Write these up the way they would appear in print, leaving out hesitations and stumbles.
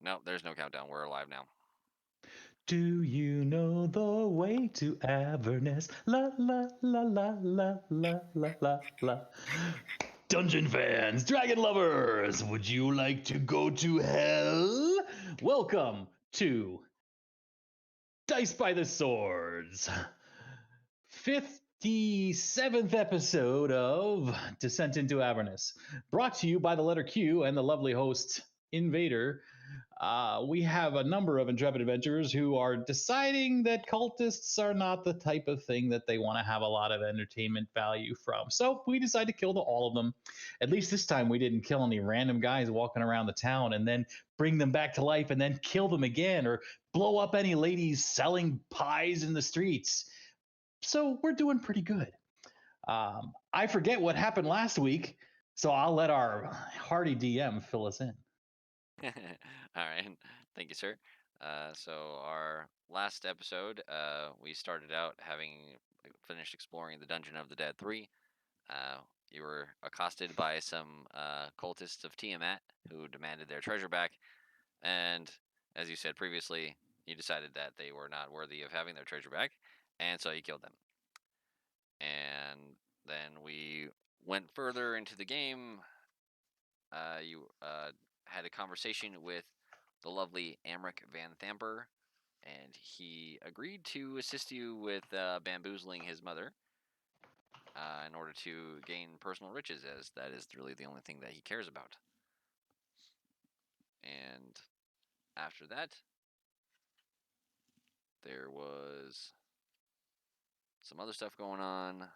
No, there's no countdown. We're alive now. Do you know the way to Avernus? La la la la la la la la la. Dungeon fans, dragon lovers, would you like to go to hell? Welcome to Dice by the Swords, 57th episode of Descent into Avernus, brought to you by the letter Q and the lovely host Invader. We have a number of intrepid adventurers who are deciding that cultists are not the type of thing that they want to have a lot of entertainment value from. So we decided to kill all of them. At least this time we didn't kill any random guys walking around the town and then bring them back to life and then kill them again, or blow up any ladies selling pies in the streets. So we're doing pretty good. I forget what happened last week, so I'll let our hardy DM fill us in. All right. Thank you, sir. So our last episode, we started out having finished exploring the Dungeon of the Dead 3. You were accosted by some cultists of Tiamat who demanded their treasure back, and as you said previously, you decided that they were not worthy of having their treasure back, and so you killed them. And then we went further into the game. You had a conversation with the lovely Amric Van Thamper, and he agreed to assist you with bamboozling his mother in order to gain personal riches, as that is really the only thing that he cares about. And after that, there was some other stuff going on.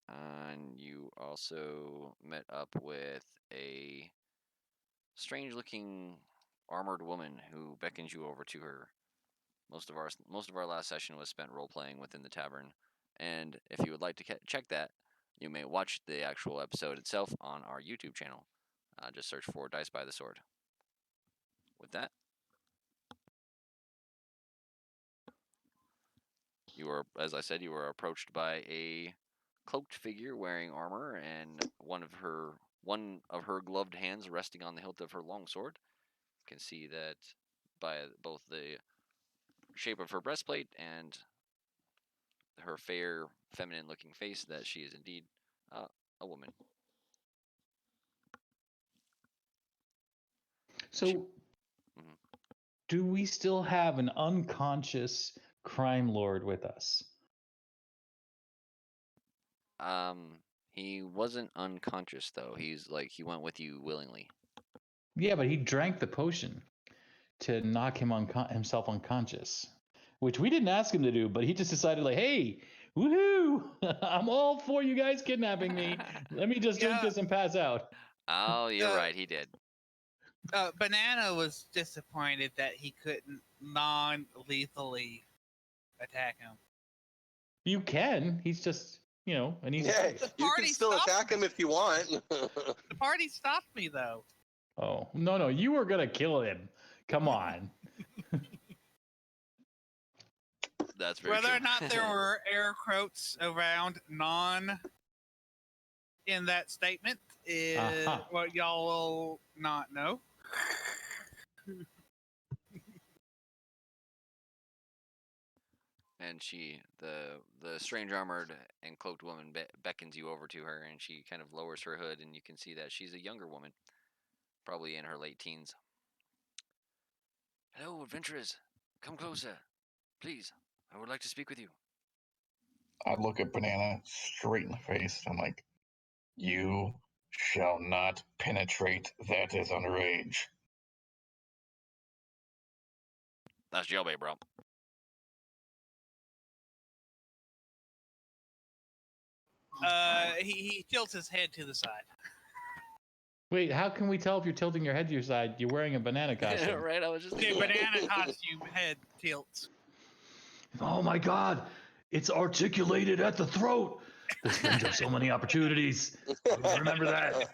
And you also met up with a strange-looking armored woman who beckons you over to her. Most of our last session was spent role-playing within the tavern, and if you would like to check that, you may watch the actual episode itself on our YouTube channel. Just search for Dice by the Sword. With that, you were, as I said, you were approached by a cloaked figure wearing armor and one of her gloved hands resting on the hilt of her longsword. You can see that by both the shape of her breastplate and her fair, feminine-looking face that she is indeed a woman. So, do we still have an unconscious crime lord with us? He wasn't unconscious though. He went with you willingly. Yeah, but he drank the potion to knock himself unconscious, which we didn't ask him to do, but he just decided, like, hey, woohoo, I'm all for you guys kidnapping me. Let me just drink this and pass out. Oh, you're right, he did. Banana was disappointed that he couldn't non-lethally attack him. You can. He's just, and he's... Yeah, you can still attack him if you want. The party stopped me, though. Oh, no, you were going to kill him. Come on. That's very Whether true. or not there were air quotes around non in that statement is what y'all will not know. And the strange armored and cloaked woman beckons you over to her, and she kind of lowers her hood, and you can see that she's a younger woman, probably in her late teens. Hello, adventurers. Come closer. Please, I would like to speak with you. I look at Banana straight in the face. I'm like, you shall not penetrate. That is underage. That's jailbait, bro. He tilts his head to the side. Wait, how can we tell if you're tilting your head to your side? You're wearing a banana costume. Right, I was just Okay, banana costume, head tilts. Oh my God, it's articulated at the throat. This brings up so many opportunities. Remember that.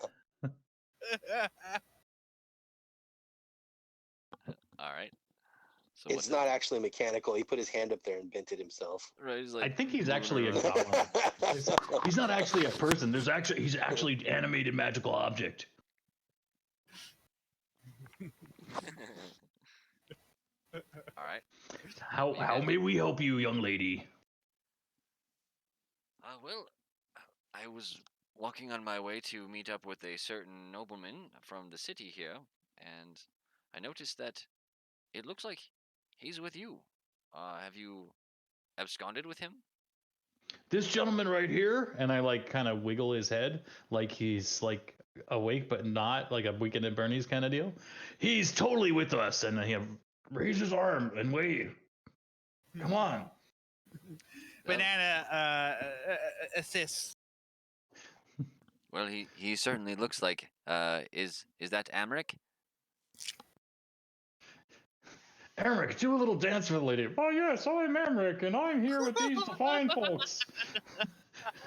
All right. So it's not actually mechanical. He put his hand up there and bent it himself. Right, he's like, I think he's actually a goblin. He's not actually a person. He's actually animated magical object. All right. How may we help you, young lady? Well, I was walking on my way to meet up with a certain nobleman from the city here, and I noticed that it looks like he's with you. Have you absconded with him? This gentleman right here, and I like kind of wiggle his head like he's like awake but not, like a Weekend at Bernie's kind of deal. He's totally with us, and he raise his arm and wave. Come on. Banana assists. Well, he certainly looks like. Is that Amric? Eric, do a little dance for the lady. Oh yes, I'm Emmerich, and I'm here with these fine folks.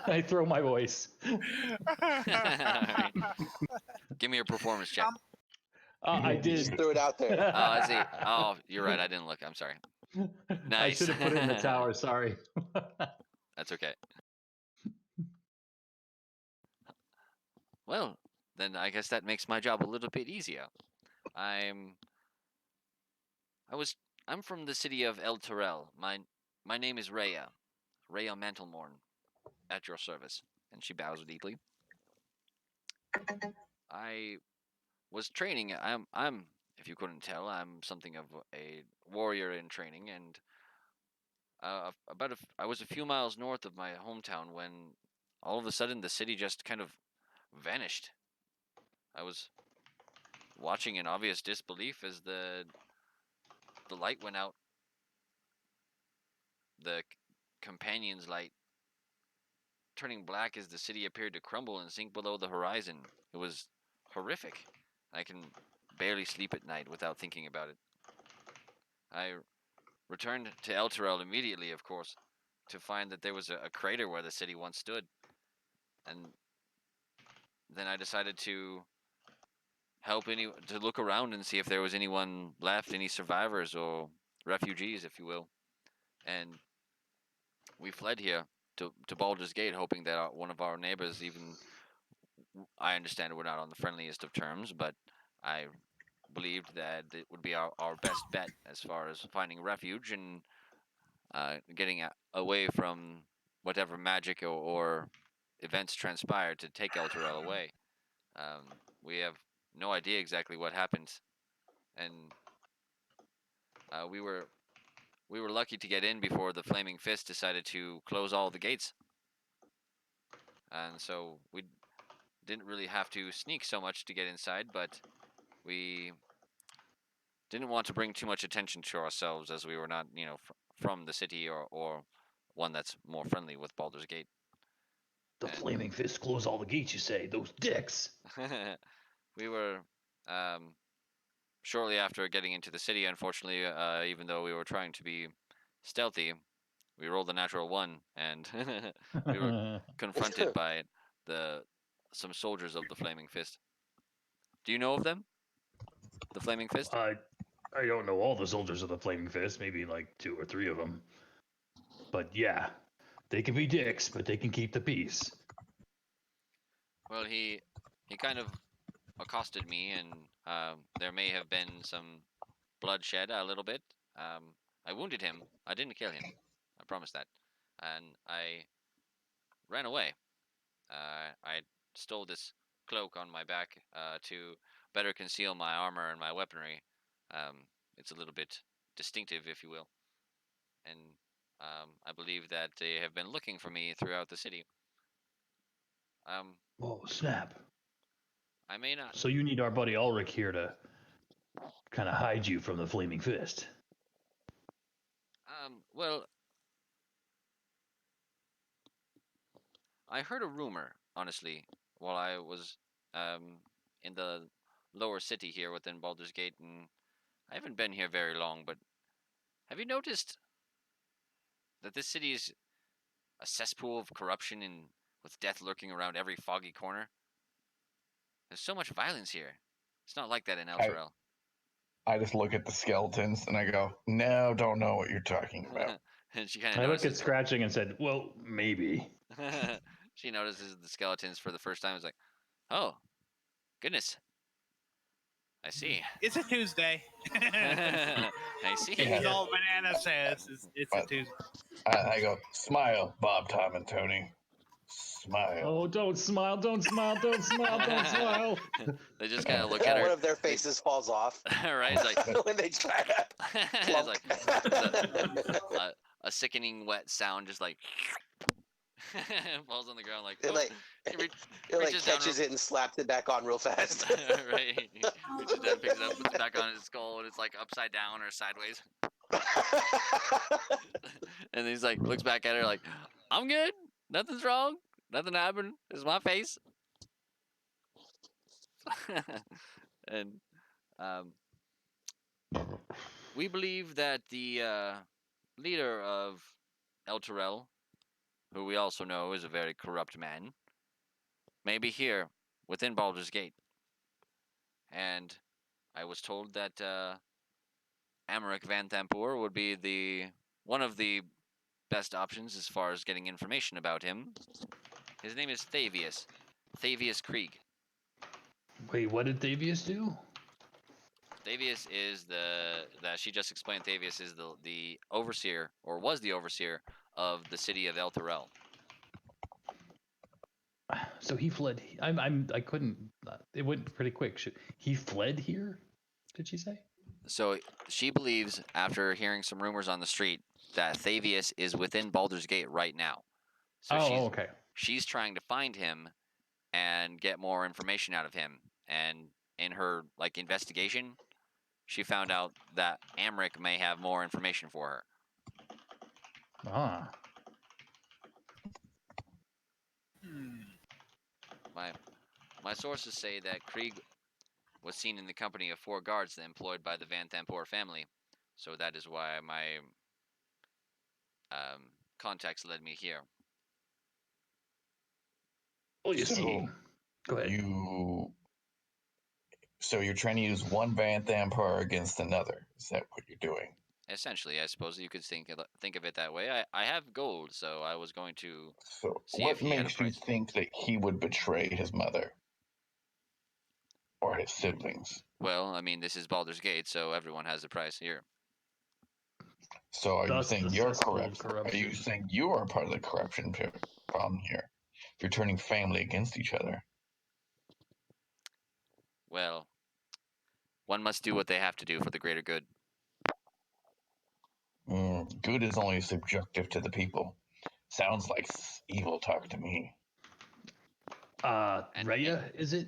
I throw my voice. Alright. Give me a performance check. I You just did. threw it out there. Oh, I see. Oh, you're right. I didn't look. I'm sorry. I Nice. should have put it in the tower. Sorry. That's okay. Well, then I guess that makes my job a little bit easier. I'm from the city of El Terrell. My name is Rhea. Rhea Mantlemorn, at your service. And she bows deeply. I was training. I'm if you couldn't tell, I'm something of a warrior in training, and I was a few miles north of my hometown when all of a sudden the city just kind of vanished. I was watching in obvious disbelief as the light went out. The companion's light turning black as the city appeared to crumble and sink below the horizon. It was horrific. I can barely sleep at night without thinking about it. I returned to El Terrell immediately, of course, to find that there was a crater where the city once stood. And then I decided to look around and see if there was anyone left, any survivors or refugees, if you will. And we fled here to Baldur's Gate, hoping that one of our neighbors, even I understand we're not on the friendliest of terms, but I believed that it would be our best bet as far as finding refuge and getting away from whatever magic or events transpired to take El Terrell away. We have no idea exactly what happened, and we were lucky to get in before the Flaming Fist decided to close all the gates, and so we didn't really have to sneak so much to get inside, but we didn't want to bring too much attention to ourselves as we were not, from the city or one that's more friendly with Baldur's Gate. The Flaming Fist close all the gates, you say? Those dicks. We were shortly after getting into the city, unfortunately, even though we were trying to be stealthy, we rolled a natural one, and we were confronted by some soldiers of the Flaming Fist. Do you know of them? The Flaming Fist? I don't know all the soldiers of the Flaming Fist, maybe like 2 or 3 of them. But yeah, they can be dicks, but they can keep the peace. Well, he kind of accosted me, and there may have been some bloodshed a little bit. I wounded him. I didn't kill him. I promise that. And I ran away. I stole this cloak on my back to better conceal my armor and my weaponry. It's a little bit distinctive, if you will. And I believe that they have been looking for me throughout the city. Oh, snap. I may not. So you need our buddy Ulrich here to kind of hide you from the Flaming Fist. Well, I heard a rumor, honestly, while I was in the lower city here within Baldur's Gate, and I haven't been here very long, but have you noticed that this city is a cesspool of corruption and with death lurking around every foggy corner? There's so much violence here. It's not like that in El Terrell. I just look at the skeletons and I go, no, don't know what you're talking about. And she kind of I look at notices. Scratching and said, well, maybe. She notices the skeletons for the first time. It's like, oh, goodness. I see. It's a Tuesday. I see. It's all Banana says. It's a But- Tuesday. I go, smile, Bob, Tom, and Tony. Smile. Oh, don't smile! Don't smile! Don't smile! Don't smile! They just kind of look at One her. of their faces falls off Right? It's like, when they try to it's like plunk. a sickening wet sound, just like falls on the ground. Like, It oh, like, he re- it like reaches down catches it and slaps it back on real fast. right. He reaches down, picks it up, puts it back on his skull, and it's like upside down or sideways. And he's like, looks back at her like, I'm good. Nothing's wrong. Nothing happened. This is my face. And we believe that the leader of El Terrell, who we also know is a very corrupt man, may be here within Baldur's Gate. And I was told that Amaric Van Thampur would be one of the best options as far as getting information about him. His name is Thavius Krieg. Wait, what did Thavius do? Thavius is that she just explained. Thavius is the overseer, or was the overseer of the city of El Terrell. So he fled. I couldn't. It went pretty quick. He fled here? Did she say? So she believes, after hearing some rumors on the street, that Thavius is within Baldur's Gate right now. So Okay. she's trying to find him and get more information out of him. And in her investigation, she found out that Amric may have more information for her. Ah. My sources say that Krieg was seen in the company of 4 guards employed by the Van Thampur family. So that is why my contacts led me here. Well, you So see. Go ahead. So you're trying to use one Van Thampur against another. Is that what you're doing? Essentially, I suppose you could think of it that way. I have gold, so I was going to So see if what he had a makes you price. think that he would betray his mother or his siblings? Well, I mean, this is Baldur's Gate, so everyone has a price here. So are you Thus saying the you're cesspool of corrupt? Are you corruption. saying you are part of the corruption problem here? You're turning family against each other. Well, one must do what they have to do for the greater good. Good is only subjective to the people. Sounds like evil talk to me. Rhea, is it?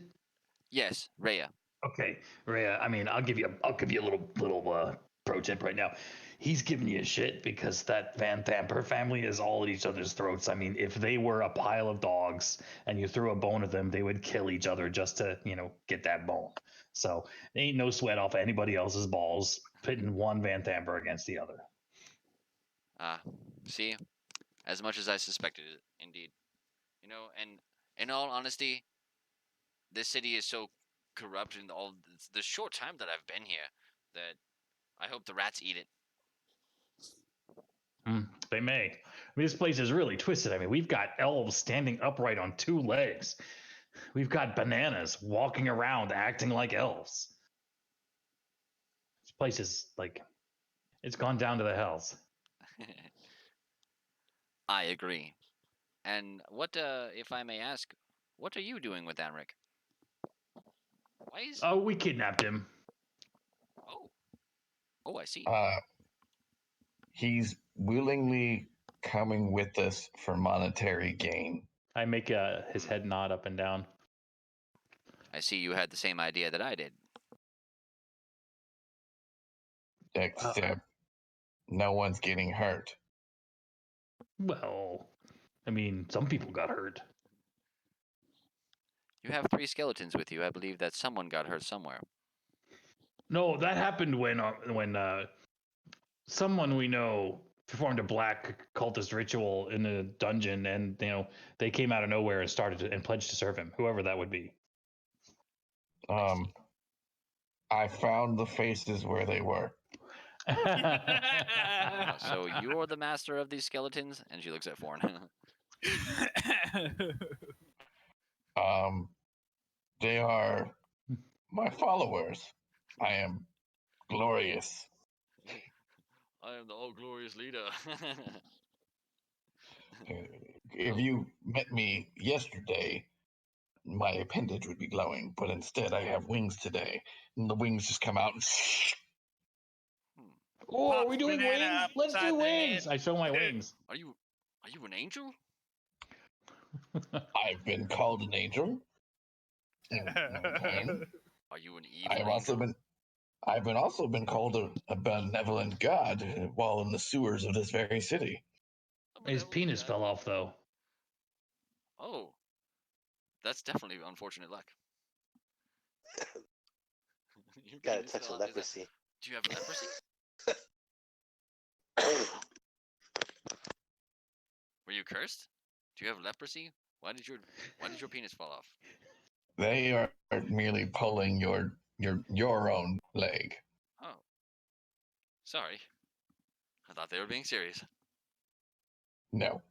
Yes, Rhea. Okay, Rhea. I mean, I'll give you a little pro tip right now. He's giving you shit because that Van Thamper family is all at each other's throats. I mean, if they were a pile of dogs and you threw a bone at them, they would kill each other just to, get that bone. So there ain't no sweat off anybody else's balls pitting one Van Thamper against the other. See, as much as I suspected it, indeed. And in all honesty, this city is so corrupt in all the short time that I've been here that I hope the rats eat it. They may. I mean, this place is really twisted. I mean, we've got elves standing upright on 2 legs. We've got bananas walking around acting like elves. This place is it's gone down to the hells. I agree. And what, if I may ask, what are you doing with Amric? Why is? Oh, we kidnapped him. Oh, I see. He's willingly coming with us for monetary gain. I make his head nod up and down. I see you had the same idea that I did. Except no one's getting hurt. Well, I mean, some people got hurt. You have 3 skeletons with you. I believe that someone got hurt somewhere. No, that happened when someone we know performed a black cultist ritual in a dungeon, and they came out of nowhere and and pledged to serve him, whoever that would be. I found the faces where they were. So you're the master of these skeletons? And she looks at Forn. They are my followers. I am glorious. I am the all glorious leader. If you met me yesterday, my appendage would be glowing, but instead I have wings today. And the wings just come out and Oh, are we Pops doing Banana wings? Let's upside do the wings. head. I show my wings. Are you an angel? I've been called an angel. In no time. Are you an I've evil also angel? been called a benevolent god while in the sewers of this very city. A His benevolent penis god? fell off, though. Oh, that's definitely unfortunate luck. Your Got a penis touch fell of off. Is that- leprosy. Do you have leprosy? Were you cursed? Do you have leprosy? Why did your penis fall off? They are merely pulling your own leg. Oh, sorry. I thought they were being serious. No,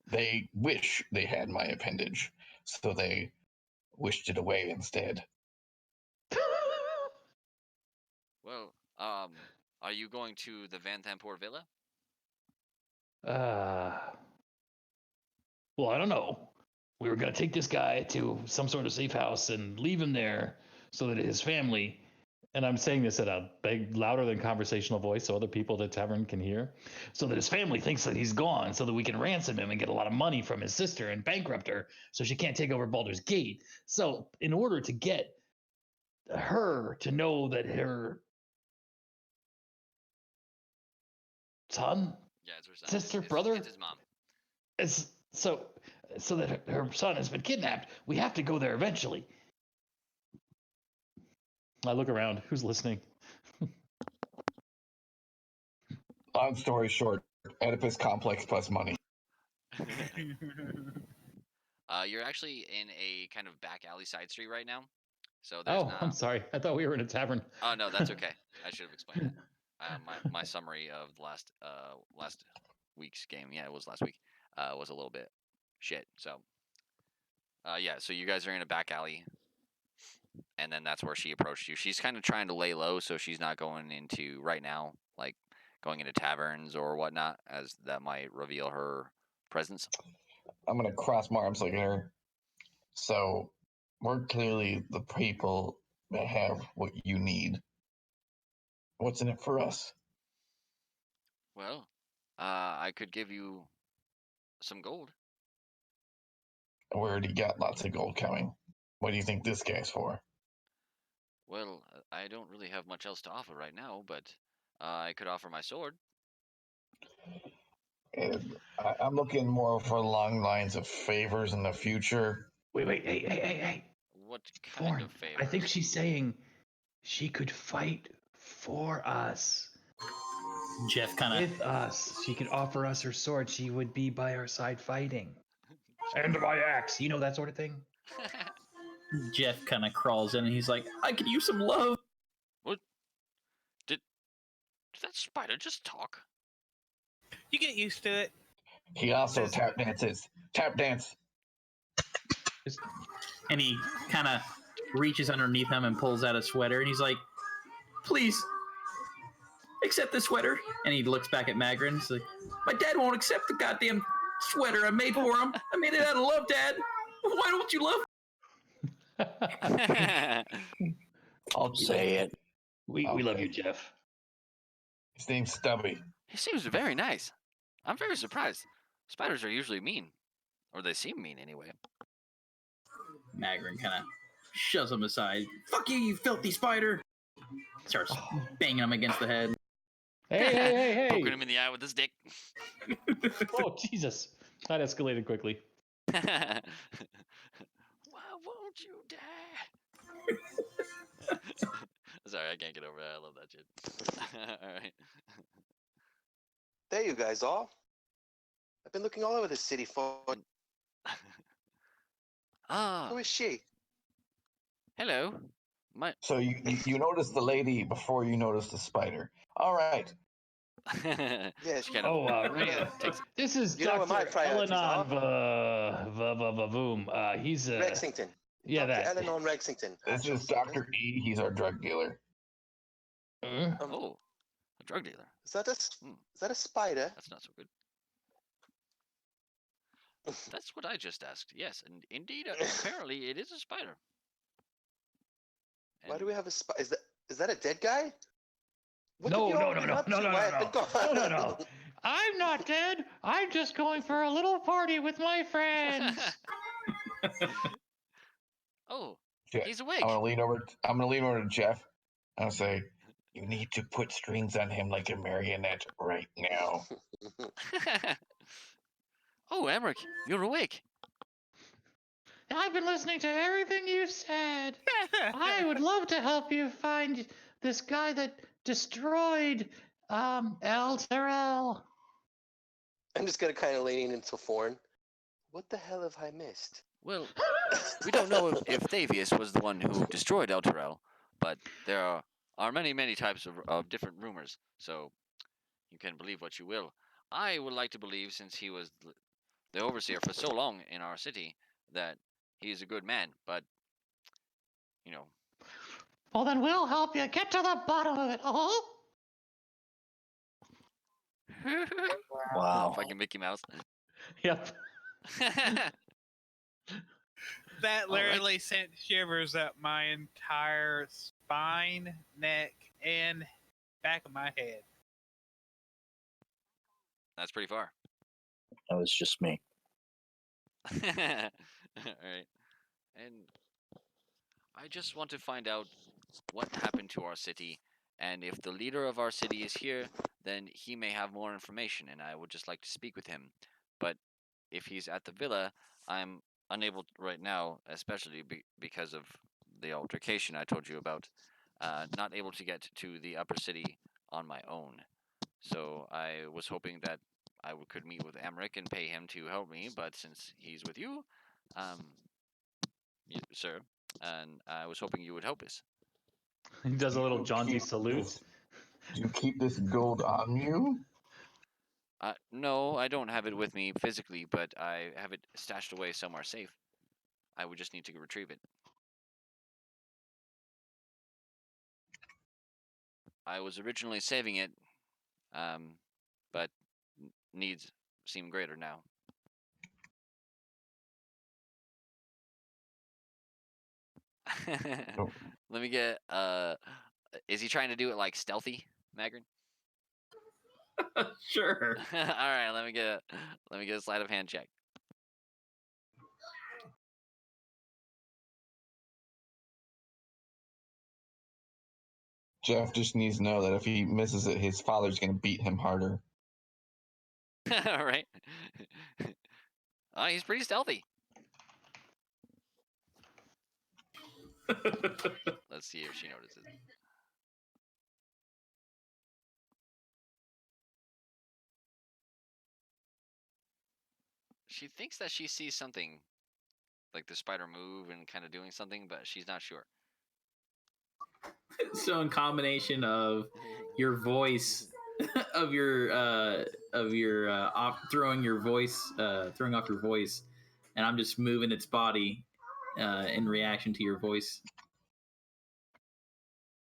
they wish they had my appendage, so they wished it away instead. Well, are you going to the Van Thampor Villa? uh, well, I don't know. We were going to take this guy to some sort of safe house and leave him there so that his family, and I'm saying this at a big, louder than conversational voice so other people at the tavern can hear, so that his family thinks that he's gone so that we can ransom him and get a lot of money from his sister and bankrupt her so she can't take over Baldur's Gate. So, in order to get her to know that her son, Yeah, it's her son. sister, brother, It's his mom. is so that her son has been kidnapped, we have to go there eventually. I look around. Who's listening? Long story short, Oedipus complex plus money. You're actually in a kind of back alley side street right now. So there's Oh, I'm sorry. I thought we were in a tavern. Oh no, that's okay. I should have explained that. My summary of the last week's game, yeah, it was last week, was a little bit shit. So yeah, so you guys are in a back alley, and then that's where she approached you. She's kind of trying to lay low, so she's not going into right now, like going into taverns or whatnot, as that might reveal her presence. I'm gonna cross my arms like her. So we're clearly the people that have what you need. What's in it for us? Well, I could give you some gold. We already got lots of gold coming. What do you think this guy's for? Well, I don't really have much else to offer right now, but I could offer my sword. And I'm looking more for along lines of favors in the future. Wait, hey. What kind Thorn, of favors? I think she's saying she could fight for us. Jeff kind of With us. She could offer us her sword. She would be by our side fighting. And my axe. You know, that sort of thing? crawls in and he's like, I could use some love. What? Did that spider just talk? You get used to it. He also Says- tap dances. Tap dance. And he kind of reaches underneath him and pulls out a sweater. And he's like, please, accept the sweater. And he looks back at Magrin. He's like, my dad won't accept the goddamn sweater I made for him. I made it out of love, Dad. Why don't you love I'll say it. We Okay. love you, Jeff. His name's Stubby. He seems very nice. I'm very surprised. Spiders are usually mean, or they seem mean anyway. Magrin kind of shoves him aside. Fuck you, you filthy spider. Starts banging him against the head. Hey. Poking him in the eye with his dick. Oh, Jesus. That escalated quickly. Why won't you die? Sorry, I can't get over that. I love that shit. All right. There you guys are. I've been looking all over the city for. Ah, Who is she? hello. My. So you noticed the lady before you noticed the spider. All right. Yes. She kind Oh, of right. takes. This is You know what my Dr. priorities are? Elenon Vavoom. He's Rexington. yeah, Dr. that. Eleanor Rexington. This is Dr. E. He's our drug dealer. Oh, a drug dealer. Is that a spider? That's not so good. That's what I just asked. Yes, and indeed, apparently, it is a spider. Why do we have a spider? Is that a dead guy? What No, have you no, all no, been no, up no, to? no, Why no, I've been no, gone? no, no, no. I'm not dead. I'm just going for a little party with my friends. Oh, Yeah, he's awake. I'm gonna lean over to Jeff and I'll say, "You need to put strings on him like a marionette right now." Oh, Emmerich, you're awake. I've been listening to everything you've said. I would love to help you find this guy that destroyed El Terrell. I'm just gonna kind of lean into Forn. What the hell have I missed? Well, we don't know if Thavius was the one who destroyed El Terrell, but there are many, many types of different rumors, so you can believe what you will. I would like to believe, since he was the overseer for so long in our city, that he's a good man, but, you know. Well, then we'll help you get to the bottom of it. Wow. Fucking Mickey Mouse. Yep. That All right. literally sent shivers up my entire spine, neck, and back of my head. That's pretty far. That was just me. All right. And I just want to find out what happened to our city, and if the leader of our city is here, then he may have more information, and I would just like to speak with him. But if he's at the villa, I'm unable right now, especially because of the altercation I told you about, not able to get to the upper city on my own. So I was hoping that I could meet with Emmerich and pay him to help me, but since he's with you, sir, and I was hoping you would help us. He does a little jaunty salute. Do you keep this gold on you? No, I don't have it with me physically, but I have it stashed away somewhere safe. I would just need to retrieve it. I was originally saving it, but needs seem greater now. Oh. Let me get. Is he trying to do it like stealthy, Magrin? Sure. All right, let me get a sleight of hand check. Jeff just needs to know that if he misses it, his father's gonna beat him harder. All right. He's pretty stealthy. Let's see if she notices. She thinks that she sees something, like the spider move and kind of doing something, but she's not sure. So in combination of your voice, of your throwing off your voice, and I'm just moving its body in reaction to your voice.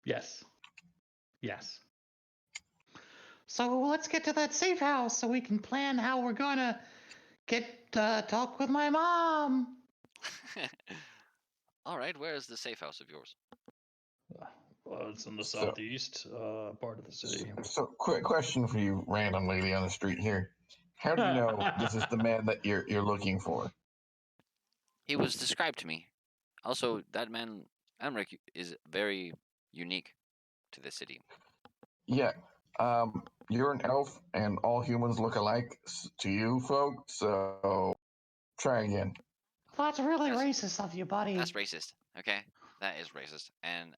Yes. Yes. So let's get to that safe house so we can plan how we're gonna get talk with my mom. All right, where is the safe house of yours? Well, it's in the So- southeast part of the city. So, quick question for you, random lady on the street here. How do you know this is the man that you're looking for? He was described to me. Also, that man, Emmerich, is very unique to the city. Yeah, you're an elf, and all humans look alike to you, folks. So, try again. That's really That's- racist of you, buddy. That's racist. Okay, that is racist. And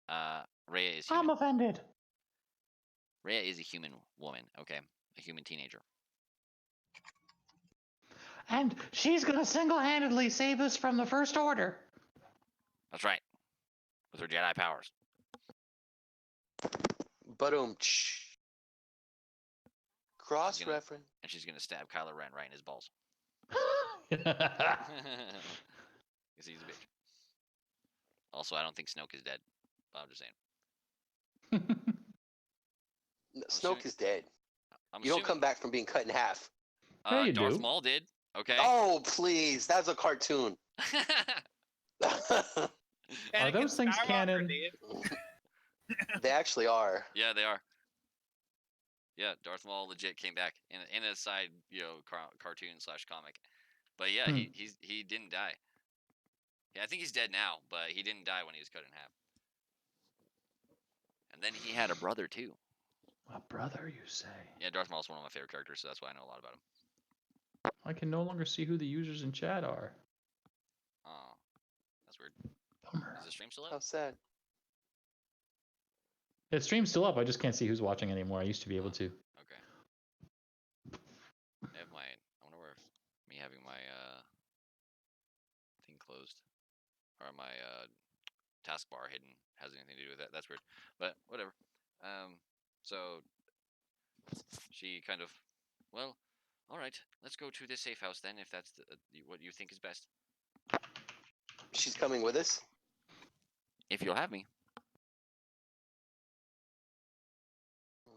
Rhea is I'm human. offended. Rhea is a human woman. Okay, a human teenager. And she's gonna single-handedly save us from the First Order. That's right. With her Jedi powers. But cross She's gonna- reference. And she's gonna stab Kylo Ren right in his balls. Because he's a bitch. Also, I don't think Snoke is dead. But I'm just saying. Snoke is dead. I'm You don't come assuming, back from being cut in half. Yeah, you Darth do. Maul did. Okay. Oh, please. That's a cartoon. Are Anakin those things Skywalker canon? did. They actually are. Yeah, they are. Yeah, Darth Maul legit came back in a side, cartoon / comic. But yeah, he didn't die. Yeah, I think he's dead now, but he didn't die when he was cut in half. And then he had a brother too. A brother, you say? Yeah, Darth Maul's one of my favorite characters, so that's why I know a lot about him. I can no longer see who the users in chat are. Oh, that's weird. Bummer. Is the stream still How up? sad. The stream's still up. I just can't see who's watching anymore. I used to be able to. Okay. I wonder where me having my thing closed or my taskbar hidden has anything to do with that. That's weird, but whatever. So she kind of, well, all right, let's go to the safe house then, if that's what you think is best. She's coming with us? If you'll have me.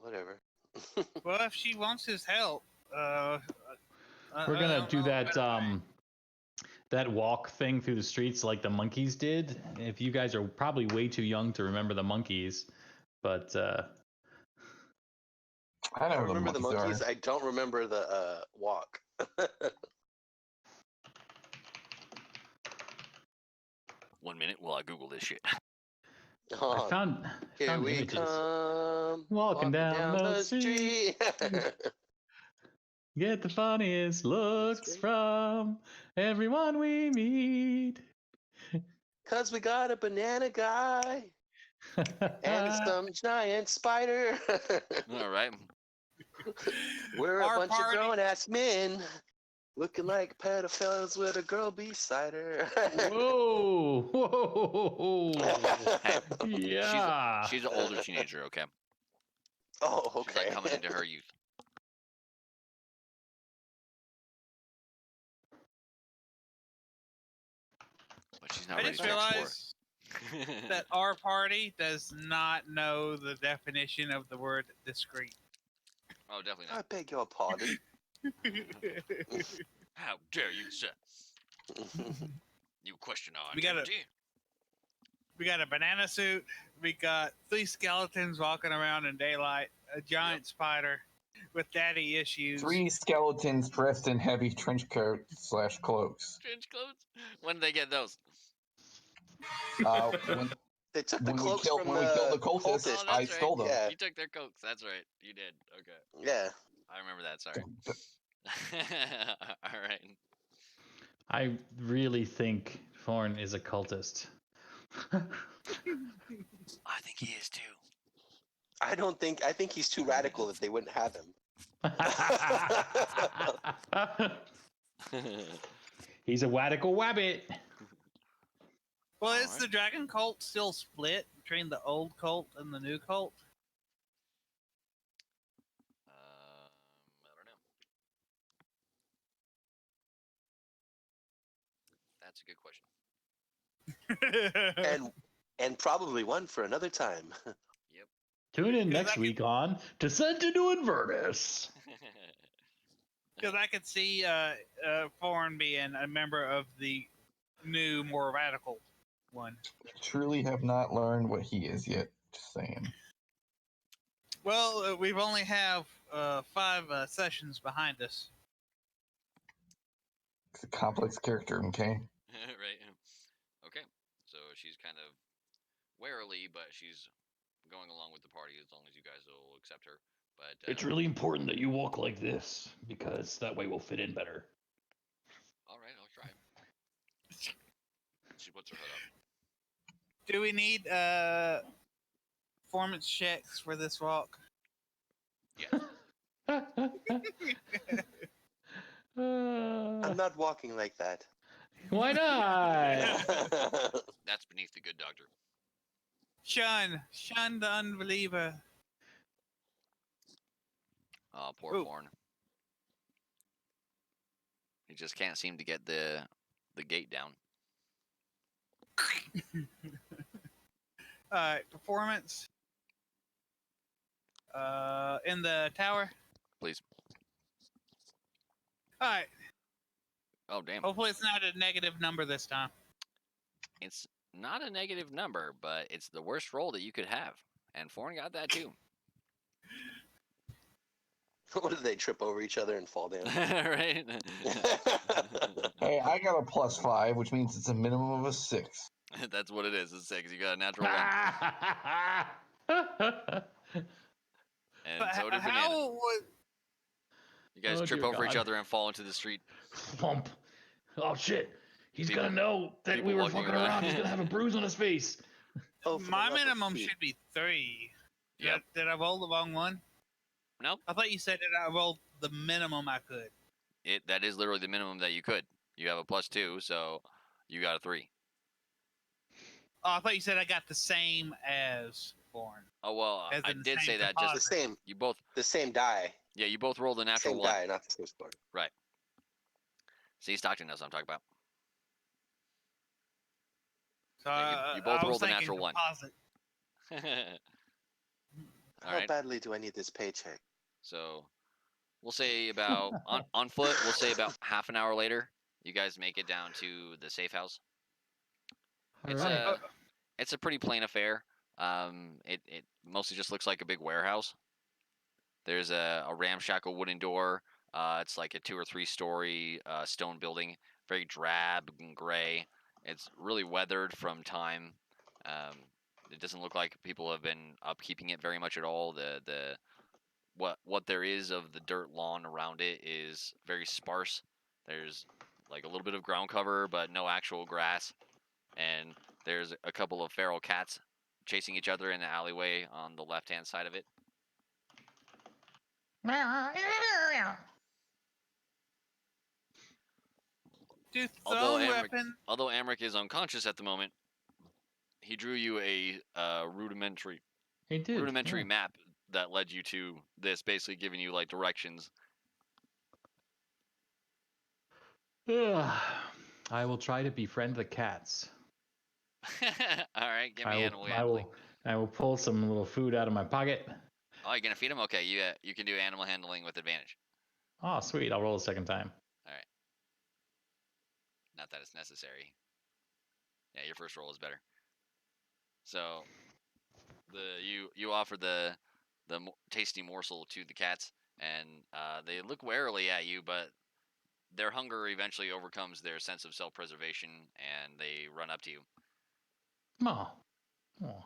Whatever. Well, if she wants his help, We're gonna do that that walk thing through the streets like the monkeys did. If you guys are probably way too young to remember the monkeys, but I know I who remember the monkeys monkeys. are. I don't remember the walk. 1 minute while I Google this shit. Oh, I found here we images. come. Walking down the street. Get the funniest looks great. from everyone we meet. Cause we got a banana guy and some giant spider. All right. We're a Our bunch party- of grown-ass men looking like pedophiles with a girl beside her. Whoa! Whoa! Hey, Yeah. she's an older teenager, okay? Oh, She's okay. like coming into her youth. But she's not I ready just to explore. realized that our party does not know the definition of the word discreet. Oh, definitely I not. beg your pardon. How dare you, sir? You question our We gotta- integrity. We got a banana suit. We got 3 skeletons walking around in daylight. A giant spider with daddy issues. 3 skeletons dressed in heavy trench coats / cloaks. Trench coats? When did they get those? When They took the we cloaks killed from when we killed the cultists, Oh, that's I right. stole them. Yeah. You took their coats. That's right. You did. Okay. Yeah. I remember that. Sorry. All right. I really think Thorn is a cultist. I think he is too. I think he's too radical that they wouldn't have him. He's a wadical wabbit. Well, is Alright. the dragon cult still split between the old cult and the new cult? I don't know. That's a good question. And probably one for another time. Tune in 'Cause next I week on Descent into Avernus. Because I could see Foreign being a member of the new, more radical one. Truly have not learned what he is yet. Just saying. Well, we've only have 5 sessions behind us. It's a complex character, okay? Right. Okay. So she's kind of warily, but she's going along with the party as long as you guys will accept her. But It's really important that you walk like this because that way we'll fit in better. all right, I'll try. She puts her hood up. Do we need performance checks for this walk? Yes. I'm not walking like that. Why not? That's beneath the good doctor. Shun the unbeliever. Oh, poor Ooh. Thorn. He just can't seem to get the gate down. Performance. In the tower. Please. All right. Oh, damn. Hopefully, it's not a negative number this time. It's not a negative number, but it's the worst roll that you could have. And Foreign got that too. What did they trip over each other and fall down? Right? Hey, I got a +5, which means it's a minimum of a 6. That's what it is. It's 6. You got a natural 1. And But so did Banana. how would You guys Oh, trip dear over each God. other and fall into the street. Thump. Oh shit. He's People- gonna know that people we were walking fucking around. around. He's gonna have a bruise on his face. Oh, for my the love of minimum Pete. should be 3? Yep. Did I roll the wrong one? Nope. I thought you said that I rolled the minimum I could. That is literally the minimum that you could. You have a +2, so you got a 3. Oh, I thought you said I got the same as Born. Oh well, As I in the did same say that. The Just same, you both. the same die. Yeah, you both rolled a natural Same 1. die, not the same score. Right. See, Stockton knows what I'm talking about. So Yeah, you both I was rolled a thinking natural 1. deposit. All How right. badly do I need this paycheck? So we'll say about on foot. We'll say about half an hour later, you guys make it down to the safe house. It's Alright. it's a pretty plain affair. It mostly just looks like a big warehouse. There's a ramshackle wooden door. It's like a 2 or 3 story stone building, very drab and gray. It's really weathered from time. It doesn't look like people have been upkeeping it very much at all. The what there is of the dirt lawn around it is very sparse. There's like a little bit of ground cover, but no actual grass. And there's a couple of feral cats chasing each other in the alleyway on the left-hand side of it. Do Although throw Amric- weapon. Although Amric is unconscious at the moment, he drew you a rudimentary He did. map that led you to this, basically giving you like directions. Yeah. I will try to befriend the cats. All right, give me animal handling. I will pull some little food out of my pocket. Oh, you're gonna feed him? Okay, you can do animal handling with advantage. Oh, sweet. I'll roll a second time. Not that it's necessary. Yeah, your first roll is better. So, you offer the tasty morsel to the cats, and they look warily at you, but their hunger eventually overcomes their sense of self-preservation, and they run up to you. Oh,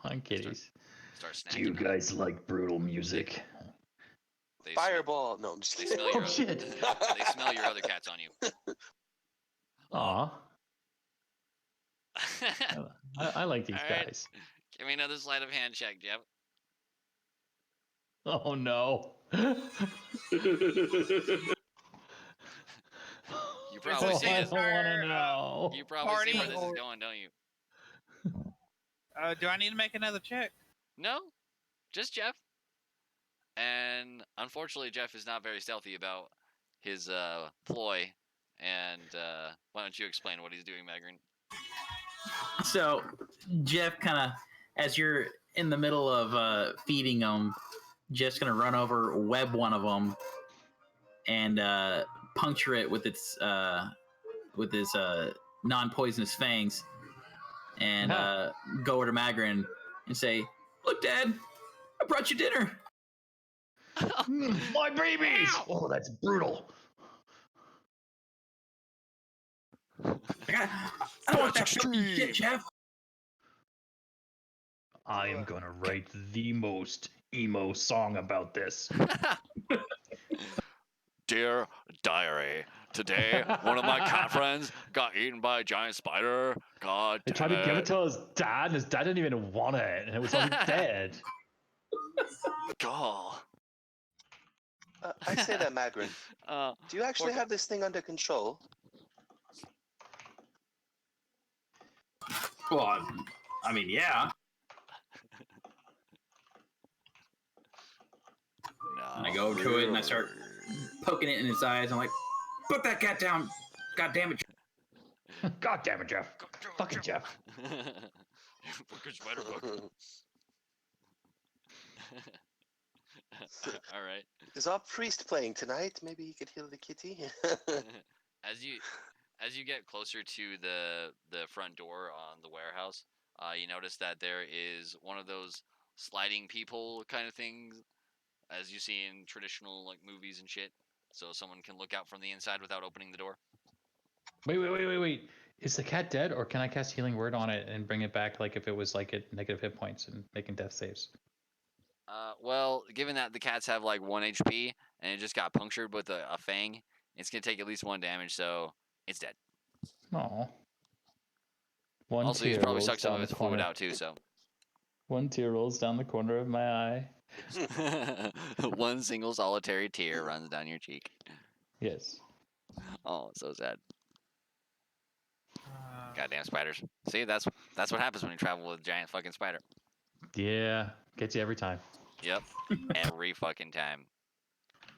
hi, kitties. Start snacking. Do you guys like brutal music? They Fireball. No, I'm just They kidding. smell your Oh, shit. they smell your other cats on you. Aw. I like these All right. guys. Give me another sleight of hand check, Jeff. Oh, no. You probably see I this. don't want to know. You probably see where Party this is or- going, don't you? Do I need to make another check? No, just Jeff. And unfortunately, Jeff is not very stealthy about his ploy. And why don't you explain what he's doing, Magrin? So Jeff kind of, as you're in the middle of feeding them, Jeff's gonna run over, web one of them, and puncture it with his non-poisonous fangs, and go over to Magrin and say, "Look, Dad, I brought you dinner." My babies! Oh, that's brutal. I don't want that filthy shit, Jeff. I am going to write the most emo song about this. Dear diary, today one of my cat friends got eaten by a giant spider. God He damn tried to give it it. to his dad, and his dad didn't even want it, and it was already dead. God. I say that, Magrin. Uh, Do you actually Okay. have this thing under control? Well, I mean, yeah. no. And I go over to it and I start poking it in its eyes. I'm like, "Put that cat down! God damn it!" God damn it, Jeff. Fucking Jeff. Fucking spider fucker. All right. There's a priest playing tonight. Maybe he could heal the kitty. As you get closer to the front door on the warehouse, you notice that there is one of those sliding peephole kind of things, as you see in traditional like movies and shit. So someone can look out from the inside without opening the door. Wait. Is the cat dead, or can I cast Healing Word on it and bring it back like if it was like at negative hit points and making death saves? Well, given that the cats have like 1 HP and it just got punctured with a fang, it's gonna take at least 1 damage, so it's dead. Oh. One Also, he's tear probably rolls sucked some down of the his fluid corner. out too, so. One tear rolls down the corner of my eye. One single solitary tear runs down your cheek. Yes. Oh, so sad. Uh, Goddamn spiders. See, that's what happens when you travel with a giant fucking spider. Yeah, gets you every time. Yep. Every fucking time.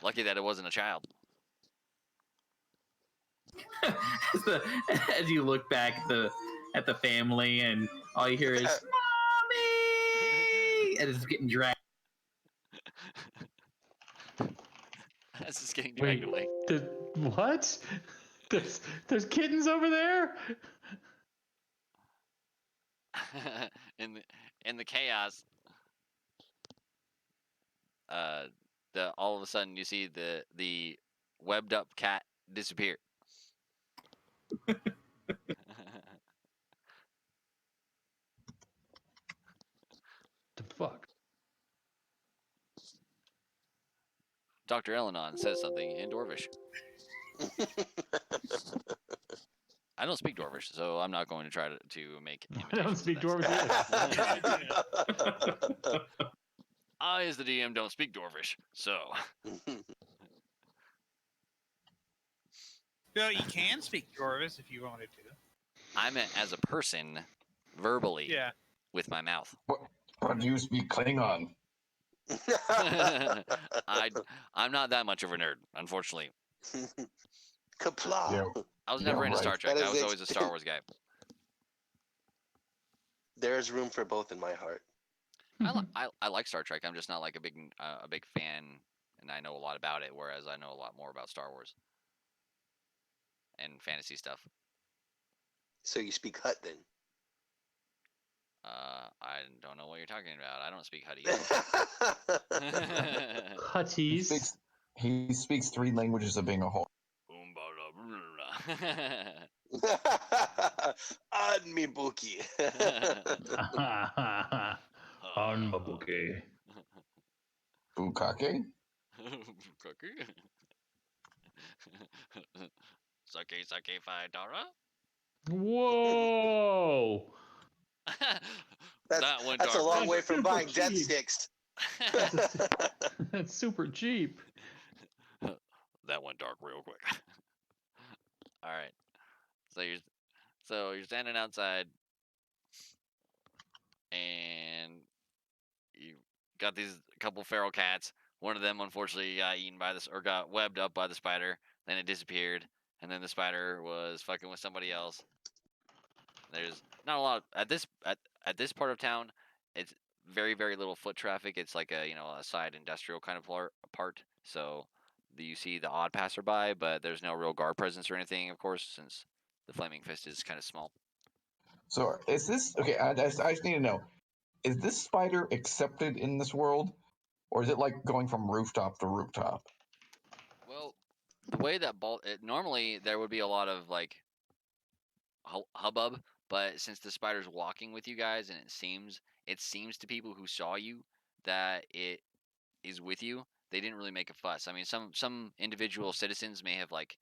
Lucky that it wasn't a child. As you look back at the family, and all you hear is "Mommy!" and it's getting dragged. That's just getting dragged away. What? There's kittens over there? in the chaos, all of a sudden you see the webbed up cat disappear. The fuck? Dr. Elenon says something in Dwarvish. I don't speak Dwarvish, so I'm not going to try to make imitations. I don't speak of that. Dwarvish. I, as the DM, don't speak Dwarvish, so. Well, you can speak Dwarvish if you wanted to. I meant as a person, verbally, Yeah. with my mouth. What do you speak Klingon? I'm not that much of a nerd, unfortunately. Kapla. Yeah. I was never Yeah, into right. Star Trek. That I is was always a Star Wars guy. There's room for both in my heart. I like Star Trek. I'm just not like a big fan, and I know a lot about it. Whereas I know a lot more about Star Wars and fantasy stuff. So you speak Hut then? I don't know what you're talking about. I don't speak Hutty. Hutties. He speaks 3 languages of being a whore. On me bookie. On Mabuke. Bukake? Cookie. Sake $5. Whoa! That one That's a dark long room. way from Super buying death cheap. sticks. That's super cheap. That went dark real quick. All right. So you're standing outside, and you got these couple feral cats. One of them unfortunately got eaten by this, or got webbed up by the spider. Then it disappeared, and then the spider was fucking with somebody else. There's not a lot at this part of town. It's very little foot traffic. It's like a side industrial kind of part. So you see the odd passerby, but there's no real guard presence or anything, of course, since the Flaming Fist is kind of small. So is this okay? I just need to know: is this spider accepted in this world, or is it like going from rooftop to rooftop? Well, the way that normally there would be a lot of like hubbub, but since the spider's walking with you guys, and it seems to people who saw you that it is with you, they didn't really make a fuss. I mean, some individual citizens may have like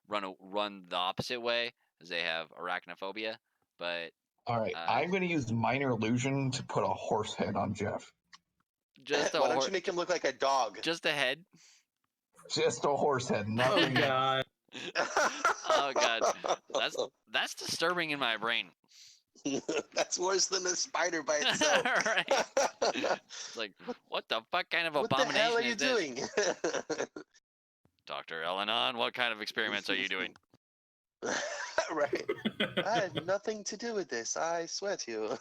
run the opposite way, as they have arachnophobia, but All right, I'm going to use minor illusion to put a horse head on Jeff. just Why don't you make him look like a dog? just a head. Just a horse head, Oh nothing. god. Oh god, that's disturbing in my brain. That's worse than a spider by itself. Right. It's like, what the fuck kind of What the abomination hell are is you this? doing? Dr. Elenon, what kind of experiments are you doing? Right. I had nothing to do with this. I swear to you.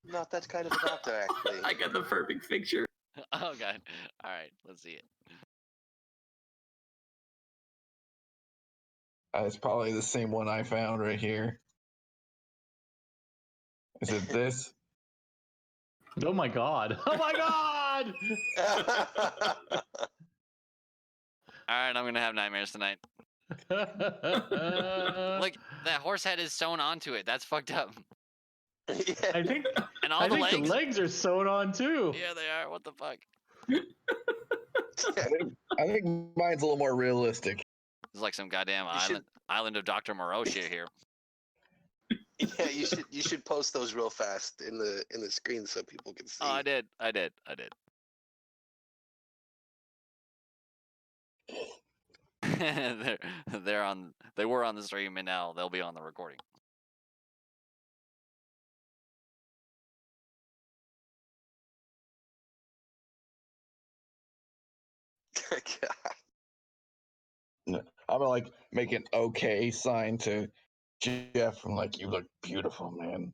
Not that kind of a doctor, actually. I got the perfect picture. Oh god. All right, let's see it. It's probably the same one I found right here. Is it this? Oh my god. Oh my god! All right, I'm gonna have nightmares tonight. Like that horse head is sewn onto it. That's fucked up. I think And all I the think legs. the legs are sewn on too. Yeah, they are. What the fuck? I think mine's a little more realistic. It's like some goddamn You island of Dr. Moreau shit here. Yeah, you should post those real fast in the screen so people can see. Oh, I did. They were on the stream and now they'll be on the recording. I'm gonna like make an okay sign to Jeff. I'm like, you look beautiful, man.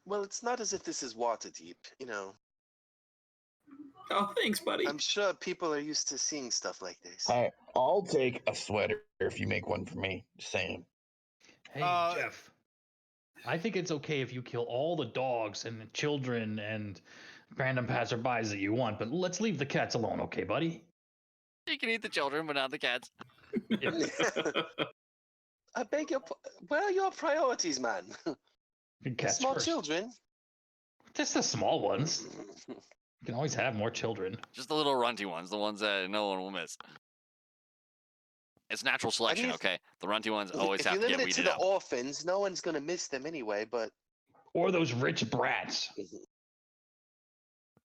Well, it's not as if this is water deep, you know. Oh, thanks, buddy. I'm sure people are used to seeing stuff like this. I'll take a sweater if you make one for me. Just saying. Hey, Jeff. I think it's okay if you kill all the dogs and the children and random passerbys that you want, but let's leave the cats alone, okay, buddy? You can eat the children, but not the cats. I beg your. Where are your priorities, man? Cats Small first. children. Just the small ones. You can always have more children. Just the little runty ones, the ones that no one will miss. It's natural selection, okay? The runty ones always have to get If you limit it weeded to the out. orphans, no one's gonna miss them anyway. But or those rich brats.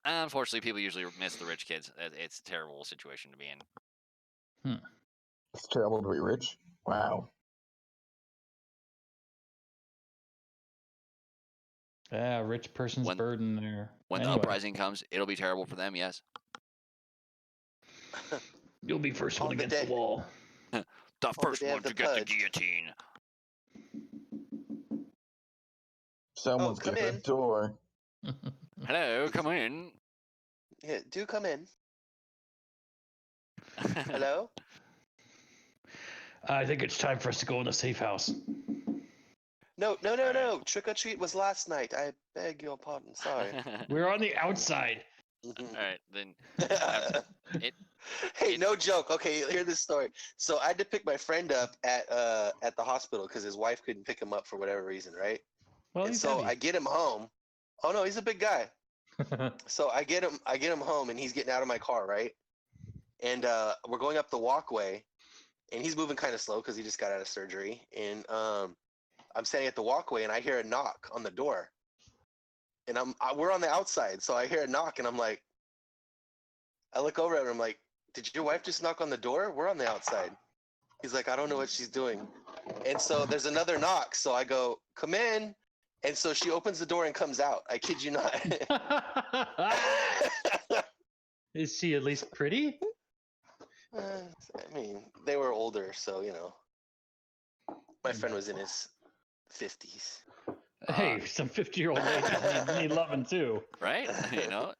Unfortunately, people usually miss the rich kids. It's a terrible situation to be in. It's terrible to be rich. Wow. Yeah, rich person's burden there. When the uprising comes, it'll be terrible for them, yes. You'll be first one against the wall. The first one to get the guillotine. Someone's come at the in. door. Hello, come in. Yeah, do come in. Hello? I think it's time for us to go in the safe house. No. Trick or treat was last night. I beg your pardon. Sorry. We're on the outside. All right, then. Hey, no joke. Okay, hear this story. So I had to pick my friend up at the hospital because his wife couldn't pick him up for whatever reason, right? Well, and so I get him home. Oh no, he's a big guy. So I get him home, and he's getting out of my car, right? And we're going up the walkway, and he's moving kind of slow because he just got out of surgery. And I'm standing at the walkway, and I hear a knock on the door. And we're on the outside, so I hear a knock, and I'm like, I look over at him, I'm like, did your wife just knock on the door? We're on the outside. He's like, I don't know what she's doing. And so there's another knock, so I go, come in. And so she opens the door and comes out. I kid you not. Is she at least pretty? I mean, they were older, so, you know. My friend was in his 50s. Hey, some 50-year-old ladies need loving too. Right? You know?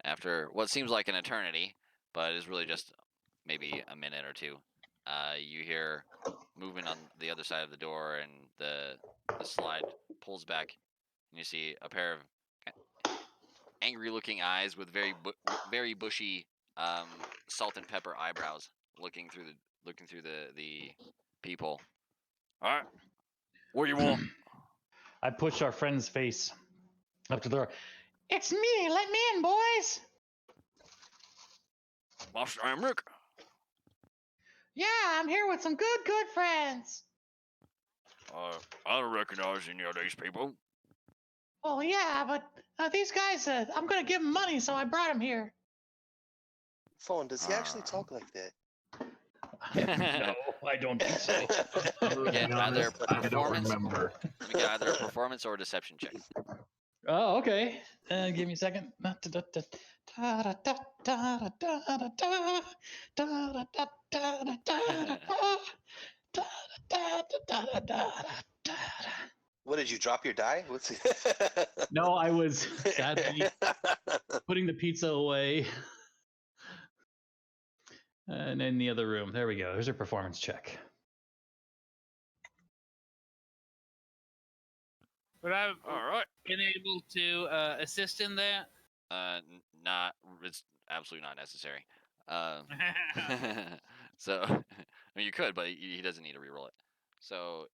After what seems like an eternity, but is really just maybe a minute or two, you hear movement on the other side of the door, and the slide pulls back, and you see a pair of angry-looking eyes with very bushy salt and pepper eyebrows looking through the people. All right, what do you want? I push our friend's face up to the door. It's me. Let me in, boys. Master Amric? Yeah, I'm here with some good friends. I don't recognize any of these people. Oh, yeah, but these guys, I'm going to give them money, so I brought them here. Fawn, does he actually talk like that? No, I don't think so. We get either I don't remember. We get either a performance or a deception check. Oh, okay. Give me a second. What did you drop your die? What's No, I was sadly putting the pizza away. And in the other room. There we go. There's a performance check. Would I All right. been able to assist in that? Not. It's absolutely not necessary. So, I mean, you could, but he doesn't need to reroll it. So,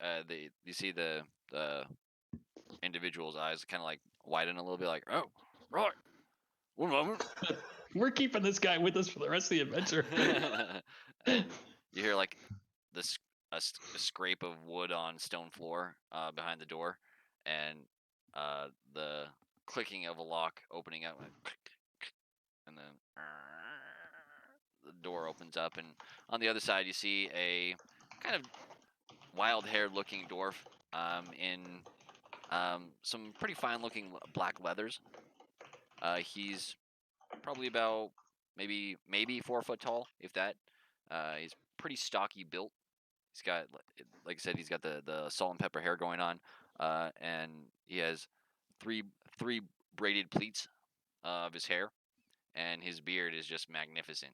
you see the individual's eyes kind of like widen a little bit, like, oh, right, one moment. We're keeping this guy with us for the rest of the adventure. And you hear like a scrape of wood on stone floor behind the door, and the clicking of a lock opening up, and then the door opens up, and on the other side you see a kind of wild-haired looking dwarf in some pretty fine-looking black leathers. He's probably about maybe 4 foot tall, if that. He's pretty stocky built. He's got, like I said, he's got the salt and pepper hair going on, and he has three braided pleats of his hair, and his beard is just magnificent.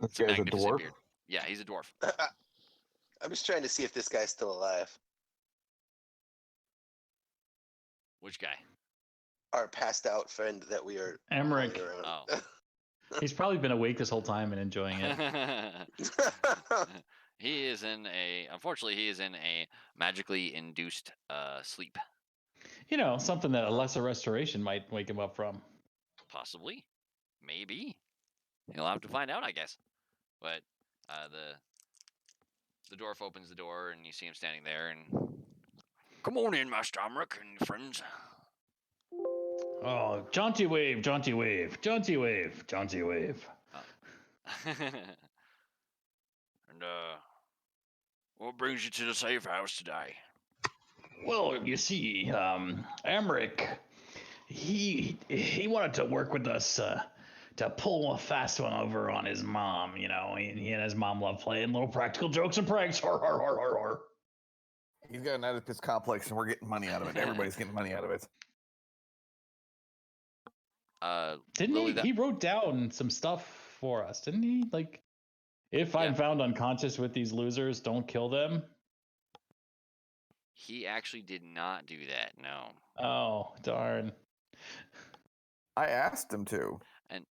This It's a guy's a magnificent dwarf. beard. Yeah, he's a dwarf. I'm just trying to see if this guy's still alive. Which guy? Our passed out friend that we are. Emmerich. hauling around. Oh. He's probably been awake this whole time and enjoying it. He is unfortunately, he is in a magically induced sleep. You know, something that a lesser restoration might wake him up from. Possibly. Maybe. He'll have to find out, I guess. But the dwarf opens the door, and you see him standing there, and come on in, Master Amric and your friends. Oh, jaunty wave, jaunty wave, jaunty wave, jaunty wave. And what brings you to the safe house today? Well, you see, Emmerich, he wanted to work with us to pull a fast one over on his mom. You know, he and his mom love playing little practical jokes and pranks. Har, har, har, har, har. He's got an Oedipus complex, and we're getting money out of it. Everybody's getting money out of it. Didn't Lily, he? He wrote down some stuff for us, didn't he? Like, if I'm found unconscious with these losers, don't kill them. He actually did not do that. No. Oh, darn. I asked him to. And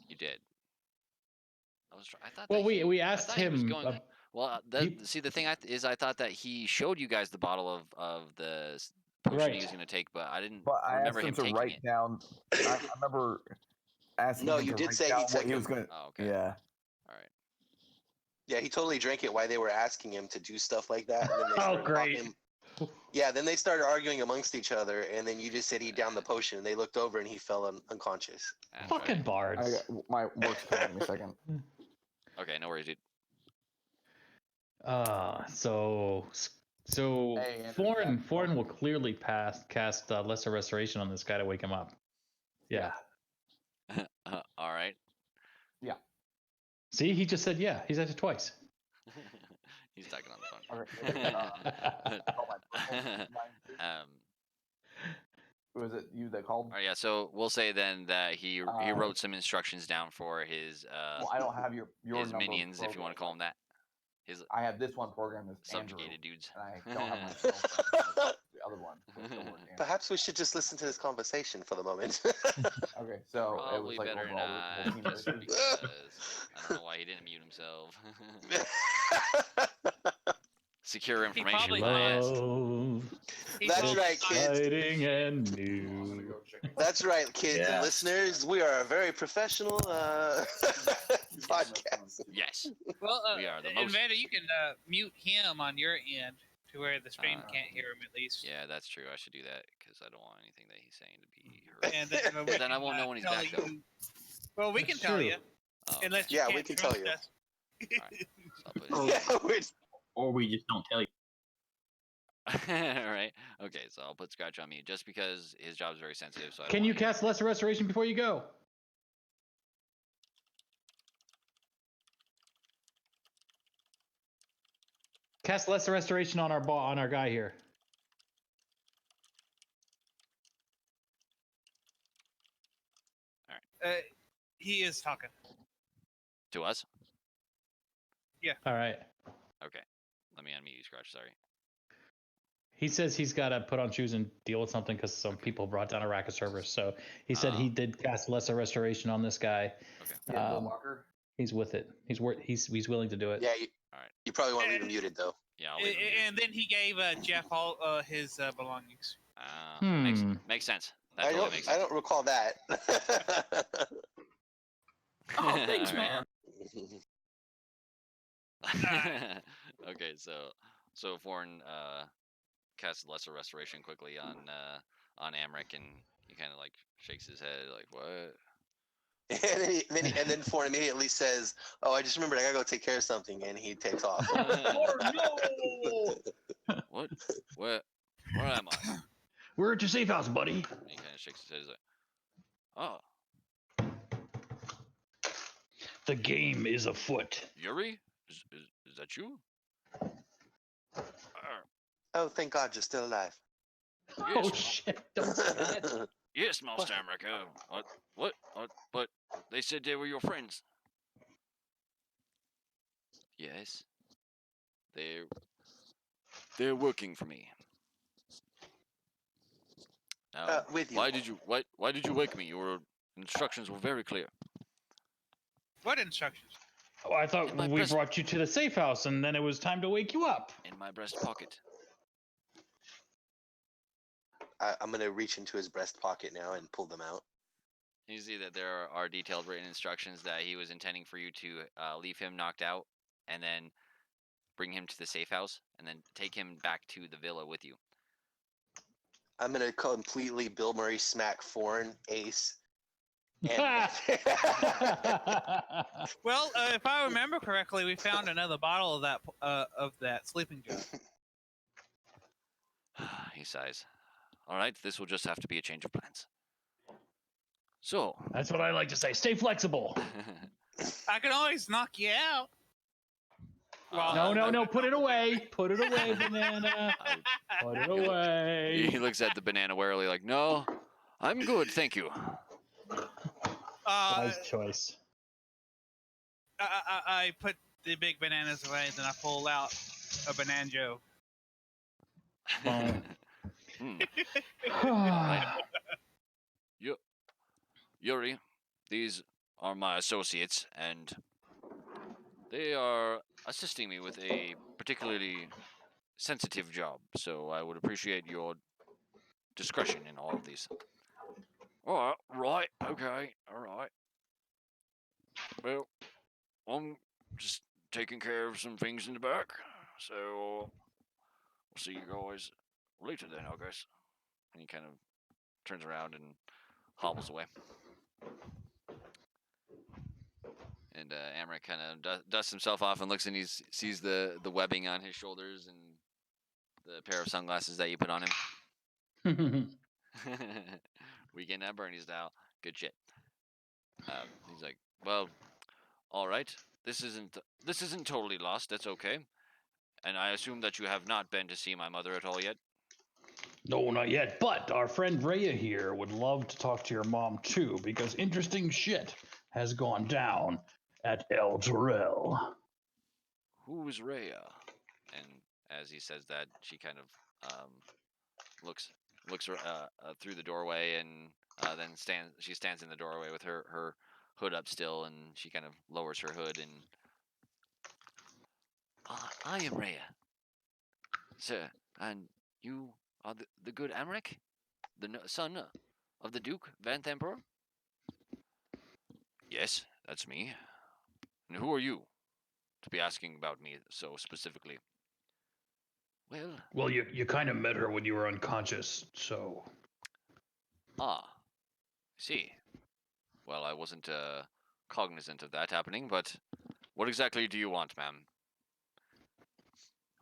you did. I thought. Well, that we asked I thought he was him. going. Well, see, the thing I thought that he showed you guys the bottle of the potion he was going to take, but I didn't But I remember asked him him to taking write it. down. I remember asking No, him you to did write say he down took what he was him. going to. Oh, okay. Yeah. All right. Yeah, he totally drank it while they were asking him to do stuff like that. And then they started great. Yeah, then they started arguing amongst each other, and then you just said he downed the potion, and they looked over, and he fell unconscious. That's Fucking right. bards. My work's calling me a second. Okay, no worries, dude. So Hey, Andrew, Foreign will clearly cast lesser restoration on this guy to wake him up. Yeah. All right. Yeah. See, he just said yeah. He said it twice. He's talking on the phone. Okay. Was it you that called? All right, yeah. So we'll say then that he wrote some instructions down for his Well, I don't have your his number minions, if you want to call them that. His I have this one program as subjugated Andrew, dudes. and I don't have my cell phone, the other one. So it's still working. Perhaps we should just listen to this conversation for the moment. Okay, so it Probably was like better overall, not, we'll keep just it. because I don't know why he didn't mute himself. Secure He information, probably my ass. Love, That's right, kids. exciting and new. That's right, kids and Yes. listeners. We are a very professional podcast. Yes. Well, We are the most- Invader, you can mute him on your end to where the stream can't hear him at least. Yeah, that's true. I should do that because I don't want anything that he's saying to be heard. And then, But then I won't know when he's tell back, though. you- Well, we That's can tell true. you. Oh, okay. Unless you Yeah, can't we can tell trust you. us. So I'll put it- Yeah, Or we just don't tell you. Right. Okay, so I'll put Scratch on mute just because his job is very sensitive. So I don't Can you want him- cast lesser restoration before you go? cast lesser restoration on our guy here. He is talking. To us? All right. Okay. Let me unmute you, Scratch. Sorry. He says he's got to put on shoes and deal with something because some people brought down a rack of servers. So he said he did cast lesser restoration on this guy. Okay. He's with it. He's willing to do it. Yeah, All right. you probably want to leave him muted though. Yeah, I'll leave him muted. And then he gave Jeff all his belongings. Makes sense. That I totally don't. makes I sense. don't recall that. Oh, thanks, All man. right. Okay, so Foreign casts lesser restoration quickly on Amric, and he kind of like shakes his head like, what? and then Ford immediately says, "Oh, I just remembered I gotta go take care of something," and he takes off. What? Where am I? We're at your safe house, buddy. And he kind of shakes his head. He's like, oh, The game is afoot. Yuri? Is that you? Oh, thank God you're still alive. Yes, Oh shit! Don't say that. yes, Master Amric. What? But they said they were your friends. Yes. They're working for me. Now, with you. why did you wake me? Your instructions were very clear. What instructions? Oh, I thought In my we breast- brought you to the safe house, and then it was time to wake you up. In my breast pocket. I'm gonna reach into his breast pocket now and pull them out. You see that there are detailed written instructions that he was intending for you to leave him knocked out, and then bring him to the safe house, and then take him back to the villa with you. I'm gonna completely Bill Murray smack Foreign Ace. And Well, if I remember correctly, we found another bottle of that sleeping drug. He sighs. All right, this will just have to be a change of plans. So. That's what I like to say. Stay flexible. I can always knock you out. No. Put it away. Put it away, banana. Put it away. He looks at the banana warily like, no, I'm good, thank you. Wise choice. I put the big bananas away, then I pull out a bananjo. Right. Yuri, these are my associates, and they are assisting me with a particularly sensitive job, so I would appreciate your discretion in all of these. All right, okay, all right. Well, I'm just taking care of some things in the back, so we'll see you guys later then, I guess. And he kind of turns around and hobbles away. And Amric kind of dusts himself off and looks, and he sees the webbing on his shoulders and the pair of sunglasses that you put on him. Weekend at Bernie style. Good shit. He's like, well, all right. This isn't totally lost. That's okay. And I assume that you have not been to see my mother at all yet. No, not yet. But our friend Rhea here would love to talk to your mom too, because interesting shit has gone down at El Terrell. Who is Rhea? And as he says that, she kind of looks through the doorway, and then she stands in the doorway with her hood up still, and she kind of lowers her hood, and I am Rhea, sir, and you are the good Amric, the son of the Duke Van Emperor? Yes, that's me. And who are you to be asking about me so specifically? Well, you kind of met her when you were unconscious, so. Ah, see. Well, I wasn't cognizant of that happening, but what exactly do you want, ma'am?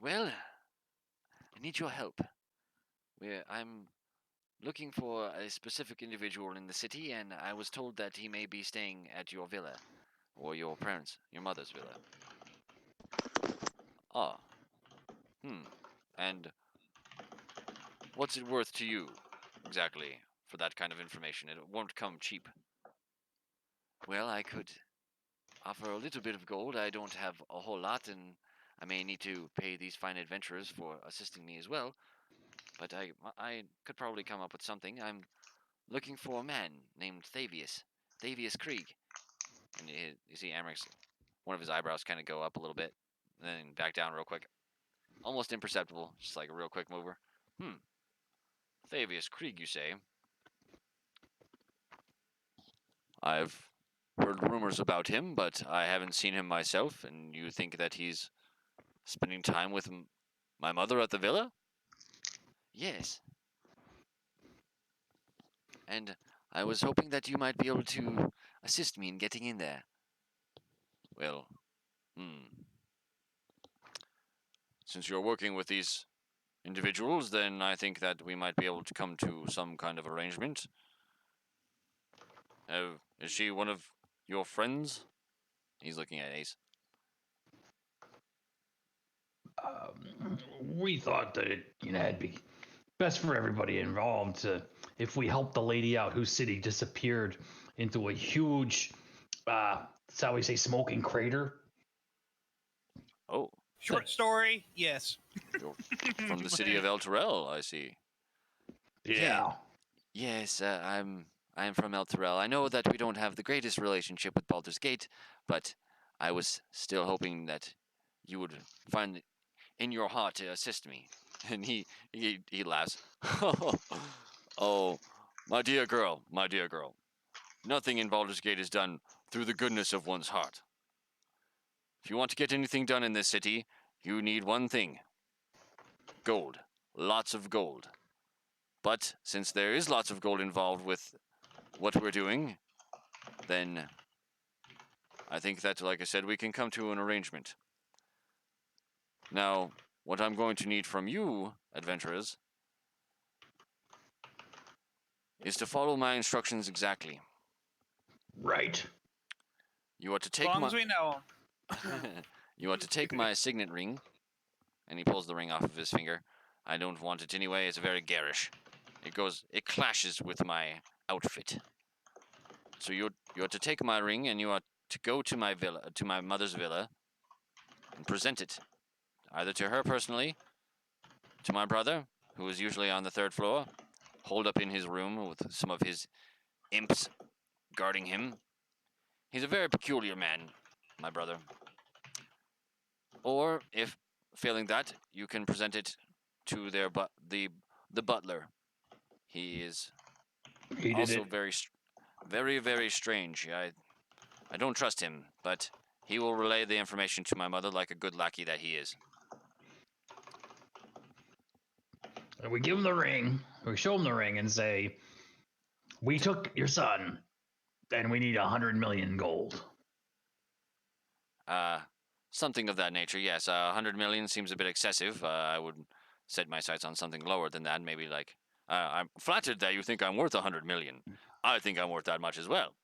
Well, I need your help. I'm looking for a specific individual in the city, and I was told that he may be staying at your villa, or your mother's villa. Ah, And what's it worth to you, exactly, for that kind of information? It won't come cheap. Well, I could offer a little bit of gold. I don't have a whole lot, and I may need to pay these fine adventurers for assisting me as well. But I could probably come up with something. I'm looking for a man named Thavius Krieg. And you see Amric's, one of his eyebrows kind of go up a little bit, and then back down real quick. Almost imperceptible, just like a real quick mover. Thavius Krieg, you say? I've heard rumors about him, but I haven't seen him myself, and you think that he's spending time with my mother at the villa? Yes. And I was hoping that you might be able to assist me in getting in there. Well, since you're working with these individuals, then I think that we might be able to come to some kind of arrangement. Is she one of your friends? He's looking at Ace. We thought that it'd be best for everybody involved if we helped the lady out whose city disappeared into a huge, shall we say, smoking crater. Oh, Short story, yes. you're from the city of El Terrell, I see. Yeah. Yes, I'm from El Terrell. I know that we don't have the greatest relationship with Baldur's Gate, but I was still hoping that you would find it in your heart to assist me. And he laughs. Oh, my dear girl, my dear girl. Nothing in Baldur's Gate is done through the goodness of one's heart. If you want to get anything done in this city, you need one thing. Gold. Lots of gold. But since there is lots of gold involved with what we're doing, then I think that, like I said, we can come to an arrangement. Now, what I'm going to need from you, adventurers, is to follow my instructions exactly. Right. You are to As take long my as we know. you are to take my signet ring, and he pulls the ring off of his finger. I don't want it anyway. It's very garish. It clashes with my outfit. So you're to take my ring, and you are to go to my villa, to my mother's villa, and present it, either to her personally, to my brother, who is usually on the third floor, holed up in his room with some of his imps guarding him. He's a very peculiar man, my brother. Or, if failing that, you can present it to the butler. He is He did also it. very, very strange. I don't trust him, but he will relay the information to my mother like a good lackey that he is. And we give him the ring. We show him the ring and say, "We took your son, and we need 100 million gold." Something of that nature, yes. 100 million seems a bit excessive. I would set my sights on something lower than that. Maybe like, I'm flattered that you think I'm worth 100 million. I think I'm worth that much as well.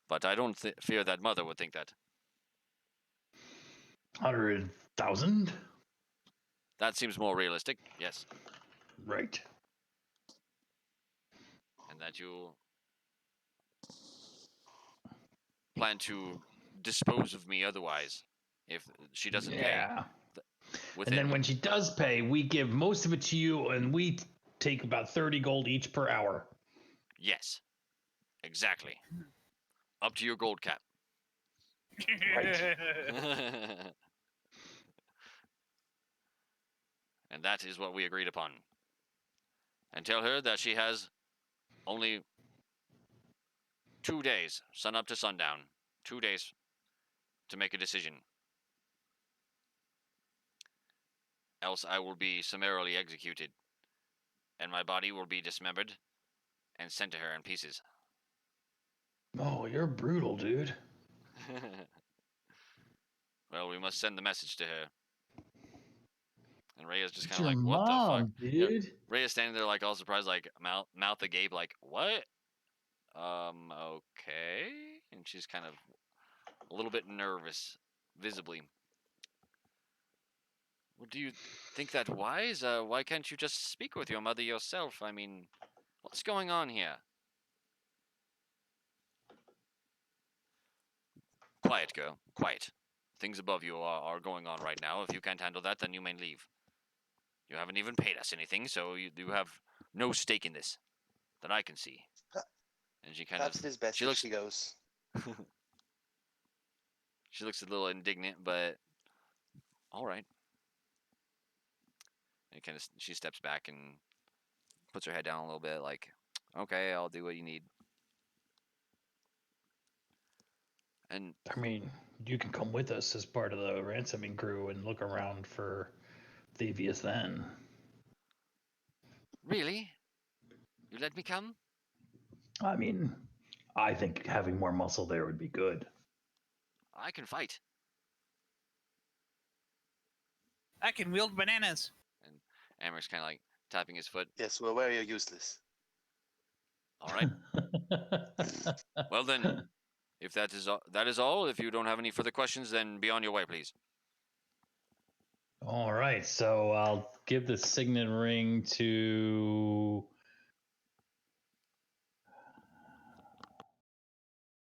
But I don't fear that mother would think that. 100,000. That seems more realistic, yes. Right. And that you plan to dispose of me otherwise if she doesn't pay. Yeah. Within. And then when she does pay, we give most of it to you, and we take about 30 gold each per hour. Yes, exactly. Up to your gold cap. Right. And that is what we agreed upon. And tell her that she has only 2 days, sun up to sundown. 2 days to make a decision. Else I will be summarily executed, and my body will be dismembered and sent to her in pieces. Oh, you're brutal, dude. Well, we must send the message to her. And Rhea's just It's kind of your like, what the fuck? mom, dude. Rhea's standing there like all surprised, like mouth agape, like, what? Okay. And she's kind of a little bit nervous, visibly. Well, do you think that wise? Why can't you just speak with your mother yourself? I mean, what's going on here? Quiet, girl. Quiet. Things above you are going on right now. If you can't handle that, then you may leave. You haven't even paid us anything, so you have no stake in this that I can see. And she kind Perhaps of it is best she if looks she goes. she looks a little indignant, but all right. And kind of she steps back and puts her head down a little bit, like, okay, I'll do what you need. And I mean, you can come with us as part of the ransoming crew and look around for Thievius then. really, you let me come? I mean, I think having more muscle there would be good. I can fight. I can wield bananas. And Amrick's kind of like tapping his foot. Yes, well, where you're useless. All right. Well then, if that is all. If you don't have any further questions, then be on your way, please. All right, so I'll give the signet ring to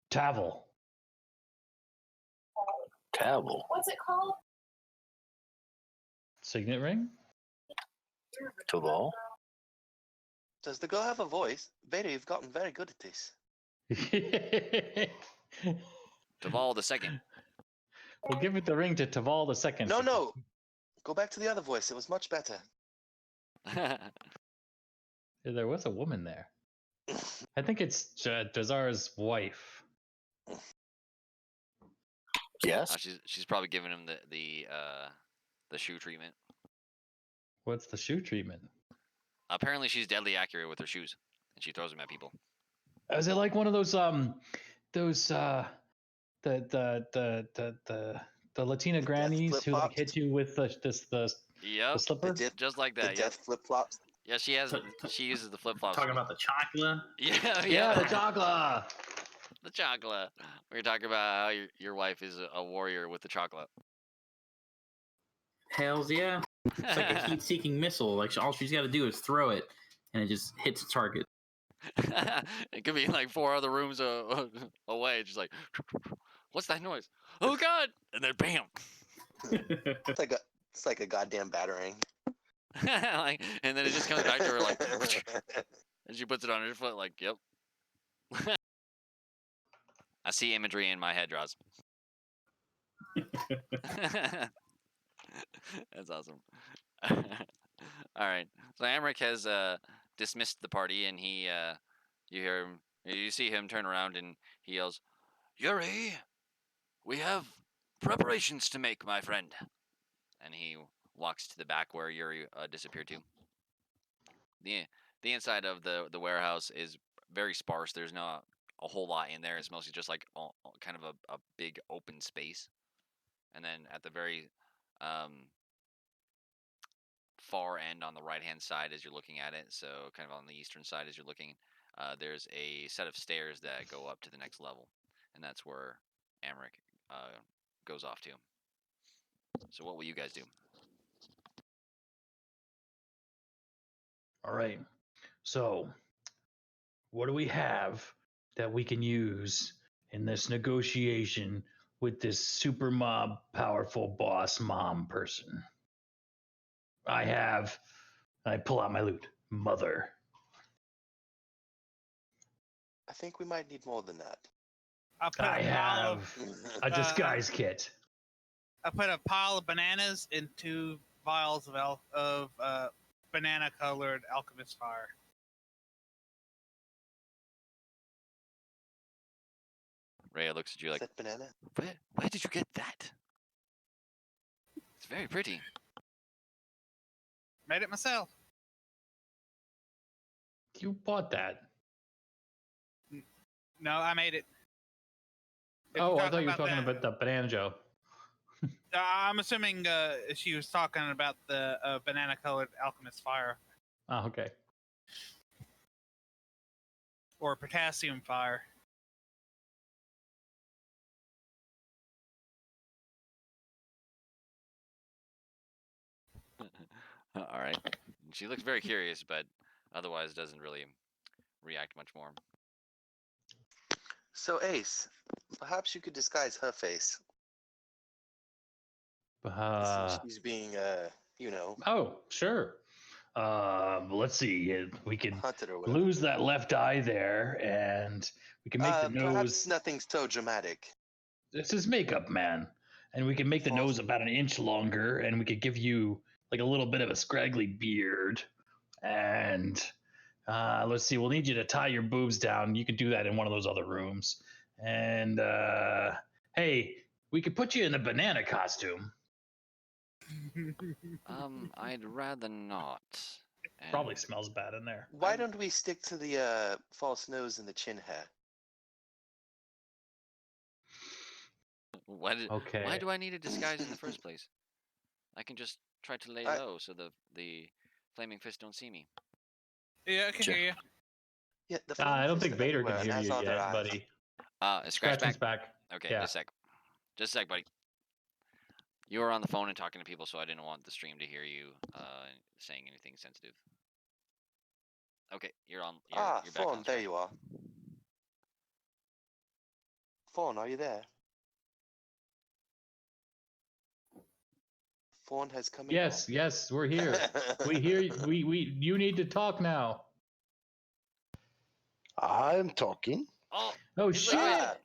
Tavel. Tavel. What's it called? Signet ring? Taval. Does the girl have a voice? Vader, you've gotten very good at this. Taval the second. We'll give it the ring to Taval the second. No, no. Go back to the other voice. It was much better. There was a woman there. I think it's Dazar's wife. Yes. She's probably giving him the shoe treatment. What's the shoe treatment? Apparently, she's deadly accurate with her shoes, and she throws them at people. Is it like one of those the Latina grannies who like hit you with the Yep, slipper? just like The that. Yep. death flip flops. Yeah, she has. She uses the flip flops. Talking about the chocolate. Yeah, Yeah, the chocolate. The chocolate. We were talking about how your wife is a warrior with the chocolate. Hells yeah. It's like a heat-seeking missile. Like all she's got to do is throw it, and it just hits a target. It could be like 4 other rooms away. Just like, what's that noise? Oh God! And then bam. It's like a goddamn batarang. Like, and then it just comes back to her like, and she puts it on her foot like, yep. I see imagery in my head, Draws. That's awesome. All right. So Amric has dismissed the party, and he, you see him turn around, and he yells, "Yuri, we have preparations to make, my friend." And he walks to the back where Yuri disappeared to. The inside of the warehouse is very sparse. There's not a whole lot in there. It's mostly just like kind of a big open space. And then at the very far end on the right hand side as you're looking at it, so kind of on the eastern side as you're looking, there's a set of stairs that go up to the next level, and that's where Amric goes off to. So what will you guys do? All right. So, what do we have that we can use in this negotiation with this super mob powerful boss mom person? I pull out my loot. Mother. I think we might need more than that. I'll put I a pile have a disguise kit. I put a pile of bananas in 2 vials of banana-colored alchemist fire. Rhea looks at you like, Is that banana? where did you get that? It's very pretty. Made it myself. You bought that. No, I made it. If Oh, you're I thought you were talking that- about the Banana Joe. I'm assuming she was talking about the banana-colored alchemist fire Oh, okay. or potassium fire. All right. She looks very curious, but otherwise doesn't really react much more. So Ace, perhaps you could disguise her face. She's being, Oh, sure. Let's see. We could hunted or whatever. lose that left eye there, and we can make the Perhaps nose. nothing so dramatic. This is makeup, man. And we can make the nose about an inch longer, and we could give you like a little bit of a scraggly beard. And let's see, we'll need you to tie your boobs down. You could do that in one of those other rooms. And hey, we could put you in a banana costume. I'd rather not. And Probably smells bad in there. Why don't we stick to the false nose and the chin hair? Why Okay. do I need a disguise in the first place? I can just try to lay low so the flaming fists don't see me. Yeah, I can hear you. Yeah, I don't think Vader can hear you yet, buddy. Is Scratchback's back. Okay, Yeah. just a sec, buddy. You were on the phone and talking to people, so I didn't want the stream to hear you saying anything sensitive. Okay, you're on. You're back Fawn, on there screen. you are. Fawn, are you there? Fawn has come. Yes, we're here. We hear you. You need to talk now. I'm talking. Oh he's shit! like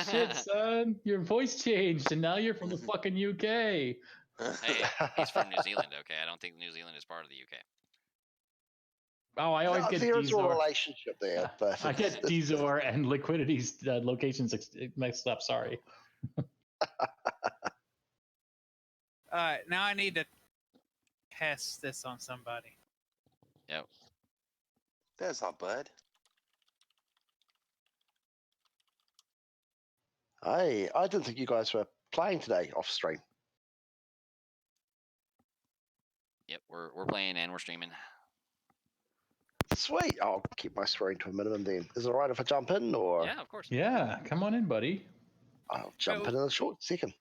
Shit, son, your voice changed, and now you're from the fucking UK. Hey, he's from New Zealand. Okay, I don't think New Zealand is part of the UK. Oh, I always get There is a Dizor. relationship there, but I get Dizor and Liquidity's locations mixed up. Sorry. All right, now I need to test this on somebody. Yep. There's our bud. I didn't think you guys were playing today off stream. Yep, we're playing and we're streaming. Sweet. I'll keep my screen to a minimum then. Is it all right if I jump in, or? Yeah, of course. Yeah, come on in, buddy. I'll jump in a short second.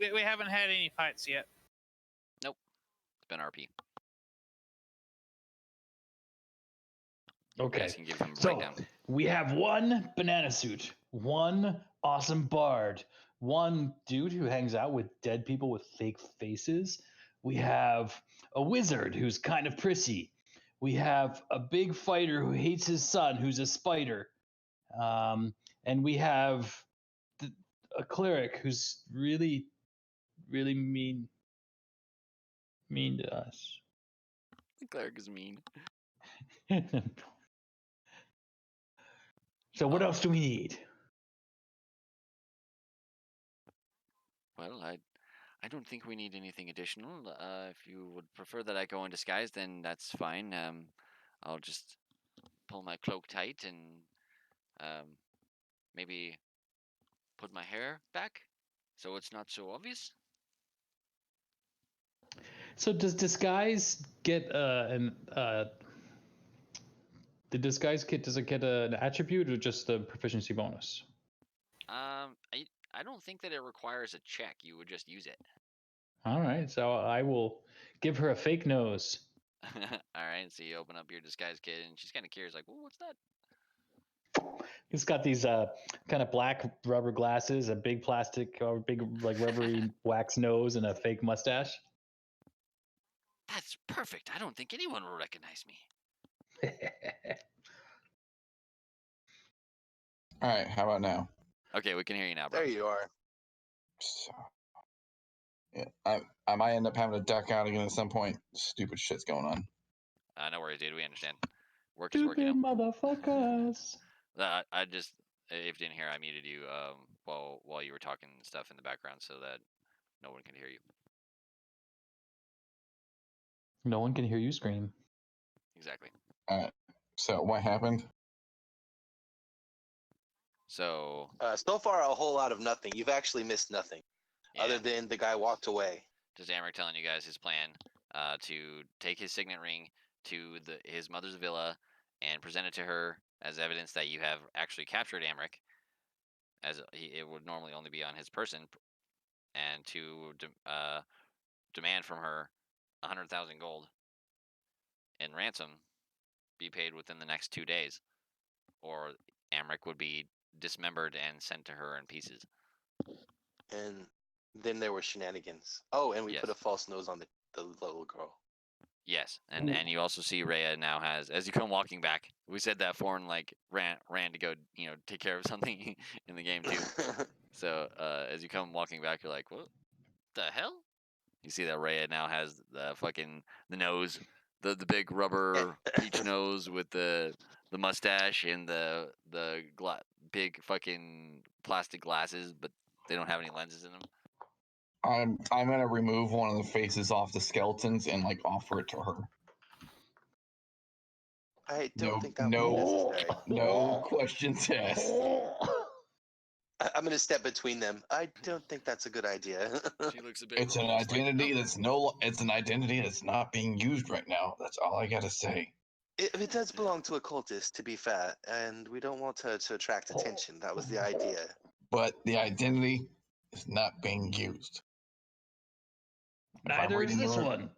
We haven't had any fights yet. Nope. It's been RP. Okay. You guys can give him a So breakdown. we have one banana suit, one awesome bard, one dude who hangs out with dead people with fake faces. We have a wizard who's kind of prissy. We have a big fighter who hates his son, who's a spider. And we have a cleric who's really, really mean to us. The cleric is mean. So what else do we need? Well, I don't think we need anything additional. If you would prefer that I go in disguise, then that's fine. I'll just pull my cloak tight and maybe put my hair back so it's not so obvious. So does disguise get the disguise kit, does it get an attribute or just a proficiency bonus? I don't think that it requires a check. You would just use it. All right, so I will give her a fake nose. All right, so you open up your disguise kit and she's kind of curious, like, well, what's that? It's got these kind of black rubber glasses, a big plastic or big like rubbery wax nose, and a fake mustache. That's perfect. I don't think anyone will recognize me. All right, how about now? Okay, we can hear you now, bro. There you are. So, yeah, I might end up having to duck out again at some point. Stupid shit's going on. No worries, dude. We understand. Work is working. Stupid motherfuckers. I just, if you didn't hear, I muted you while you were talking stuff in the background so that no one can hear you. No one can hear you scream. Exactly. All right. So what happened? So. So far, a whole lot of nothing. You've actually missed nothing, other than the guy walked away. Just Amric telling you guys his plan to take his signet ring to his mother's villa and present it to her as evidence that you have actually captured Amric, as it would normally only be on his person, and to demand from her 100,000 gold in ransom be paid within the next 2 days, or Amric would be dismembered and sent to her in pieces. And then there were shenanigans. Oh, and we Yes. put a false nose on the little girl. Yes, and you also see Rhea now has, as you come walking back. We said that Forn like ran to go, take care of something in the game too. So as you come walking back, you're like, what the hell? You see that Rhea now has the nose, the big rubber peach nose with the mustache and the big fucking plastic glasses, but they don't have any lenses in them. I'm gonna remove one of the faces off the skeletons and like offer it to her. I don't think that would be necessary. No questions asked. I'm gonna step between them. I don't think that's a good idea. She looks a bit. It's an identity that's It's an identity that's not being used right now. That's all I gotta say. It does belong to a cultist, to be fair, and we don't want her to attract attention. That was the idea. But the identity is not being used. Neither is this one.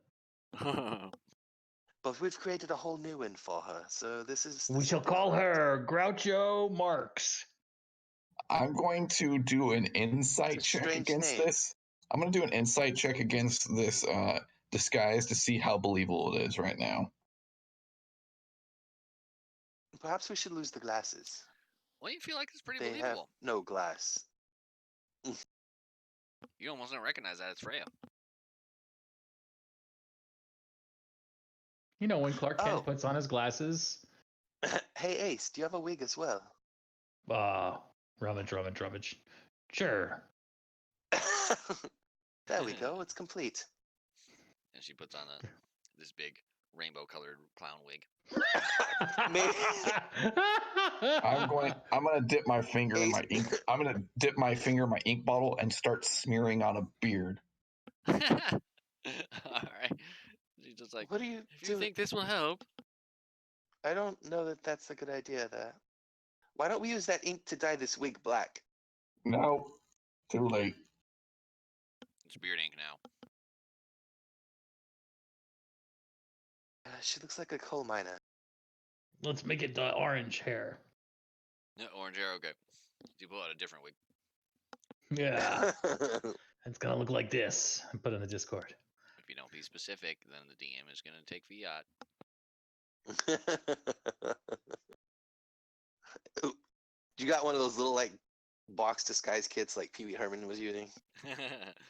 But we've created a whole new one for her, so this is. We shall call her Groucho Marx. I'm going to do an insight check against this. I'm going to do an insight check against this disguise to see how believable it is right now. Perhaps we should lose the glasses. Well, you feel like it's pretty They believable. have no glass. You almost don't recognize that it's Freya. When Clark Kent puts on his glasses. Hey, Ace, do you have a wig as well? Rummage. Sure. There we go. It's complete. And she puts on this big rainbow-colored clown wig. I'm gonna dip my finger in my ink. I'm gonna dip my finger in my ink bottle and start smearing on a beard. All right. She's just like, what do you if you think this will help? I don't know that that's a good idea. Why don't we use that ink to dye this wig black? No, too late. It's beard ink now. She looks like a coal miner. Let's make it orange hair. No, orange hair, okay. You pull out a different wig. Yeah. It's gonna look like this. I put it in the Discord. If you don't be specific, then the DM is gonna take fiat. You got one of those little like box disguise kits like Pee Wee Herman was using.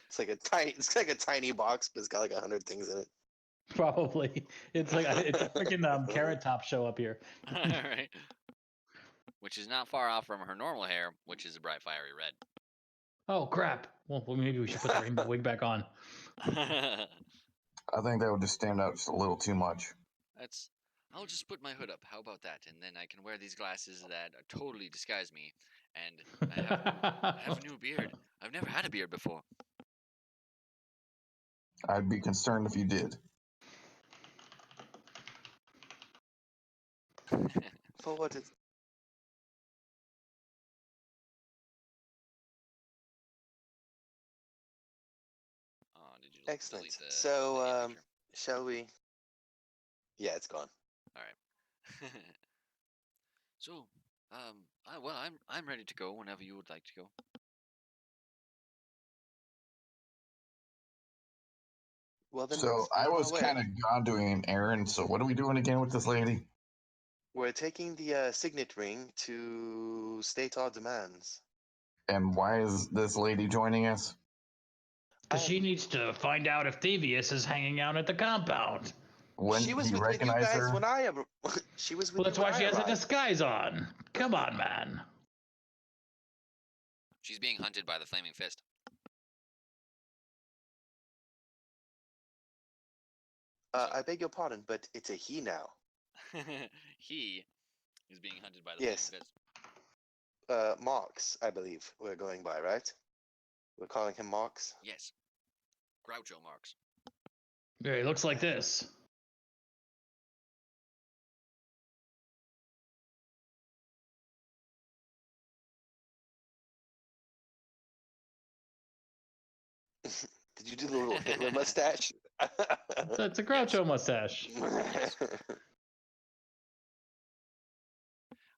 It's like a tiny box, but it's got like 100 things in it. Probably. It's like it's a freaking Carrot Top show up here. All right. Which is not far off from her normal hair, which is a bright fiery red. Oh crap! Well, maybe we should put the rainbow wig back on. I think that would just stand out just a little too much. I'll just put my hood up. How about that? And then I can wear these glasses that totally disguise me, and I have a new beard. I've never had a beard before. I'd be concerned if you did. For what is? Did you Excellent. delete So, shall we? Yeah, it's gone. All right. So, I'm ready to go whenever you would like to go. Well, then. So I was kind of gone doing an errand. So what are we doing again with this lady? We're taking the signet ring to state our demands. And why is this lady joining us? Because she needs to find out if Thavius is hanging out at the compound. When she was you with you guys her? when I she was with. Well, that's why she has a disguise on. Come on, man. She's being hunted by the Flaming Fist. I beg your pardon, but it's a he now. He is being hunted by the Flaming Fist. Marx, I believe we're going by, right? We're calling him Marx? Yes. Groucho Marx. Yeah, he looks like this. Did you do the little Hitler mustache? That's a Groucho mustache.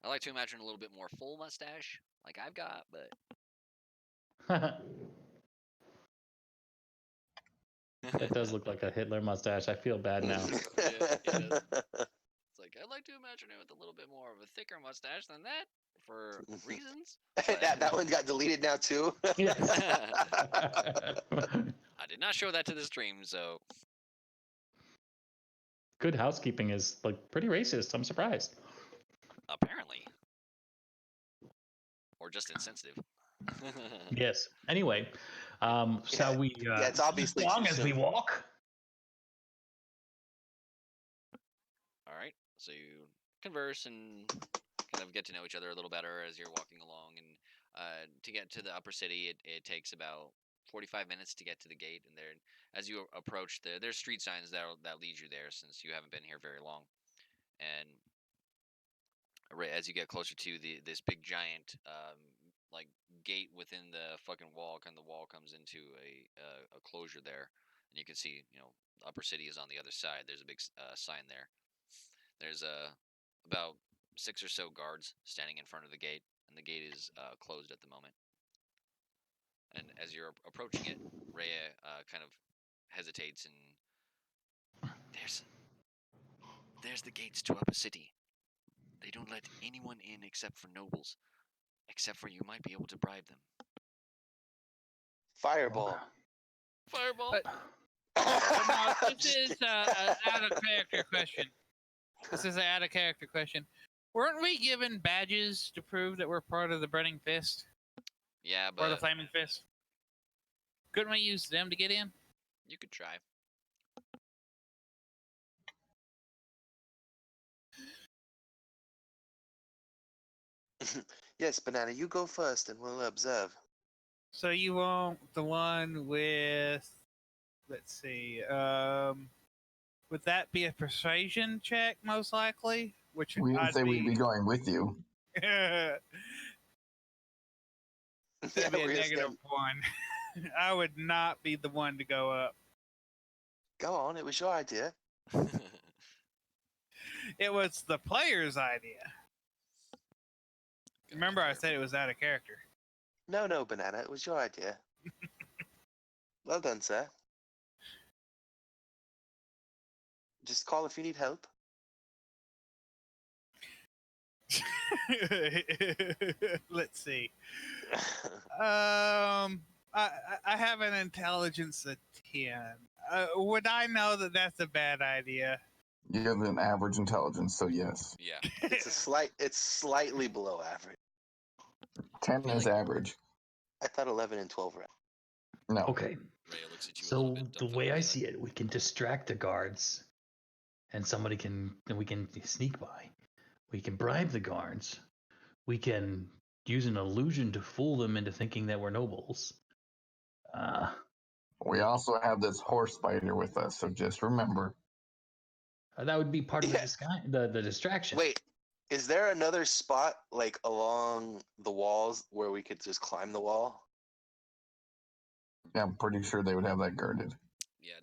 I like to imagine a little bit more full mustache, like I've got, but That does look like a Hitler mustache. I feel bad now. Yeah, it does. It's like I'd like to imagine it with a little bit more of a thicker mustache than that for reasons. that one got deleted now too. Yes. I did not show that to the stream, so Good Housekeeping is like pretty racist. I'm surprised. apparently, or just insensitive. Yes. Anyway, shall we yeah, it's obviously sing a song too as we soon. walk? All right, so you converse and kind of get to know each other a little better as you're walking along, and to get to the upper city, it takes about 45 minutes to get to the gate, and there, as you approach there's street signs that lead you there since you haven't been here very long, and right as you get closer to this big giant like gate within the fucking wall, kind of the wall comes into a closure there, and you can see upper city is on the other side. There's a big sign there. There's about 6 or so guards standing in front of the gate, and the gate is closed at the moment. And as you're approaching it, Rhea kind of hesitates, and there's the gates to Upper City. They don't let anyone in except for nobles, except for you might be able to bribe them. Fireball. Fireball. No, this is an out of character question. This is an out of character question. Weren't we given badges to prove that we're part of the Burning Fist Yeah, or the but Flaming Fist? Couldn't we use them to get in? you could try. Yes, Banana, you go first and we'll observe. So you want the one with, let's see, would that be a persuasion check most likely? Which We didn't I'd say we'd be going with you. That'd Yeah, be a we're gonna negative one. I would not be the one to go up. Go on, it was your idea. It was the player's idea. Remember, I said it was out of character. No, Banana, it was your idea. Well done, sir. Just call if you need help. Let's see. I have an intelligence of 10. Would I know that that's a bad idea? You have an average intelligence, so yes. Yeah. It's slightly below average. 10 is average. I thought 11 and 12 were. No. Okay. Rhea looks at you a So little bit the way I dumbfoundedly, see it, we can distract the guards, and we can sneak by. We can bribe the guards. We can use an illusion to fool them into thinking that we're nobles. We also have this horse spider with us, so just remember. That would be part of the distraction. Wait, is there another spot like along the walls where we could just climb the wall? Yeah, I'm pretty sure they would have that guarded. Yeah,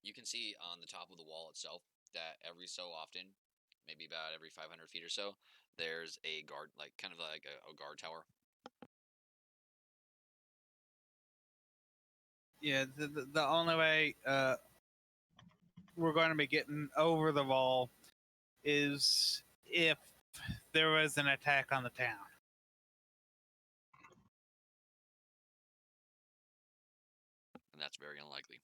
you can see on the top of the wall itself that every so often, maybe about every 500 feet or so, there's a guard, like kind of like a guard tower. Yeah, the only way we're going to be getting over the wall is if there was an attack on the town. And that's very unlikely.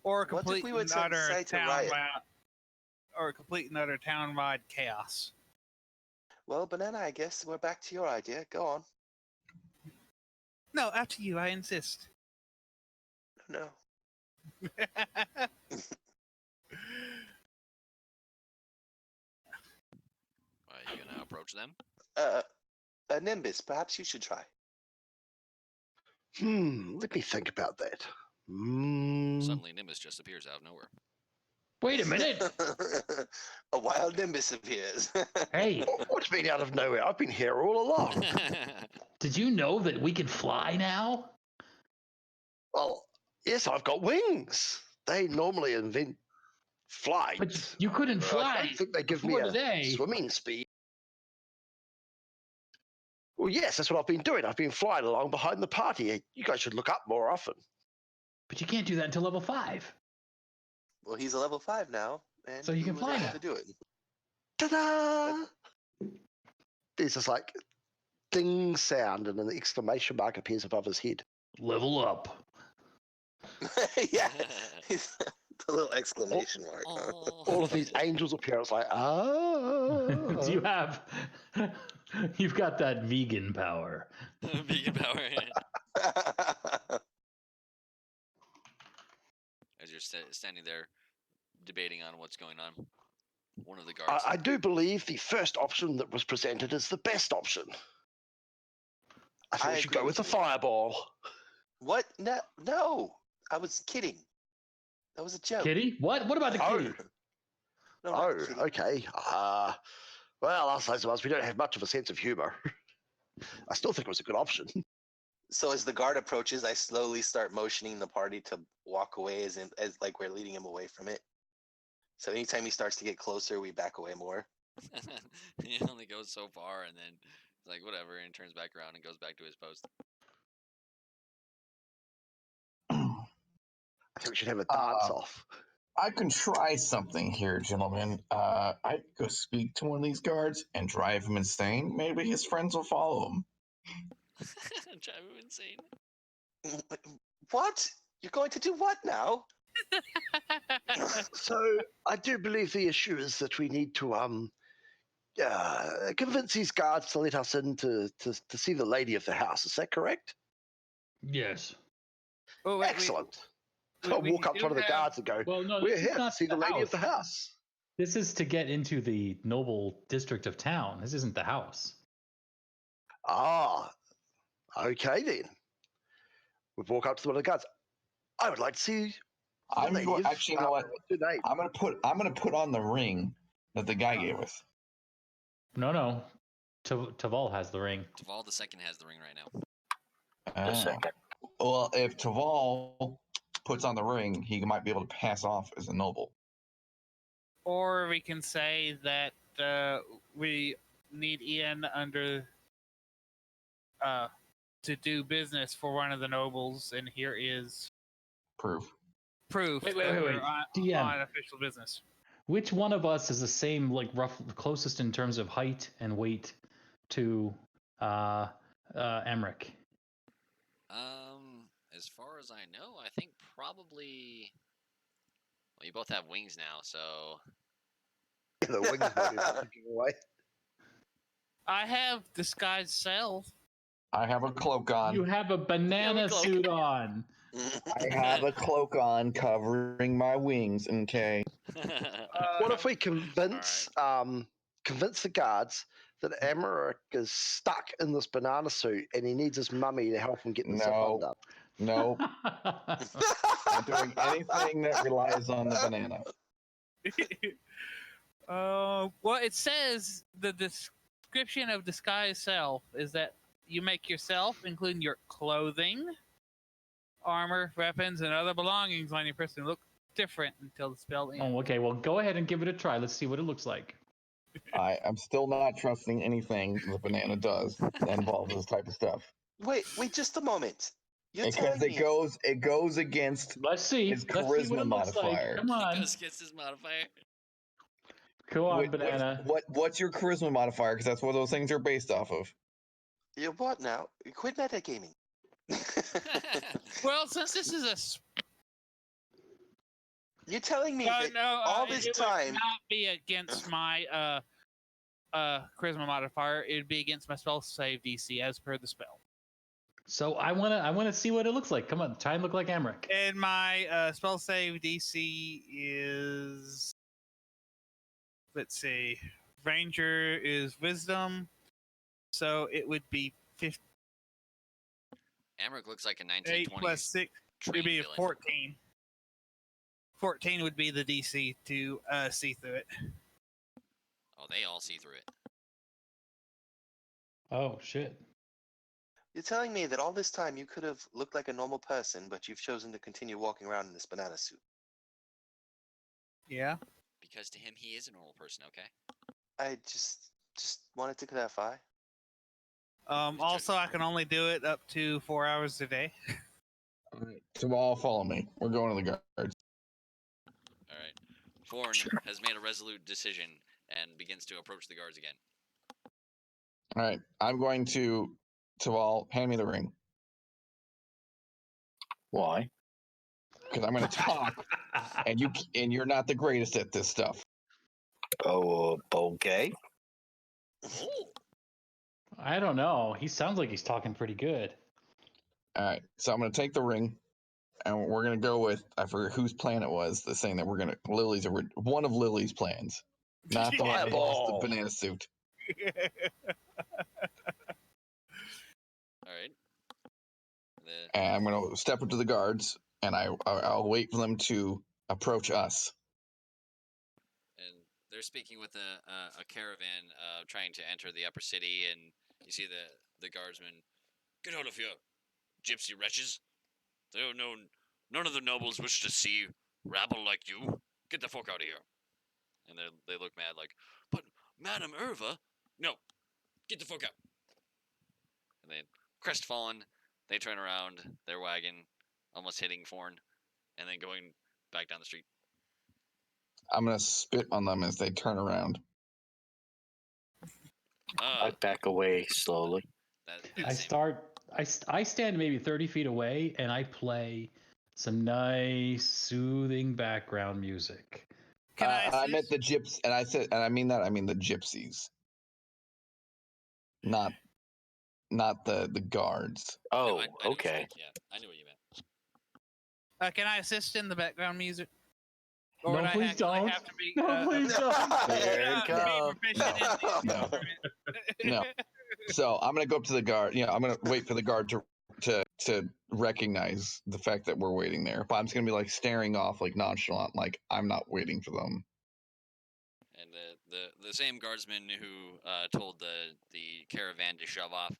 Or a What if complete we would and utter incite a riot? town-wide chaos. Well, Banana, I guess we're back to your idea. Go on. No, after you, I insist. No. Are you gonna approach them? Nimbus, perhaps you should try. Let me think about that. Suddenly, Nimbus just appears out of nowhere. Wait a minute. A wild nimbus appears. Hey, What's been out of nowhere? I've been here all along. did you know that we can fly now? Well, yes, I've got wings. They normally invent flight. But you couldn't I fly don't think they give me before a today. swimming speed. Well, yes, that's what I've been doing. I've been flying along behind the party. You guys should look up more often. But you can't do that until level 5. Well, he's a level 5 now, and So you he can was fly able now. to do it. Ta-da! There's this like ding sound and an exclamation mark appears above his head. Level up. Yeah, the little exclamation mark. Huh? All of these angels appear. It's like, ah. Do you have? You've got that vegan power. Vegan power. As you're standing there debating on what's going on, one of the guards. I do believe the first option that was presented is the best option. I think I we should agree go with the with you. fireball. What? No, no. I was kidding. That was a joke. Kitty? What? What about the Oh. kitty? No, not Oh, kidding. okay. Well, I suppose we don't have much of a sense of humor. I still think it was a good option. So as the guard approaches, I slowly start motioning the party to walk away, as like we're leading him away from it. So anytime he starts to get closer, we back away more. He only goes so far, and then he's like, whatever, and turns back around and goes back to his post. I think we should have a dance off. I can try something here, gentlemen. I could go speak to one of these guards and drive him insane. Maybe his friends will follow him. Drive him insane. What? You're going to do what now? So I do believe the issue is that we need to convince these guards to let us in to see the lady of the house. Is that correct? Yes. Oh, wait, Excellent. we- I'll we walk up to do one of the have- guards and go, Well, no, we're this is here to not see the lady of the house. house. This is to get into the noble district of town. This isn't the house. Ah, okay then. We walk up to one of the guards. I would like to see the I'm lady go- of, actually, you know what? what's her name? I'm gonna put on the ring that the guy gave us. No. Taval has the ring. Taval the second has the ring right now. The second. Well, if Taval puts on the ring, he might be able to pass off as a noble. Or we can say that we need Ian under to do business for one of the nobles, and here is Proof. proof Wait, that wait. we're DM. on official business. Which one of us is the same, like closest in terms of height and weight to Emmerich? As far as I know, I think probably. Well, you both have wings now, so. The wings might be taking away. I have disguised self. I have a cloak on. You have a banana cloak. suit on. I have a cloak on covering my wings. Okay. What if we convince the guards that Emmerich is stuck in this banana suit and he needs his mummy to help him get the zip No. undone? No, not doing anything that relies on the banana. Well, it says the description of disguised self is that you make yourself, including your clothing, armor, weapons, and other belongings on your person, look different until the spell ends. Oh, okay. Well, go ahead and give it a try. Let's see what it looks like. I'm still not trusting anything the banana does that involves this type of stuff. Wait, just a moment. You're Because telling me it goes against Let's see. his Let's see what charisma it looks modifier. like. Come on. Goes against his modifier. Come on, banana. What's your charisma modifier? Because that's what those things are based off of. you're what now? Quit metagaming. Well, since this is a You're telling me that all this it time. would not be against my charisma modifier. It would be against my spell save DC as per the spell. So I wanna see what it looks like. Come on, try and look like Emmerich. And my spell save DC is, let's see, Ranger is Wisdom, so it would be 15. Emmerich looks like a 8 1920s plus 6 would train be a villain. 14. 14 would be the DC to see through it. Oh, they all see through it. Oh shit. You're telling me that all this time you could have looked like a normal person, but you've chosen to continue walking around in this banana suit. Yeah. Because to him, he is a normal person. Okay. I just wanted to clarify. Also, I can only do it up to 4 hours a day. All right, so all follow me. We're going to the guards. All right. Forn has made a resolute decision and begins to approach the guards again. All right, I'm going to all hand me the ring Why? because I'm going to talk, and you're not the greatest at this stuff. Oh, okay. Oh. I don't know. He sounds like he's talking pretty good. All right, so I'm going to take the ring, and we're going to go with, I forget whose plan it was, the saying that we're going to one of Lily's plans, not the one that lost the Fireball. banana suit. All right. And I'm going to step up to the guards, and I'll wait for them to approach us. And they're speaking with a caravan trying to enter the upper city, and you see the guardsmen. Get out of here, gypsy wretches! None of the nobles wish to see rabble like you. Get the fuck out of here! And they look mad, like, but Madame Irva, no, get the fuck out! And they crestfallen, they turn around their wagon, almost hitting Forn, and then going back down the street. I'm going to spit on them as they turn around. I back away slowly. I stand maybe 30 feet away and I play some nice soothing background music. Can I meant the gyps, and I mean the gypsies, not the guards. Oh, I know okay. Yeah, I knew what you meant. Can I assist in the background music? Or No, would I please actually don't. have to be, No, please don't. There it be comes. proficient in the No. instrument? No. So I'm gonna go up to the guard. I'm gonna wait for the guard to recognize the fact that we're waiting there. But I'm just gonna be like staring off, like nonchalant, like I'm not waiting for them. And the same guardsman who told the caravan to shove off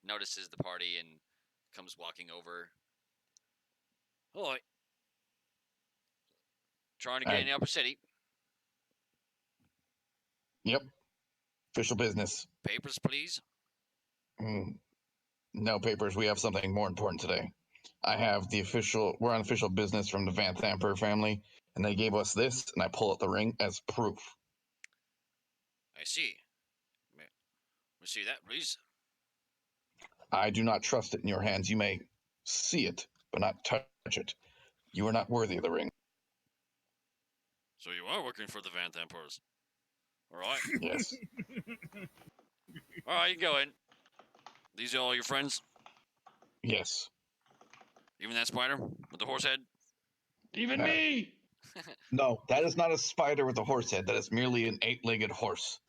notices the party and comes walking over. Oi. Trying to get in the upper city. Yep. Official business. Papers, please. No papers. We have something more important today. We're on official business from the Van Thamper family, and they gave us this, and I pull out the ring as proof. I see. May we see that, please? I do not trust it in your hands. You may see it, but not touch it. You are not worthy of the ring. So you are working for the Van Thampers. All right. Yes. All right, you go in. These are all your friends? Yes. Even that spider with the horse head? Even me. No, that is not a spider with a horse head. That is merely an 8-legged horse.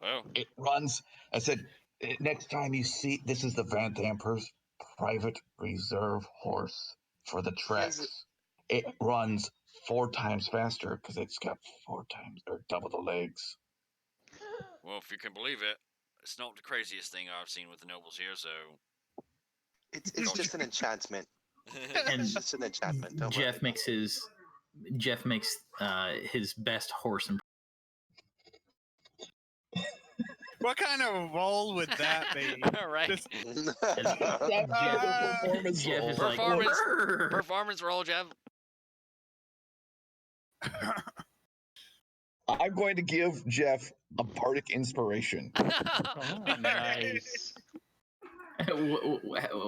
Oh. It runs. I said, next time you see, this is the Van Thamper's private reserve horse for the treks. It runs 4 times faster because it's got 4 times or double the legs. Well, if you can believe it, it's not the craziest thing I've seen with the nobles here, so... It's just an enchantment. And It's just an enchantment. Don't Jeff worry. makes his best horse impression. What kind of role would that be? All right. Just- Jeff is like, Performance. "Brr." Performance roll, Jeff. I'm going to give Jeff a bardic inspiration. Oh, nice.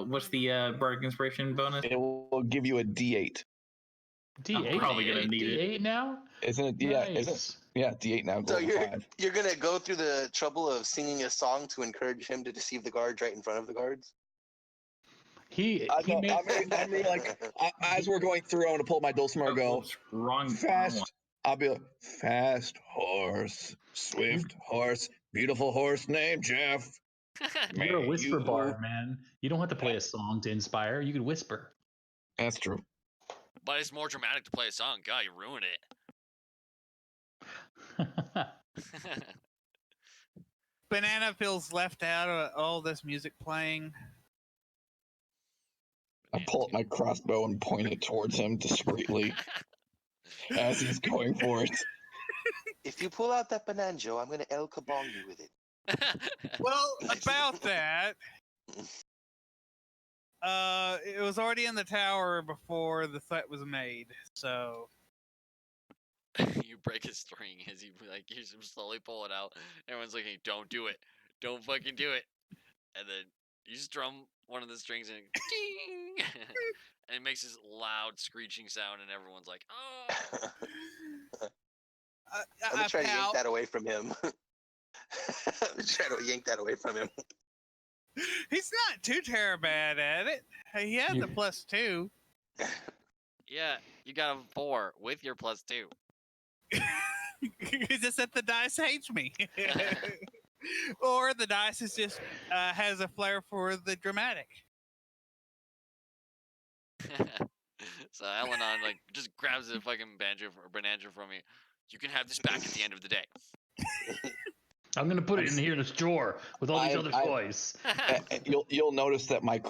What's the bardic inspiration bonus? It will give you a D8. D8. I'm probably gonna need it. D8 now. Isn't it? Yeah, Nice. isn't it? Yeah, D8 now. So Goes to 5. you're gonna go through the trouble of singing a song to encourage him to deceive the guards right in front of the guards? He I'm made like, as we're going through, I'm gonna pull my dulcimer and go Oops, wrong fast. one. I'll be like, fast horse, swift horse, beautiful horse named Jeff. You're a May whisper you- bard, man. You don't have to play a song to inspire. You could whisper. That's true. But it's more dramatic to play a song. God, you ruined it. Banana feels left out of all this music playing. I pull up my crossbow and point it towards him discreetly as he's going for it. If you pull out that bananjo, I'm gonna El Kabong you with it. Well, about that, it was already in the tower before the threat was made, so You break his string as you slowly pull it out. Everyone's looking, don't do it. Don't fucking do it. And then you strum one of the strings and ding! And it makes this loud screeching sound, and everyone's like, oh. I'm gonna try to yank that away from him. I'm trying to yank that away from him. He's not too terrible bad at it. He had the +2. Yeah, you got a 4 with your +2. It's just that the dice hates me. Or the dice is just has a flair for the dramatic. So Elenon just grabs the fucking banjo or banana from you. You can have this back at the end of the day. I'm gonna put it in here in this drawer with all these other toys. You'll notice that my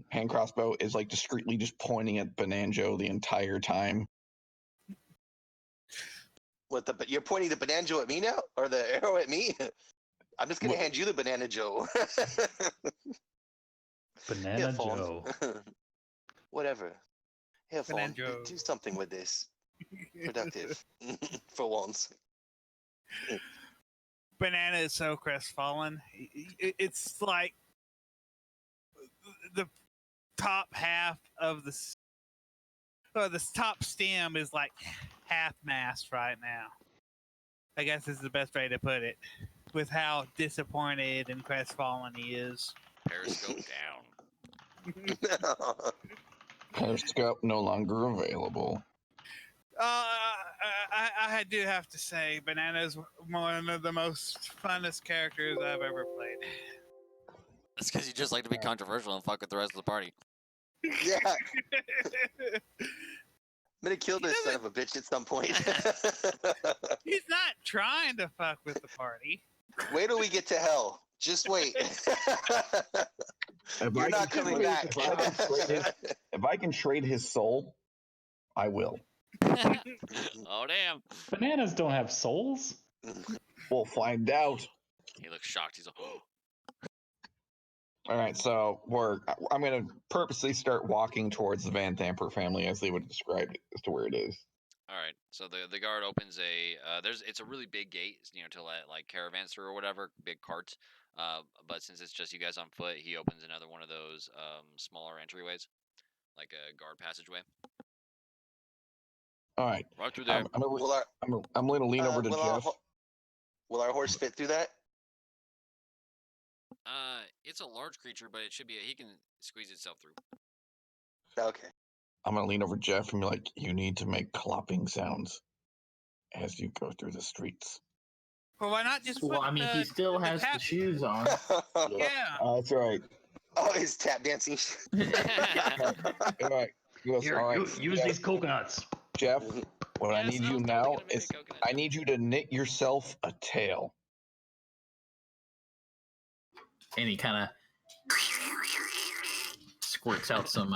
hand crossbow is discreetly just pointing at Bananjo the entire time. But you're pointing the bananjo at me now, or the arrow at me? I'm just gonna hand you the banana Joe. Banana Joe. Whatever. Here, Fawn, Banana do something with this. Productive. For once. Banana is so crestfallen. It's like the top half of the top stem is like half mast right now. I guess is the best way to put it, with how disappointed and crestfallen he is. Periscope down. Periscope no longer available. I do have to say, Banana is one of the most funnest characters I've ever played. That's because you just like to be controversial and fuck with the rest of the party. Yeah. I'm gonna kill this son of a bitch at some point. He's not trying to fuck with the party. Wait till we get to hell. Just wait. You're not coming back. If I can trade his soul, I will. Oh, damn. Bananas don't have souls. We'll find out. He looks shocked. He's like, oh. All right, so I'm going to purposely start walking towards the Van Thamper family as they would have described it as to where it is. All right, so the guard opens it's a really big gate, to let caravans through or whatever, big carts. But since it's just you guys on foot, he opens another one of those smaller entryways, like a guard passageway. All right. Right through there. I'm going to lean over to Jeff. Will our horse fit through that? It's a large creature, but he can squeeze itself through. Okay. I'm going to lean over Jeff and be like, you need to make clopping sounds as you go through the streets. Well, why not just Well, I mean, he still has the shoes on. Yeah. That's right. Oh, he's tap dancing. All right. Here, all right. use these coconuts. Jeff, what I Yes, need I you was now totally gonna make is a coconut I joke. need you to knit yourself a tail. And he kind of squirts out some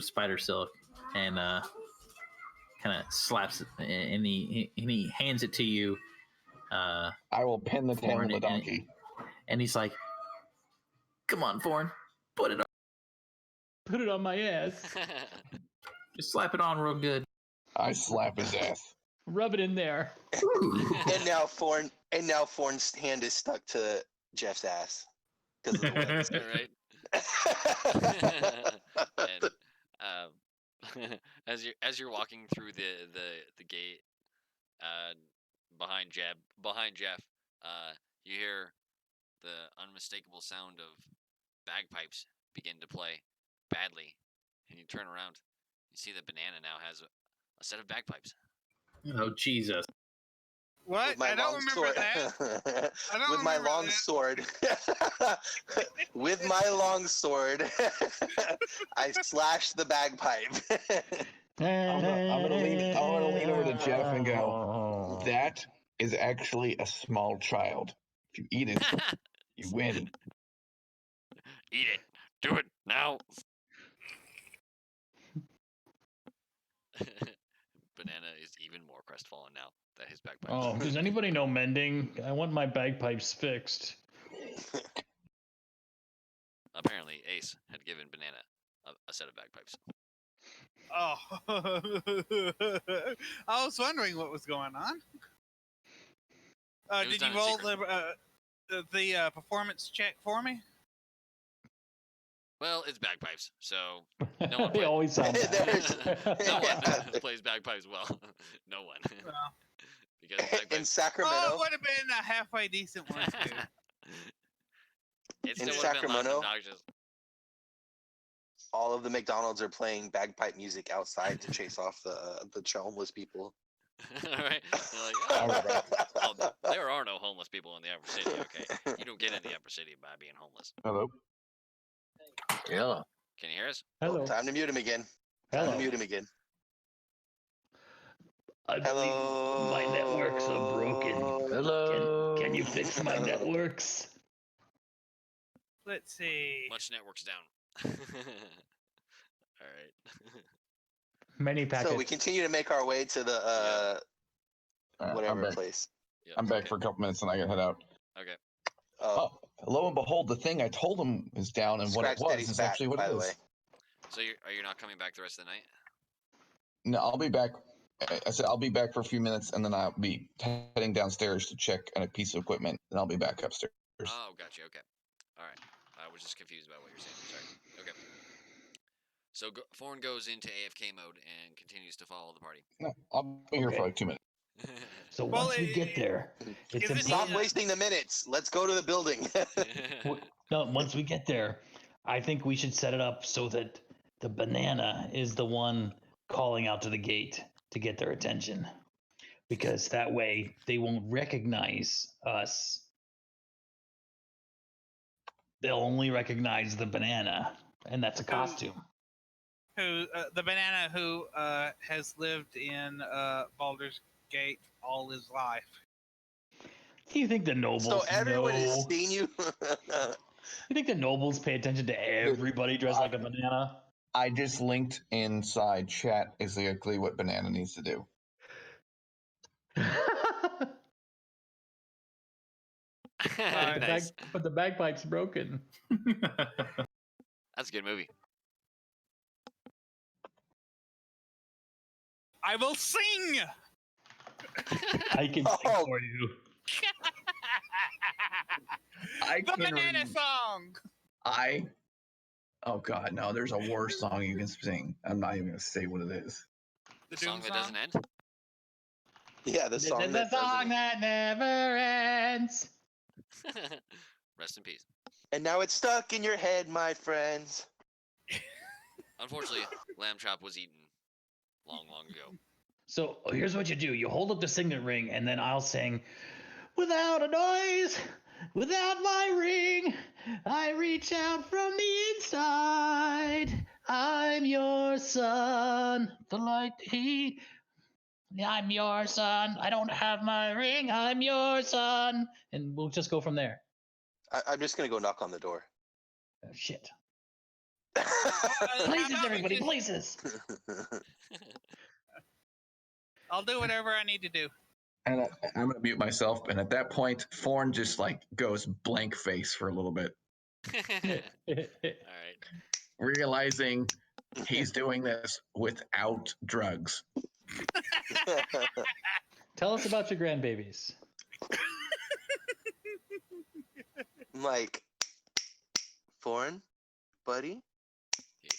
spider silk and kind of slaps it, and he hands it to you. I will pin the tail on the donkey. And he's like, "Come on, Thorn, put it on. Put it on my ass. Just slap it on real good." I slap his ass. Rub it in there. And now Thorn's hand is stuck to Jeff's ass because of the whips. Right. And as you're walking through the gate, behind Jeff, you hear the unmistakable sound of bagpipes begin to play badly, and you turn around. You see that Banana now has a set of bagpipes. Oh, Jesus. What? with my I don't long remember sword. that. I don't With my remember long that. sword. With my long sword, I slashed the bagpipe. I'm gonna lean over to Jeff and go, that is actually a small child. If you eat it, you win. Eat it. Do it now. Banana is even more crestfallen now that his bagpipes. Oh, does anybody know mending? I want my bagpipes fixed. Apparently, Ace had given Banana a set of bagpipes. Oh, I was wondering what was going on. It was Did done you in roll secret. the performance check for me? Well, it's bagpipes, so no one They always sound There's- bad. no one Yeah. plays bagpipes well. No one. Well, Because In bagpipes. oh, Sacramento, it would have been a halfway decent one too. It In still would have been loud and Sacramento? obnoxious. all of the McDonald's are playing bagpipe music outside to chase off the homeless people. All right. They're like, oh, there are no homeless people in the upper city. Okay, you don't get in the upper city by being homeless. Hello. Yeah. Can you hear us? Hello. Time to mute him again. Time Hello. to mute him again. I believe my networks are broken. Hello. Can you fix my networks? Let's see. Much networks down. All right. Many packets. So we continue to make our way to the All right, whatever I'm back. place. Yep, I'm back okay. for a couple minutes and I gotta head out. Okay. Oh, Lo and behold, the thing I told him is down, and what it Scratch was Daddy's is back, actually what by it the is. way. So are you not coming back the rest of the night? No, I'll be back. I said I'll be back for a few minutes, and then I'll be heading downstairs to check on a piece of equipment, and I'll be back upstairs. Oh, gotcha. Okay. All right. I was just confused about what you're saying. Sorry. Okay. So Thorn goes into AFK mode and continues to follow the party. No, I'll be here for like 2 minutes. So Well, once we get there, it's isn't he, Stop important. wasting the minutes. Let's go to the building. No, once we get there, I think we should set it up so that the banana is the one calling out to the gate to get their attention. Because that way they won't recognize us. They'll only recognize the banana, and that's a costume. who the banana who has lived in Baldur's Gate all his life? Do you think the nobles So everyone has know? seen you. You think the nobles pay attention to everybody dressed like a banana? I just linked inside chat exactly what Banana needs to do. Nice. But the bagpipe's broken. That's a good movie. I will sing. I can sing Oh. for you. I The can banana song. Oh God, no! There's a worse song you can sing. I'm not even gonna say what it is. The The song Doom that doesn't end. Yeah, the This song is the that song doesn't. that never ends. Rest in peace. And now it's stuck in your head, my friends. Unfortunately, lamb chop was eaten long ago. So here's what you do: you hold up the signet ring, and then I'll sing, "Without a noise, without my ring, I reach out from the inside. I'm your son, the light, the heat. I'm your son. I don't have my ring. I'm your son." And we'll just go from there. I'm just gonna go knock on the door. Oh, shit. How Places, about we everybody, just- places. I'll do whatever I need to do. And I'm gonna mute myself. And at that point, Thorn just like goes blank face for a little bit, All right. realizing he's doing this without drugs. Tell us about your grandbabies. I'm like, foreign, buddy.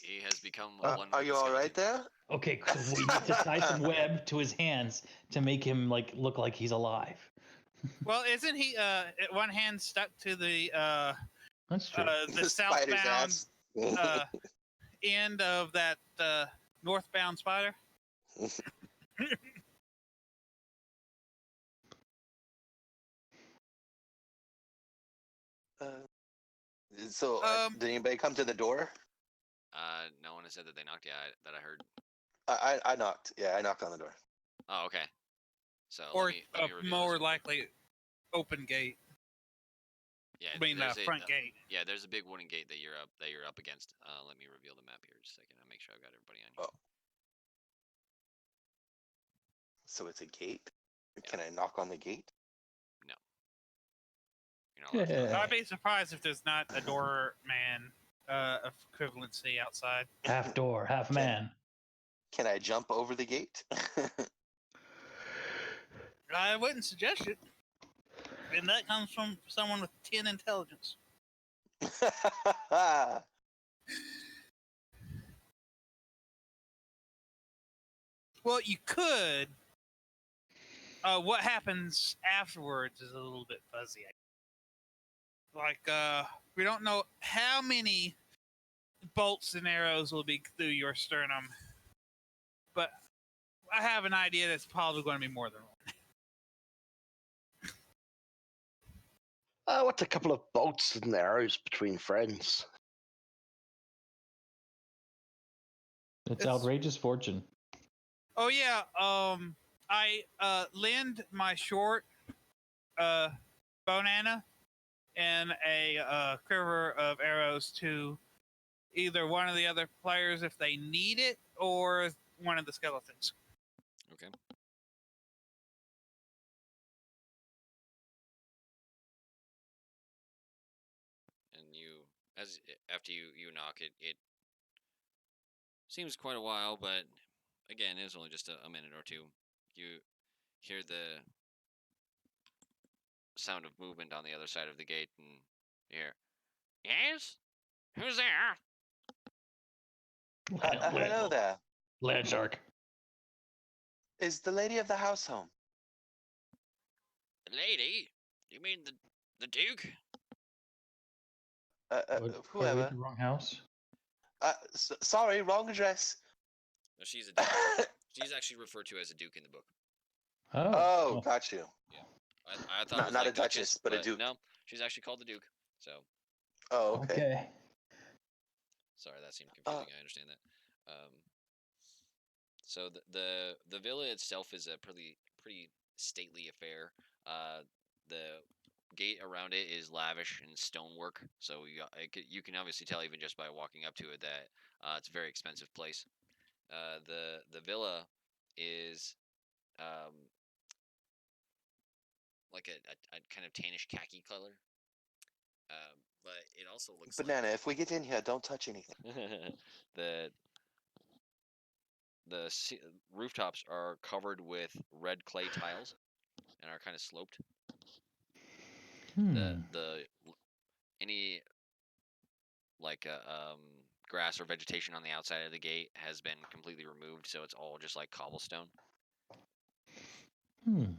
He has become one. Are with you the all right skeleton. there? Okay, so we need to tie some web to his hands to make him like look like he's alive. Well, isn't he one hand stuck to the That's true. the spider's southbound ass. end of that northbound spider? So, did anybody come to the door? No one has said that they knocked. Yeah, that I heard. I knocked. Yeah, I knocked on the door. Oh, okay. So Or let me reveal more this. likely, open gate. Yeah, I mean, front gate. Yeah, there's a big wooden gate that you're up against. Let me reveal the map here just a second. I'll make sure I've got everybody on here. Oh. So it's a gate. Can I knock on the gate? No. You're not allowed to. I'd be surprised if there's not a doorman equivalency outside. Half door, half man. Can I jump over the gate? I wouldn't suggest it. And that comes from someone with 10 intelligence. Well, you could. What happens afterwards is a little bit fuzzy. Like, we don't know how many bolts and arrows will be through your sternum, but I have an idea that's probably going to be more than one. What's a couple of bolts and arrows between friends? It's outrageous fortune. Oh yeah, I lend my short bonana and a quiver of arrows to either one of the other players if they need it, or one of the skeletons. Okay. And after you knock it, it seems quite a while, but again, it was only just a minute or two. You hear the sound of movement on the other side of the gate, and you hear, "Yes, who's there?" Hello there. Land shark. Is the lady of the house home? The lady? You mean the Duke? Are we Whoever. at the wrong house? Sorry, wrong address. No, she's a Duke. She's actually referred to as a Duke in the book. Oh, got you. Yeah, I thought it was not like a duchess, but a duke. No, she's actually called the Duke. So. Oh, okay. Sorry, that seemed confusing. I understand that. So the villa itself is a pretty stately affair. The gate around it is lavish in stonework, so you can obviously tell even just by walking up to it that it's a very expensive place. The villa is like a kind of tannish khaki color, but it also looks Banana. If we get in here, don't touch anything. The rooftops are covered with red clay tiles and are kind of sloped. The any like grass or vegetation on the outside of the gate has been completely removed, so it's all just like cobblestone. And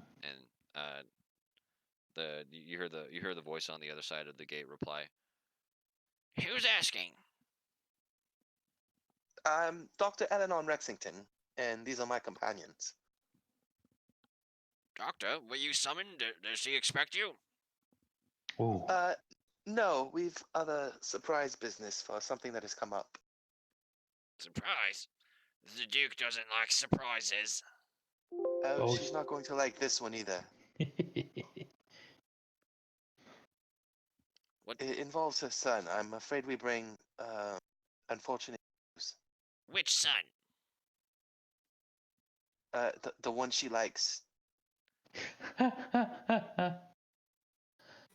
you hear the voice on the other side of the gate reply, "Who's asking?" I'm Dr. Eleanor Rexington, and these are my companions. Doctor, were you summoned? Does she expect you? Ooh. No, we've other surprise business for something that has come up. Surprise? The Duke doesn't like surprises. Oh, she's not going to like this one either. What? It involves her son. I'm afraid we bring unfortunate news. Which son? The one she likes.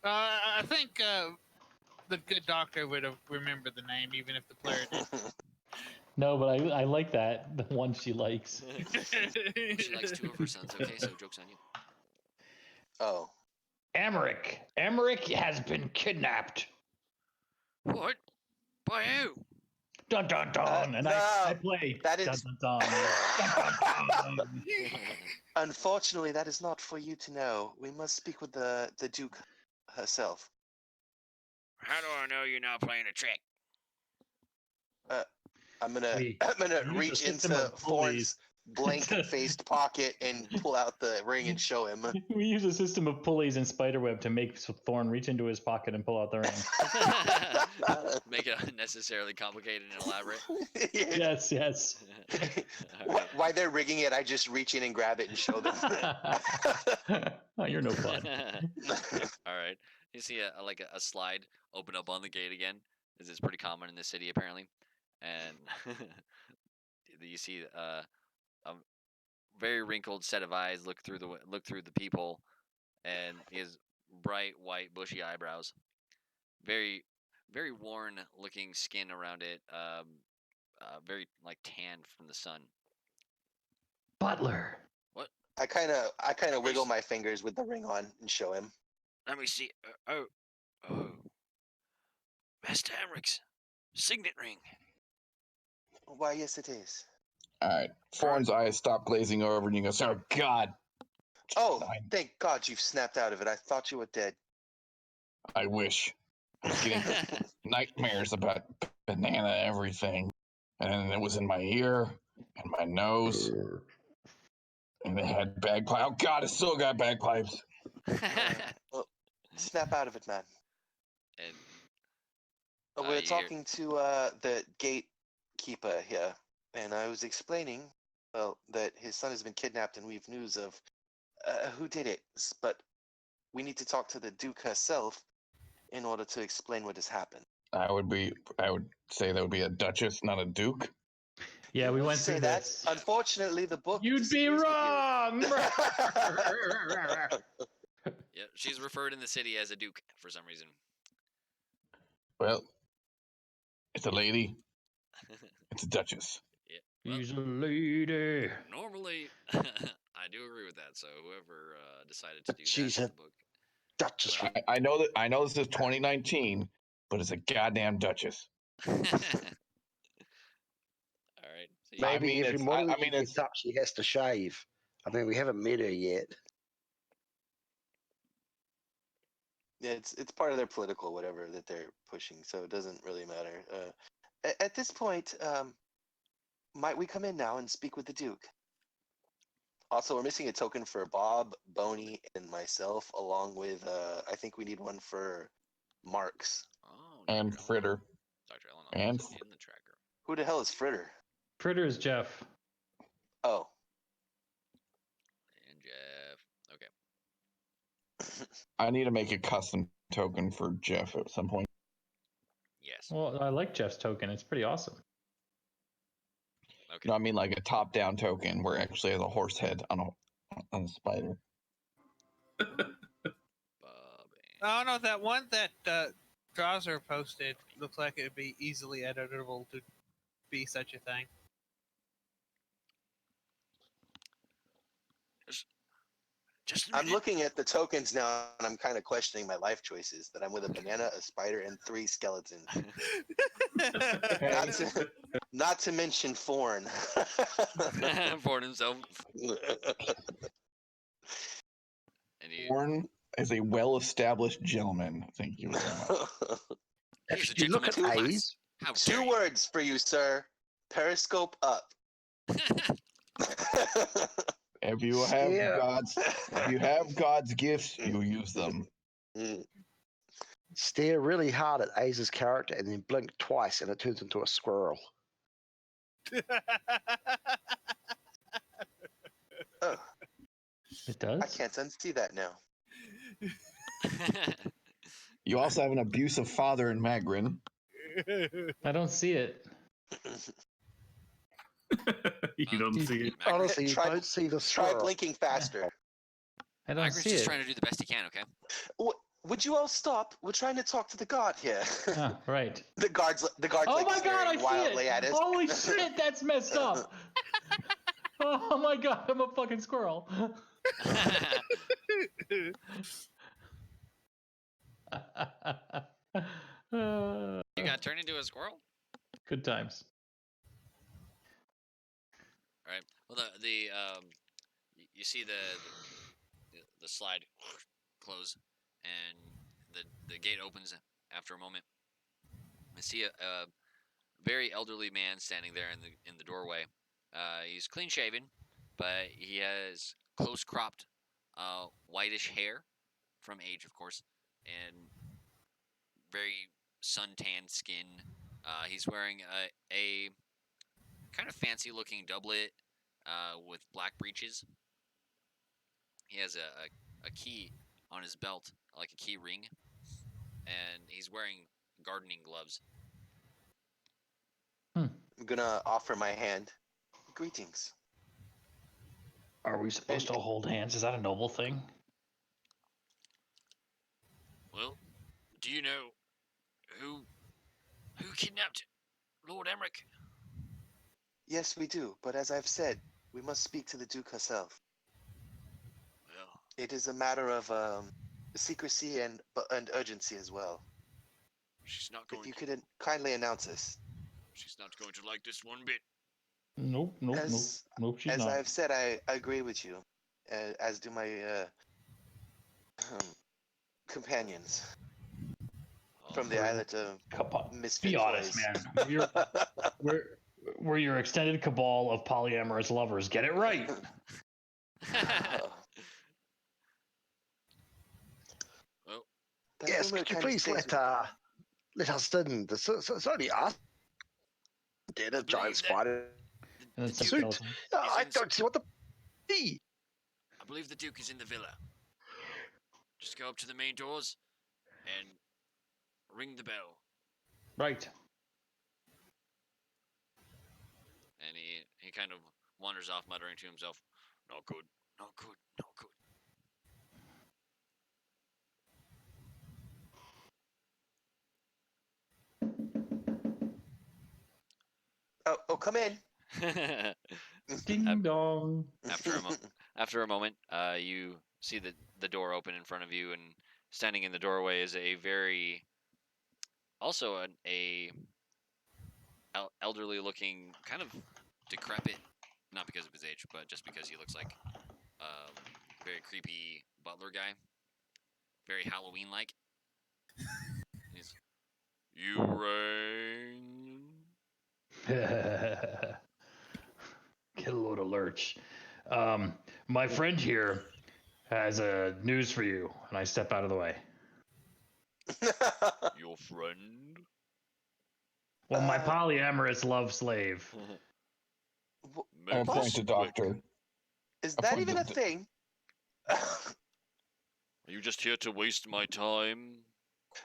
I think the good doctor would have remembered the name, even if the player didn't. No, but I like that. The one she likes. She likes two of her sons. Okay, so joke's on you. Oh. Emmerich. Emmerich has been kidnapped. What? By who? Dun dun dun. And no, I play. That is. Dun dun dun. Dun dun dun. Unfortunately, that is not for you to know. We must speak with the Duke herself. How do I know you're not playing a trick? I'm gonna reach into blank-faced pocket and pull out the ring and show him. We use a system of pulleys and spiderweb to make Thorn reach into his pocket and pull out the ring. Make it unnecessarily complicated and elaborate. Yes, yes. While they're rigging it, I just reach in and grab it and show them. Oh, you're no fun. All right. You see a slide open up on the gate again. This is pretty common in the city apparently, and you see a very wrinkled set of eyes look through the people, and his bright white bushy eyebrows, very very worn looking skin around it, very like tanned from the sun. Butler. What? I kind of wiggle my fingers with the ring on and show him. Let me see. Oh, Master Hamrick's signet ring. Why, yes, it is. All right. Thorn's eyes stop glazing over, and he goes, "Oh God." Oh, thank God you've snapped out of it. I thought you were dead. I wish. I was getting nightmares about banana everything, and it was in my ear and my nose, and it had bagpipes. Oh God, it still got bagpipes. Well, snap out of it, man. And We're talking to the gatekeeper here, and I was explaining, well, that his son has been kidnapped, and we've news of who did it. But we need to talk to the Duke herself in order to explain what has happened. I would say that would be a duchess, not a duke. Yeah, we went say through that. this. Unfortunately, the book. You'd be wrong. Yeah, she's referred in the city as a duke for some reason. Well, it's a lady. It's a duchess. Yeah. Well, She's a lady. normally, I do agree with that. So whoever decided to do She's that in a the book. Duchess. Well, I know this is 2019, but it's a goddamn duchess. All right. So I Maybe mean, every it's- morning I mean, she gets up, she has to shave. I mean, we haven't met her yet. Yeah, it's part of their political whatever that they're pushing, so it doesn't really matter. At this point, might we come in now and speak with the Duke? Also, we're missing a token for Bob, Boney, and myself, along with I think we need one for Marks. Oh, And Dr. Fritter. Dr. Eleanor And is in the tracker. Who the hell is Fritter? Fritter is Jeff. Oh, And Jeff. Okay. I need to make a custom token for Jeff at some point. Yes. Well, I like Jeff's token. It's pretty awesome. Okay. No, I mean like a top-down token where it actually has a horse head on a spider. Oh no, that one that Drowser posted looks like it would be easily editable to be such a thing. Just I'm looking at the tokens now, and I'm kind of questioning my life choices. That I'm with a banana, a spider, and 3 skeletons. Not to mention Forn. For himself. And you, Born as a well-established gentleman. Thank you very much. he's a If you look gentleman at of A's, class. How 2 dare you. words for you, sir. Periscope up. If you have Yeah. God's gifts, you use them. stare really hard at A's character and then blink twice and it turns into a squirrel. Oh, It does? I can't unsee that now. You also have an abusive father in Magrin. I don't see it. You don't see it. Honestly, you Try- don't see the Try squirrel. blinking faster. I don't Magrin's see just it. trying to do the best he can, okay? Would you all stop? We're trying to talk to the guard here. Ah, right. The guard's Oh like my god, I staring see wildly it! at us. Holy shit, that's messed up. Oh my god, I'm a fucking squirrel. You got turned into a squirrel? Good times. All right. Well, you see the slide close, and the gate opens after a moment. I see a very elderly man standing there in the doorway. He's clean shaven, but he has close cropped, whitish hair from age, of course, and very suntanned skin. He's wearing a kind of fancy looking doublet with black breeches. He has a key on his belt, like a key ring, and he's wearing gardening gloves. I'm gonna offer my hand. Greetings. Are we supposed to hold hands? Is that a noble thing? Well, do you know who kidnapped Lord Emmerich? Yes, we do. But as I've said, we must speak to the Duke herself. Well, It is a matter of secrecy and urgency as well. she's not If going. you could kindly announce this. She's not going to like this one bit. Nope, she's As not. I've said, I agree with you, as do my companions from the islet of Misfit Be honest, Toys. man. We're your extended cabal of polyamorous lovers. Get it right. Well, That Yes, rumor could you kind of please stays let us in? It's only us. Did a giant spider And the then Duke, suit? I don't see what the be. I believe the Duke is in the villa. Just go up to the main doors and ring the bell. Right. And he kind of wanders off, muttering to himself, "Not good, not good, not good." Oh, come in. Ding dong. After a moment, you see the door open in front of you, and standing in the doorway is a very also a elderly looking, kind of decrepit, not because of his age, but just because he looks like very creepy butler guy, very Halloween like. He's, you rang. Get a load of lurch. My friend here has news for you, and I step out of the way. Your friend? Well, my polyamorous love slave. I point to Doctor. Is that even a thing? Are you just here to waste my time?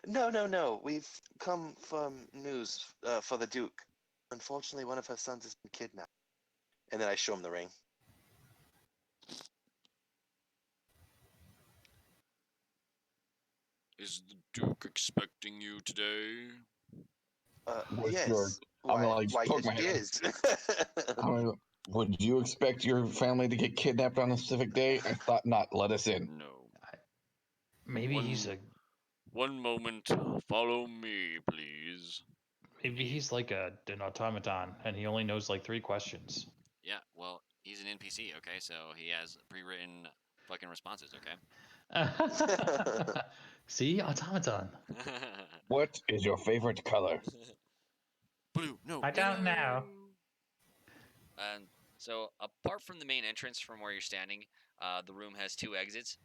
No. We've come from news for the Duke. Unfortunately, one of her sons has been kidnapped. And then I show him the ring. Is the Duke expecting you today? Yes. I'm gonna like Why, poke yes, my she head. is. Would you expect your family to get kidnapped on a specific day? I thought not. Let us in. No. Maybe he's a. One moment. Follow me, please. Maybe he's like an automaton, and he only knows like 3 questions. Yeah, well, he's an NPC, okay? So he has pre-written fucking responses, okay? See, automaton. What is your favorite color? Blue. No. I don't know. And so, apart from the main entrance from where you're standing, the room has 2 exits.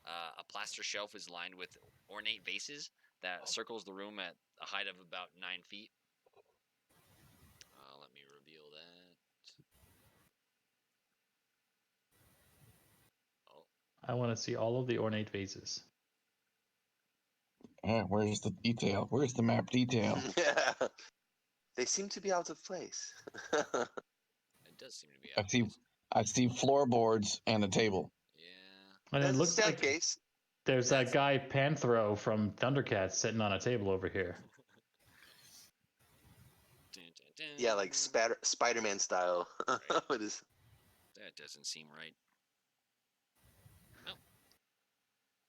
A plaster shelf is lined with ornate vases that circles the room at a height of about 9 feet. Let me reveal that. Oh. I want to see all of the ornate vases. Where's the detail? Where's the map detail? Yeah. They seem to be out of place. It does seem to be out. I see floorboards and a table. Yeah. And There's it a looks like staircase. there's that guy Panthro from Thundercats sitting on a table over here. Dun, dun, dun. Yeah, like Spider-Man style. What is? That doesn't seem right.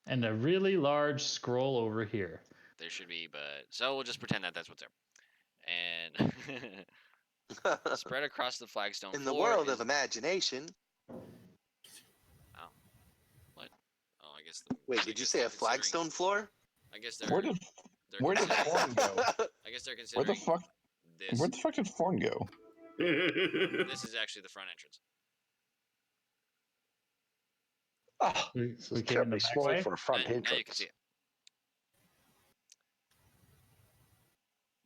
And a really large scroll over here. There should be, but so we'll just pretend that that's what's there. And spread across the flagstone In the floor world is... of imagination. Oh. What? Oh, I guess. Wait, did you say a flagstone floor? I guess they're. Where did Thorn go? I guess they're considering. Where the fuck did Thorn go? This is actually the front entrance. Oh, We this is came in the terribly back small way? for a front Now you can entrance. see it.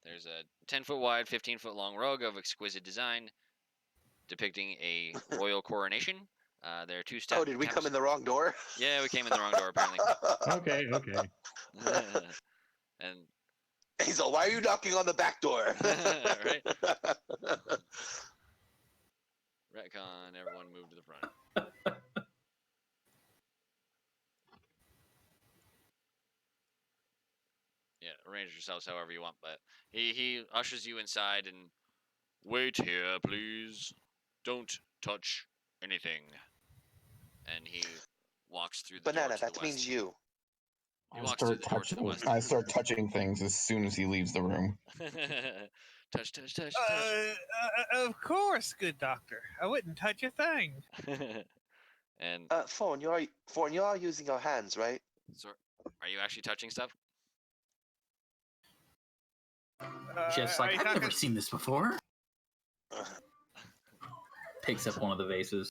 There's a 10-foot wide, 15-foot long rug of exquisite design depicting a royal coronation. There are two steps. Oh, did we come in the wrong door? Yeah, we came in the wrong door, apparently. Okay. And He's all, why are you knocking on the back door? right? Retcon, everyone move to the front. Yeah, arrange yourselves however you want, but he ushers you inside and wait here, please. Don't touch anything. And he walks through the door Banana, to the that west. means you. He walks through the door to the west. I start touching things as soon as he leaves the room. touch, touch, touch, Of course, good doctor. I wouldn't touch a thing. touch. And Fawn, you are using your hands, right? so, are you actually touching stuff? Jeff's are like, you I've never talking- seen this before. Picks up one of the vases.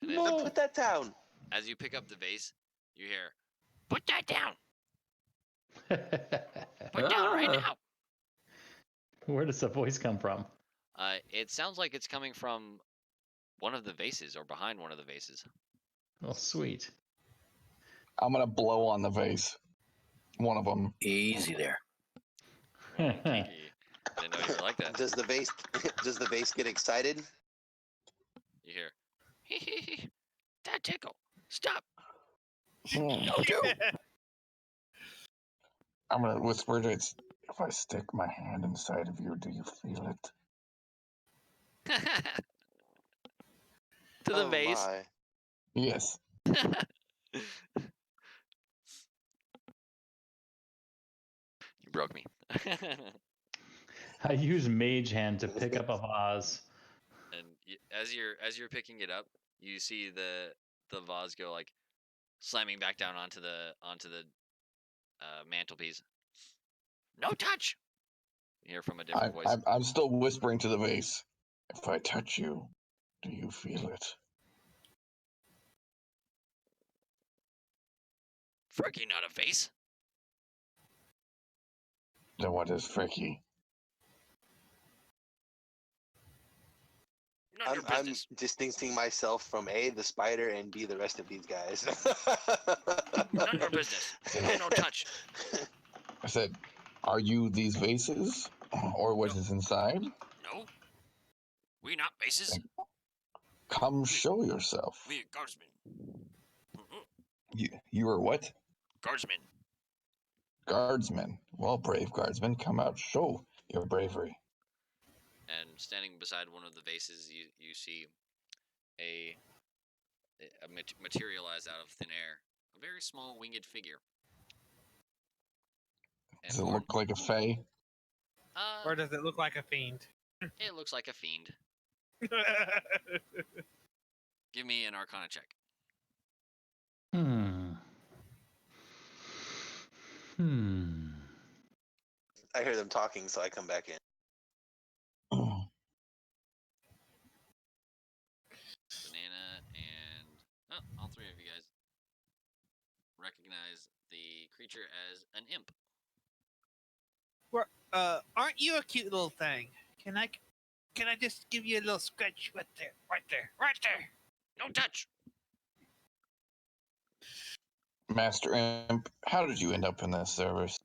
And then, No, put that down. as you pick up the vase, you hear, "Put that down! Put down right now!" Where does the voice come from? It sounds like it's coming from one of the vases or behind one of the vases. Oh, sweet. I'm gonna blow on the vase. One of them. Easy there. Kinky. Didn't know you were like that. Does the vase get excited? You hear, "Hee hee hee, that tickle! Stop!" I'm gonna whisper to it. If I stick my hand inside of you, do you feel it? To the Oh, vase. my. Yes. You broke me. I use Mage Hand to pick up a vase. And as you're picking it up, you see the vase go like slamming back down onto the mantelpiece. No touch. You hear from a different voice. I'm still whispering to the vase. If I touch you, do you feel it? Fricky, not a vase. Then what is Fricky? None of your I'm business. distancing myself from A, the spider, and B, the rest of these guys. None of your business. And no touch. I said, are you these vases? Or what is inside? No. We not vases. Come show yourself. We guardsmen. You are what? Guardsmen. Guardsmen. Well, brave guardsmen, come out, show your bravery. And standing beside one of the vases, you see a materialize out of thin air, a very small winged figure. And Does it look like a fae? Or does it look like a fiend? It looks like a fiend. Give me an Arcana check. I hear them talking, so I come back in. Banana and all three of you guys recognize the creature as an imp. Aren't you a cute little thing? Can I just give you a little scratch right there, right there, right there? No touch. Master Imp, how did you end up in this service?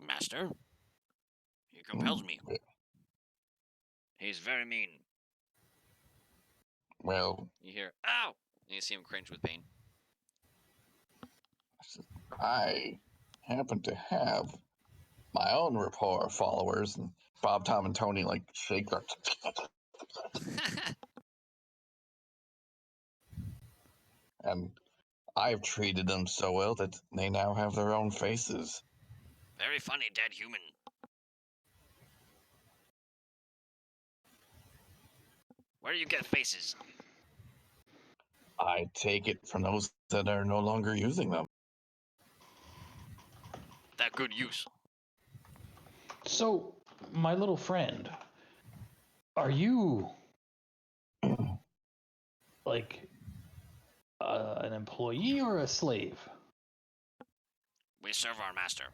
Master, he compels me. He's very mean. Well, You hear, ow! And you see him cringe with pain. I happen to have my own rapport of followers, and Bob, Tom, and Tony like shake their. And I've treated them so well that they now have their own faces. Very funny, dead human. Where do you get faces? I take it from those that are no longer using them. That good use. So, my little friend, are you like An employee or a slave? We serve our master.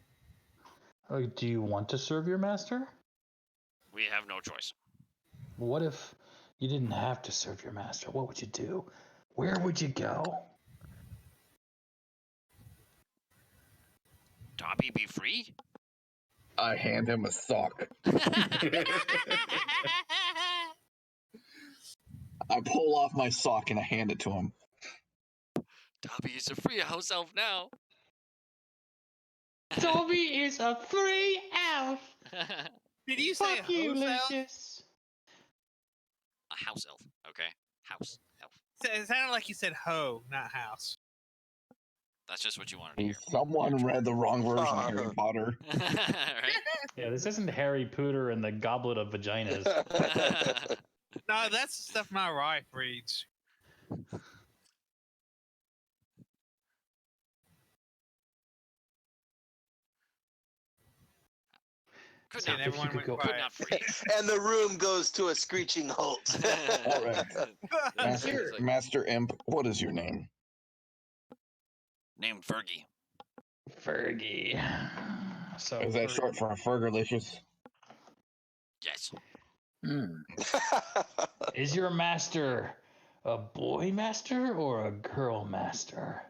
Do you want to serve your master? We have no choice. What if you didn't have to serve your master? What would you do? Where would you go? Dobby be free? I hand him a sock. I pull off my sock and I hand it to him. Dobby is a free house elf now. Dobby is a free elf. Did you say Fuck you, house elf? Lucius. A house elf. Okay. House elf. It sounded like you said hoe, not house. That's just what you wanted to hear. Someone read the wrong version of Harry Potter. Right? Yeah, this isn't Harry Potter and the Goblet of Vaginas. No, that's the stuff my wife reads. Could See, not, and everyone you could went go- could quiet. not free. And the room goes to a screeching halt. All right. It's like, Master Imp, what is your name? named Fergie. Fergie. So Is that short for Fergalicious? Yes. is your master a boy master or a girl master?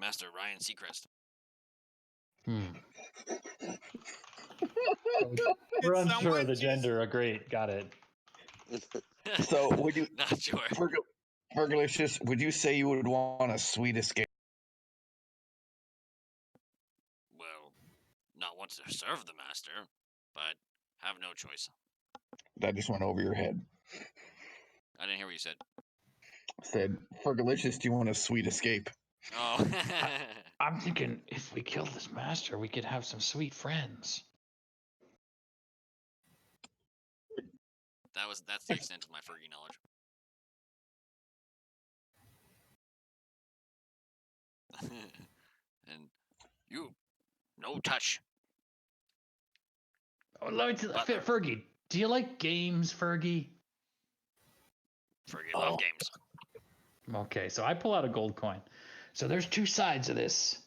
Master Ryan Seacrest. We're unsure someone of the just- gender. Great, got it. So, would you, Not sure. Fergalicious, would you say you would want a sweet escape? Well, not want to serve the master, but have no choice. That just went over your head. I didn't hear what you said. Said, Fergalicious, do you want a sweet escape? Oh. I'm thinking if we kill this master, we could have some sweet friends. That's the extent of my Fergie knowledge. And you, no touch. Oh, let me Butler. Fergie, do you like games, Fergie? Fergie love games. Okay, so I pull out a gold coin. So there's two sides of this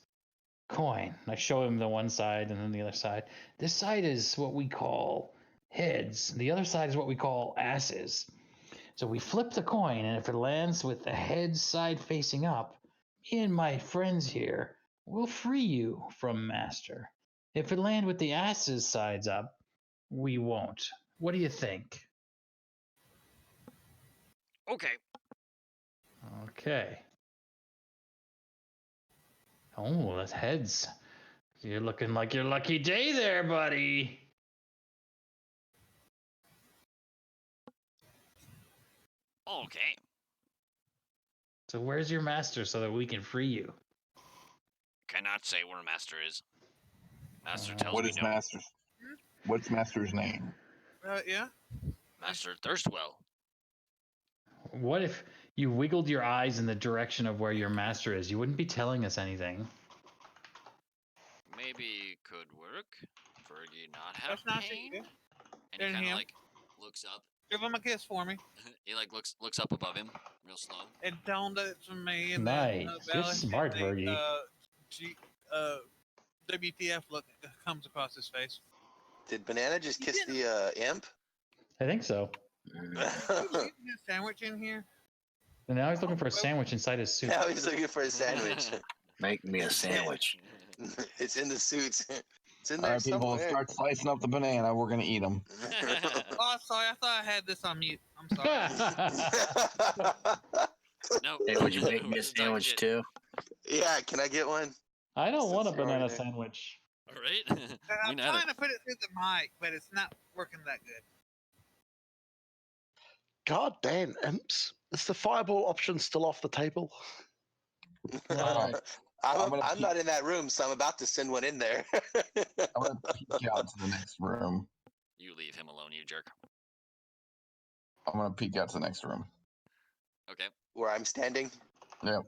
coin. I show him the one side and then the other side. This side is what we call heads. The other side is what we call asses. So we flip the coin, and if it lands with the head side facing up, me and my friends here will free you from master. If it lands with the asses sides up, we won't. What do you think? Okay. Okay. Oh, that's heads. You're looking like your lucky day there, buddy. Okay. So where's your master so that we can free you? Cannot say where master is. Master tells What me is no. What's Master's name? Yeah. Master Thirstwell. What if you wiggled your eyes in the direction of where your master is? You wouldn't be telling us anything. Maybe could work. Fergie not have That's not pain. you. And he Didn't kind of hear. like looks up. Give him a kiss for me. He like looks up above him, real slow. And don't it to me. And Nice. then, You're Bella smart, and the, Fergie. WTF look comes across his face. Did Banana just kiss the imp? I think so. Is he leaving his sandwich in here? And now he's looking for a sandwich inside his suit. Now he's looking for a sandwich. Make me a sandwich. It's in the suits. It's in All there right, people, somewhere. start slicing up the banana. We're gonna eat them. Oh, sorry. I thought I had this on mute. I'm sorry. No. Hey, would you make me We're a just talking sandwich shit. too? Yeah, can I get one? I don't want a Throw it banana in there. sandwich. All right. And Me I'm neither. trying to put it through the mic, but it's not working that good. God damn, imps. Is the fireball option still off the table? Alright, I'm gonna I'm peek- not in that room, so I'm about to send one in there. I'm gonna peek out to the next room. You leave him alone, you jerk. I'm gonna peek out to the next room. Okay. Where I'm standing. Yep.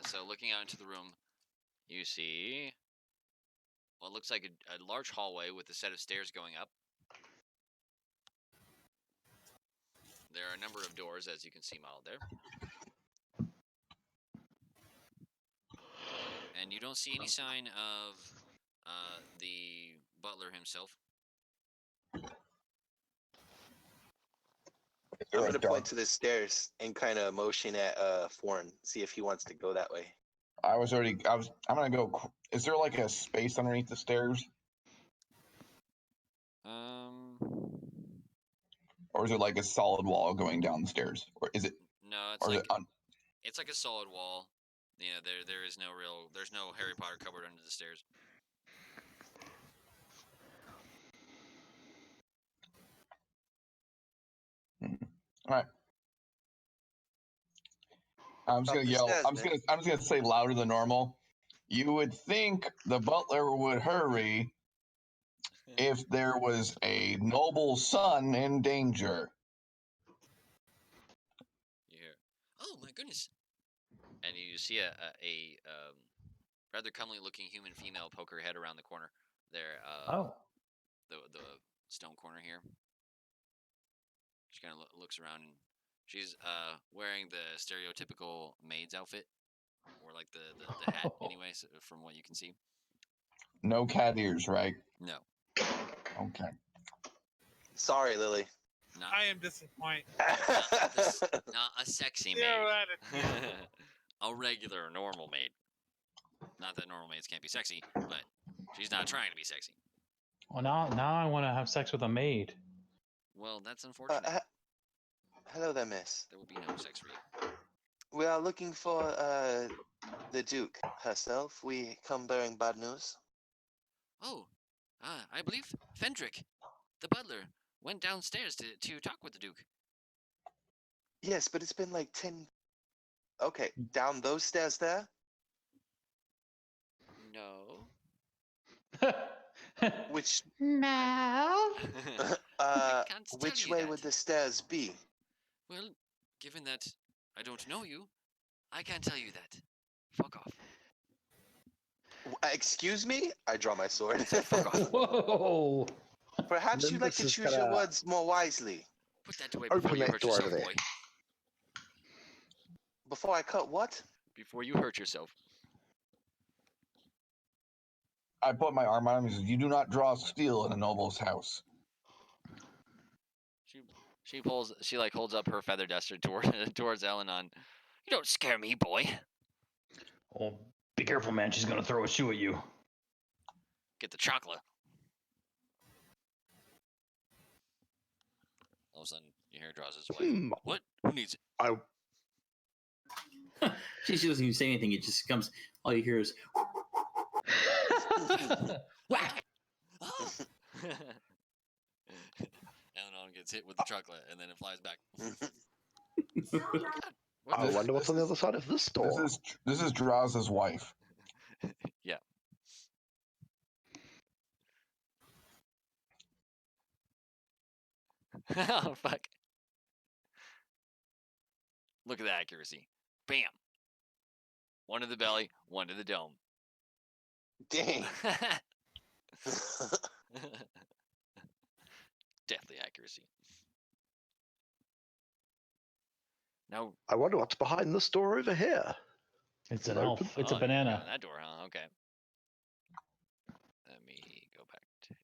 So looking out into the room, you see what looks like a large hallway with a set of stairs going up. There are a number of doors, as you can see modeled there. And you don't see any sign of the butler himself. I'm going to point to the stairs and kind of motion at Foreign, see if he wants to go that way. I'm going to go. Is there like a space underneath the stairs? Or is it like a solid wall going down the stairs? Or is it? No, it's like it's like a solid wall. Yeah, there is there's no Harry Potter cupboard under the stairs. All right. I'm just gonna yell. I'm just gonna say louder than normal. You would think the butler would hurry if there was a noble son in danger. You hear, oh my goodness! And you see a rather comely-looking human female poke her head around the corner there. The stone corner here. She kind of looks around, and she's wearing the stereotypical maid's outfit, or like the hat, anyways, from what you can see. No cat ears, right? No. Okay. Sorry, Lily. I am disappointed. Not a sexy maid. A regular, normal maid. Not that normal maids can't be sexy, but she's not trying to be sexy. Well, now I want to have sex with a maid. Well, that's unfortunate. Hello there, miss. There will be no sex for you. We are looking for the Duke herself. We come bearing bad news. Oh, I believe Fendrick, the butler, went downstairs to talk with the Duke. Yes, but it's been like 10... Okay, down those stairs there? No. Which... No. Which way would the stairs be? Well, given that I don't know you, I can't tell you that. Fuck off. Excuse me? I draw my sword. Fuck off. Whoa! Perhaps you'd like to choose your words more wisely. Put that away before you hurt yourself, boy. Before I cut what? Before you hurt yourself. I put my arm on him and says, "You do not draw steel in a noble's house." She like holds up her feather duster towards Elenon. You don't scare me, boy. Oh, be careful, man. She's gonna throw a shoe at you. Get the chocolate. All of a sudden, your hair draws his wife. What? Who needs it? She doesn't even say anything. It just comes. All you hear is whack. Eleanor gets hit with the chocolate, and then it flies back. I wonder what's on the other side of this door. This is Draz's wife. Yeah. Oh, fuck. Look at the accuracy. Bam. One to the belly, one to the dome. Dang. Deathly accuracy. Now, I wonder what's behind this door over here. It's an elf. It's a you banana. got that door, huh? Okay. Let me go back to...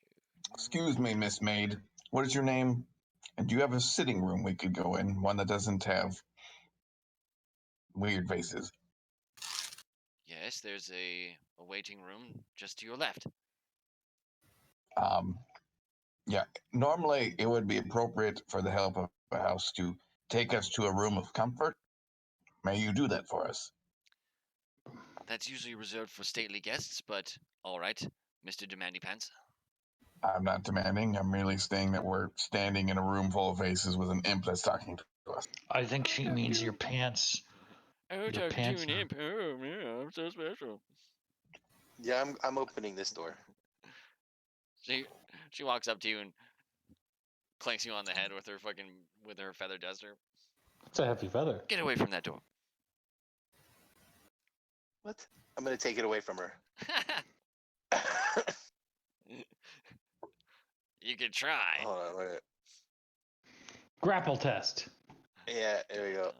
Excuse me, Miss Maid. What is your name? And do you have a sitting room we could go in? One that doesn't have weird faces. Yes, there's a waiting room just to your left. Yeah. Normally, it would be appropriate for the help of the house to take us to a room of comfort. May you do that for us? That's usually reserved for stately guests, but all right, Mr. Demandy Pants. I'm not demanding. I'm merely saying that we're standing in a room full of faces with an imp that's talking to us. I think she means your pants. Oh, Your talking pants to an are- imp. Oh, yeah, I'm so special. Yeah, I'm opening this door. She walks up to you and clanks you on the head with her feather duster. It's a heavy feather. Get away from that door. What? I'm gonna take it away from her. You could try. Hold on, wait. Grapple test. Yeah, there we go.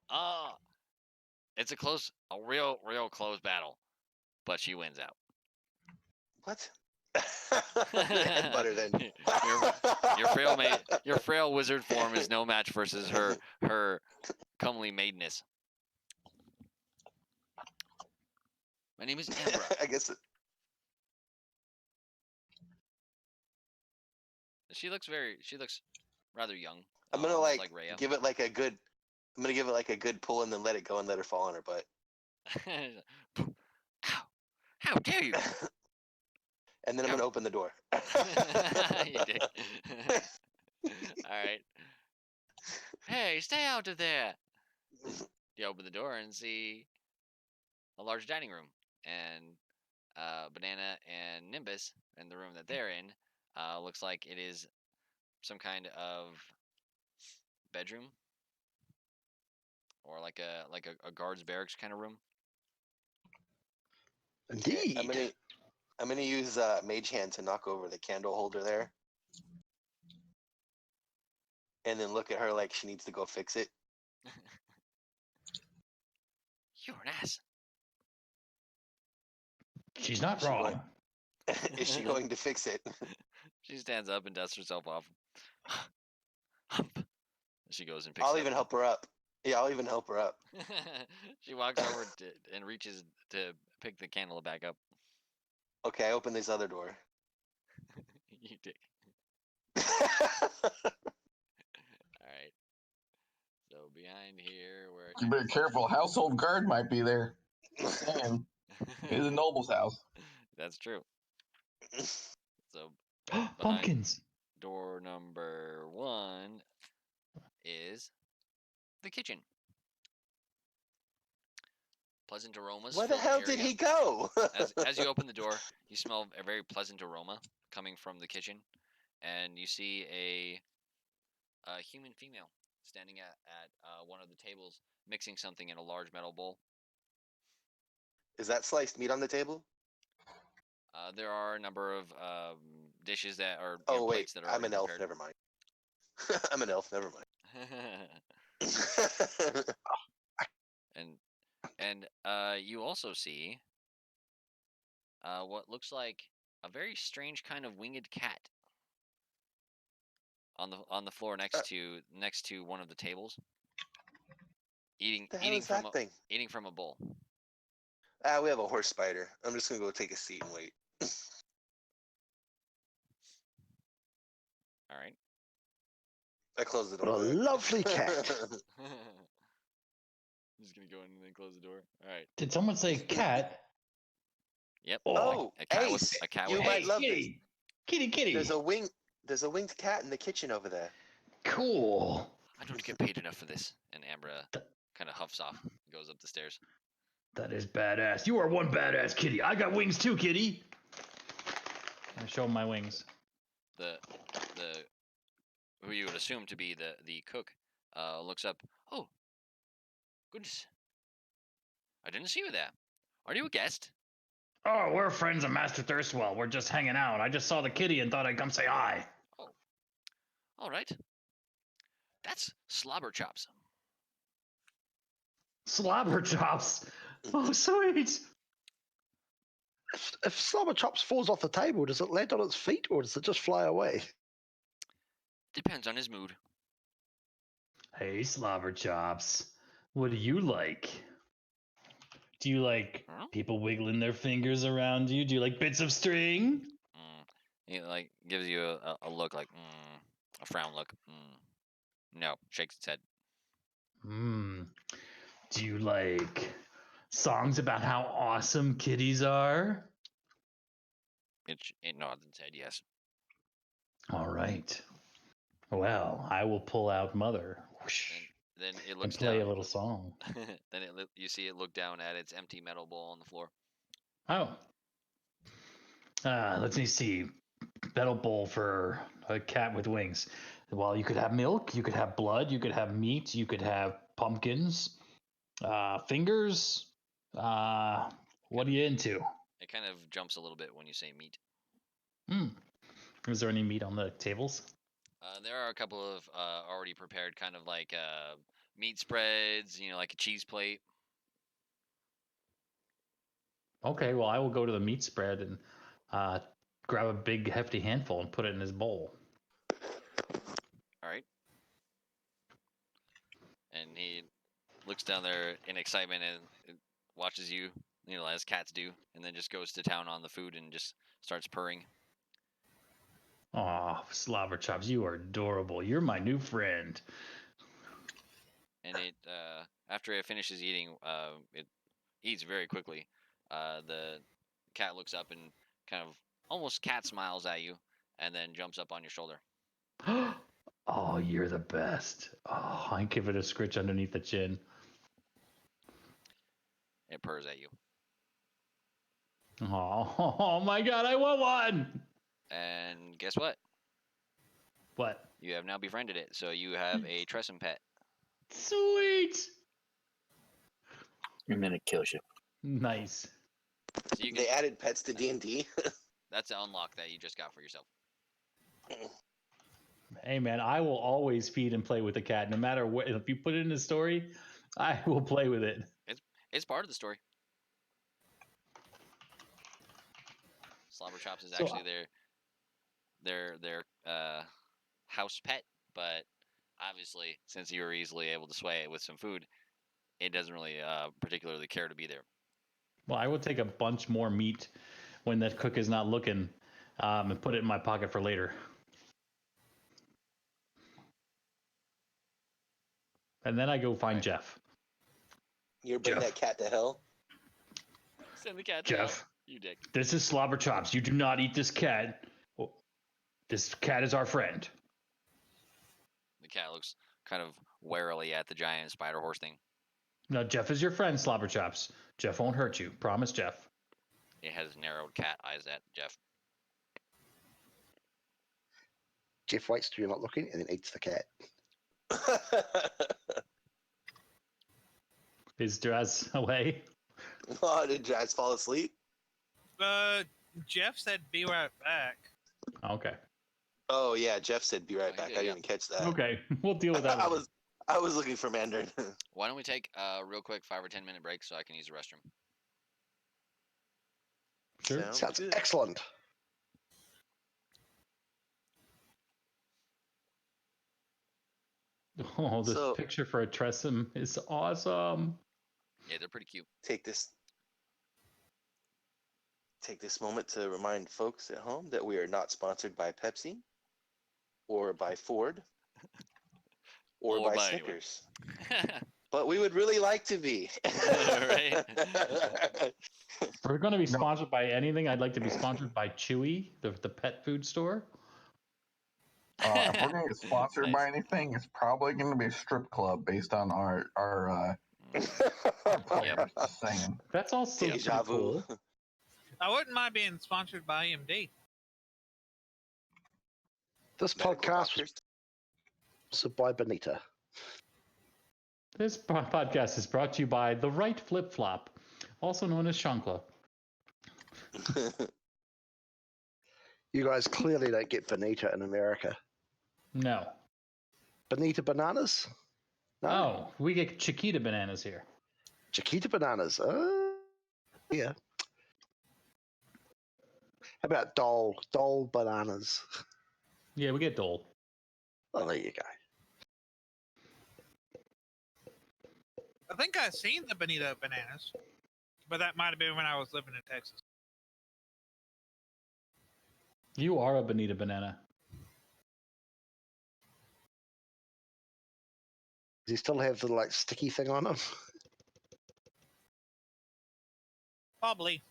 Ah, it's a real close battle, but she wins out. What? Headbutt her then. Your frail wizard form is no match versus her comely maidenness. My name is Ambra. I guess She looks rather young. I'm gonna almost like Rhea. give it like a good. I'm gonna give it like a good pull and then let it go and let her fall on her butt. How dare you? And then I'm gonna open the door. You dick. All right. Hey, stay out of there. You open the door and see a large dining room, and Banana and Nimbus in the room that they're in looks like it is some kind of bedroom or like a guard's barracks kind of room. Indeed. Okay, I'm gonna use Mage Hand to knock over the candle holder there, and then look at her like she needs to go fix it. You're an ass. She's not Is she wrong. Is she going to fix it? She stands up and dusts herself off. She goes and picks I'll it even up. help her up. Yeah, I'll even help her up. She walks over and reaches to pick the candle back up. Okay, I open this other door. You dick. Alright. So behind here where You better careful. Household guard might be there. Damn. It's a noble's house. That's true. So Pumpkins. door number 1 is the kitchen. Pleasant aromas. Where the hell did he go? As you open the door, you smell a very pleasant aroma coming from the kitchen, and you see a human female standing at one of the tables, mixing something in a large metal bowl. Is that sliced meat on the table? There are a number of dishes that are wait, plates that are I'm an elf. prepared. Never mind. I'm an elf. Never mind. and you also see what looks like a very strange kind of winged cat on the floor next to one of the tables, eating from a bowl. We have a horse spider. I'm just gonna go take a seat and wait. All right. I close the door. What a lovely cat. I'm just gonna go in and then close the door. All right. Did someone say cat? Yep. Oh, a cat Ace, with a cat you with might wings. love this. Kitty. There's a winged cat in the kitchen over there. Cool. I don't get paid enough for this. And Ambra kind of huffs off, goes up the stairs. That is badass. You are one badass kitty. I got wings too, kitty. I show him my wings. The who you would assume to be the cook looks up. Oh, goodness! I didn't see you there. Are you a guest? Oh, we're friends of Master Thirstwell. We're just hanging out. I just saw the kitty and thought I'd come say hi. Oh, all right. That's Slobber Chops. Slobber Chops. Oh, sweet. If Slobber Chops falls off the table, does it land on its feet or does it just fly away? Depends on his mood. Hey, Slobber Chops. What do you like? Do you like people wiggling their fingers around you? Do you like bits of string? He like gives you a look like a frown look. No, shakes its head. Do you like songs about how awesome kitties are? It nods its head yes. All right. Well, I will pull out Mother. Whoosh, then it looks and play down. a little song. Then you see it look down at its empty metal bowl on the floor. Oh. Let me see. Metal bowl for a cat with wings. Well, you could have milk, you could have blood, you could have meat, you could have pumpkins, fingers. What are you into? It kind of jumps a little bit when you say meat. Is there any meat on the tables? There are a couple of already prepared kind of like meat spreads, like a cheese plate. Okay, well, I will go to the meat spread and grab a big, hefty handful and put it in his bowl. All right. And he looks down there in excitement and watches you, as cats do, and then just goes to town on the food and just starts purring. Aw, Slobber Chops, you are adorable. You're my new friend. And it after it finishes eating, it eats very quickly. The cat looks up and kind of almost cat smiles at you, and then jumps up on your shoulder. Oh, you're the best. Oh, I give it a scritch underneath the chin. It purrs at you. Oh my God, I want one. And guess what? What? You have now befriended it, so you have a Tressum pet. Sweet. And then it kills you. Nice. So They added pets to D&D. That's an unlock that you just got for yourself. Hey man, I will always feed and play with the cat, no matter what. If you put it in a story, I will play with it. It's part of the story. Slobber Chops is So, actually their house pet, but obviously, since you were easily able to sway it with some food, it doesn't really particularly care to be there. Well, I will take a bunch more meat when that cook is not looking, and put it in my pocket for later. And then I go find Right. Jeff. You bring Jeff. that cat to hell. Send the cat to hell. Jeff, You dick. this is Slobber Chops. You do not eat this cat. This cat is our friend. The cat looks kind of warily at the giant spider horse thing. No, Jeff is your friend, Slobber Chops. Jeff won't hurt you. Promise, Jeff. It has narrowed cat eyes at Jeff. Jeff waits till you're not looking and then eats the cat. Is Draz away? Oh, did Jazz fall asleep? Jeff said, "Be right back." Okay. Oh yeah, Jeff said be right he back. did, I yeah. didn't catch that. Okay, we'll deal with that. I was looking for Mandarin. Why don't we take a real quick 5 or 10 minute break so I can use the restroom? Sure. Sounds good. excellent. Oh, this So- picture for a Tressum is awesome. Yeah, they're pretty cute. Take this moment to remind folks at home that we are not sponsored by Pepsi or by Ford or by by anyone. Snickers. But we would really like to be. Right. If we're going to be sponsored by anything, I'd like to be sponsored by Chewy, the pet food store. If we're going to get sponsored by Nice. anything, it's probably going to be a strip club based on our players. Just saying. That's also Deja pretty cool. vu. I wouldn't mind being sponsored by AMD. This Medical podcast was doctors. sponsored by Benita. This podcast is brought to you by the Right Flip Flop, also known as Shankla. You guys clearly don't get Benita in America. No. Benita bananas? No. Oh, we get Chiquita bananas here. Chiquita bananas. Yeah. How about Dole bananas? Yeah, we get Dole. Oh, there you go. I think I've seen the Bonita bananas, but that might have been when I was living in Texas. You are a Bonita banana. Does he still have the like sticky thing on him? Probably.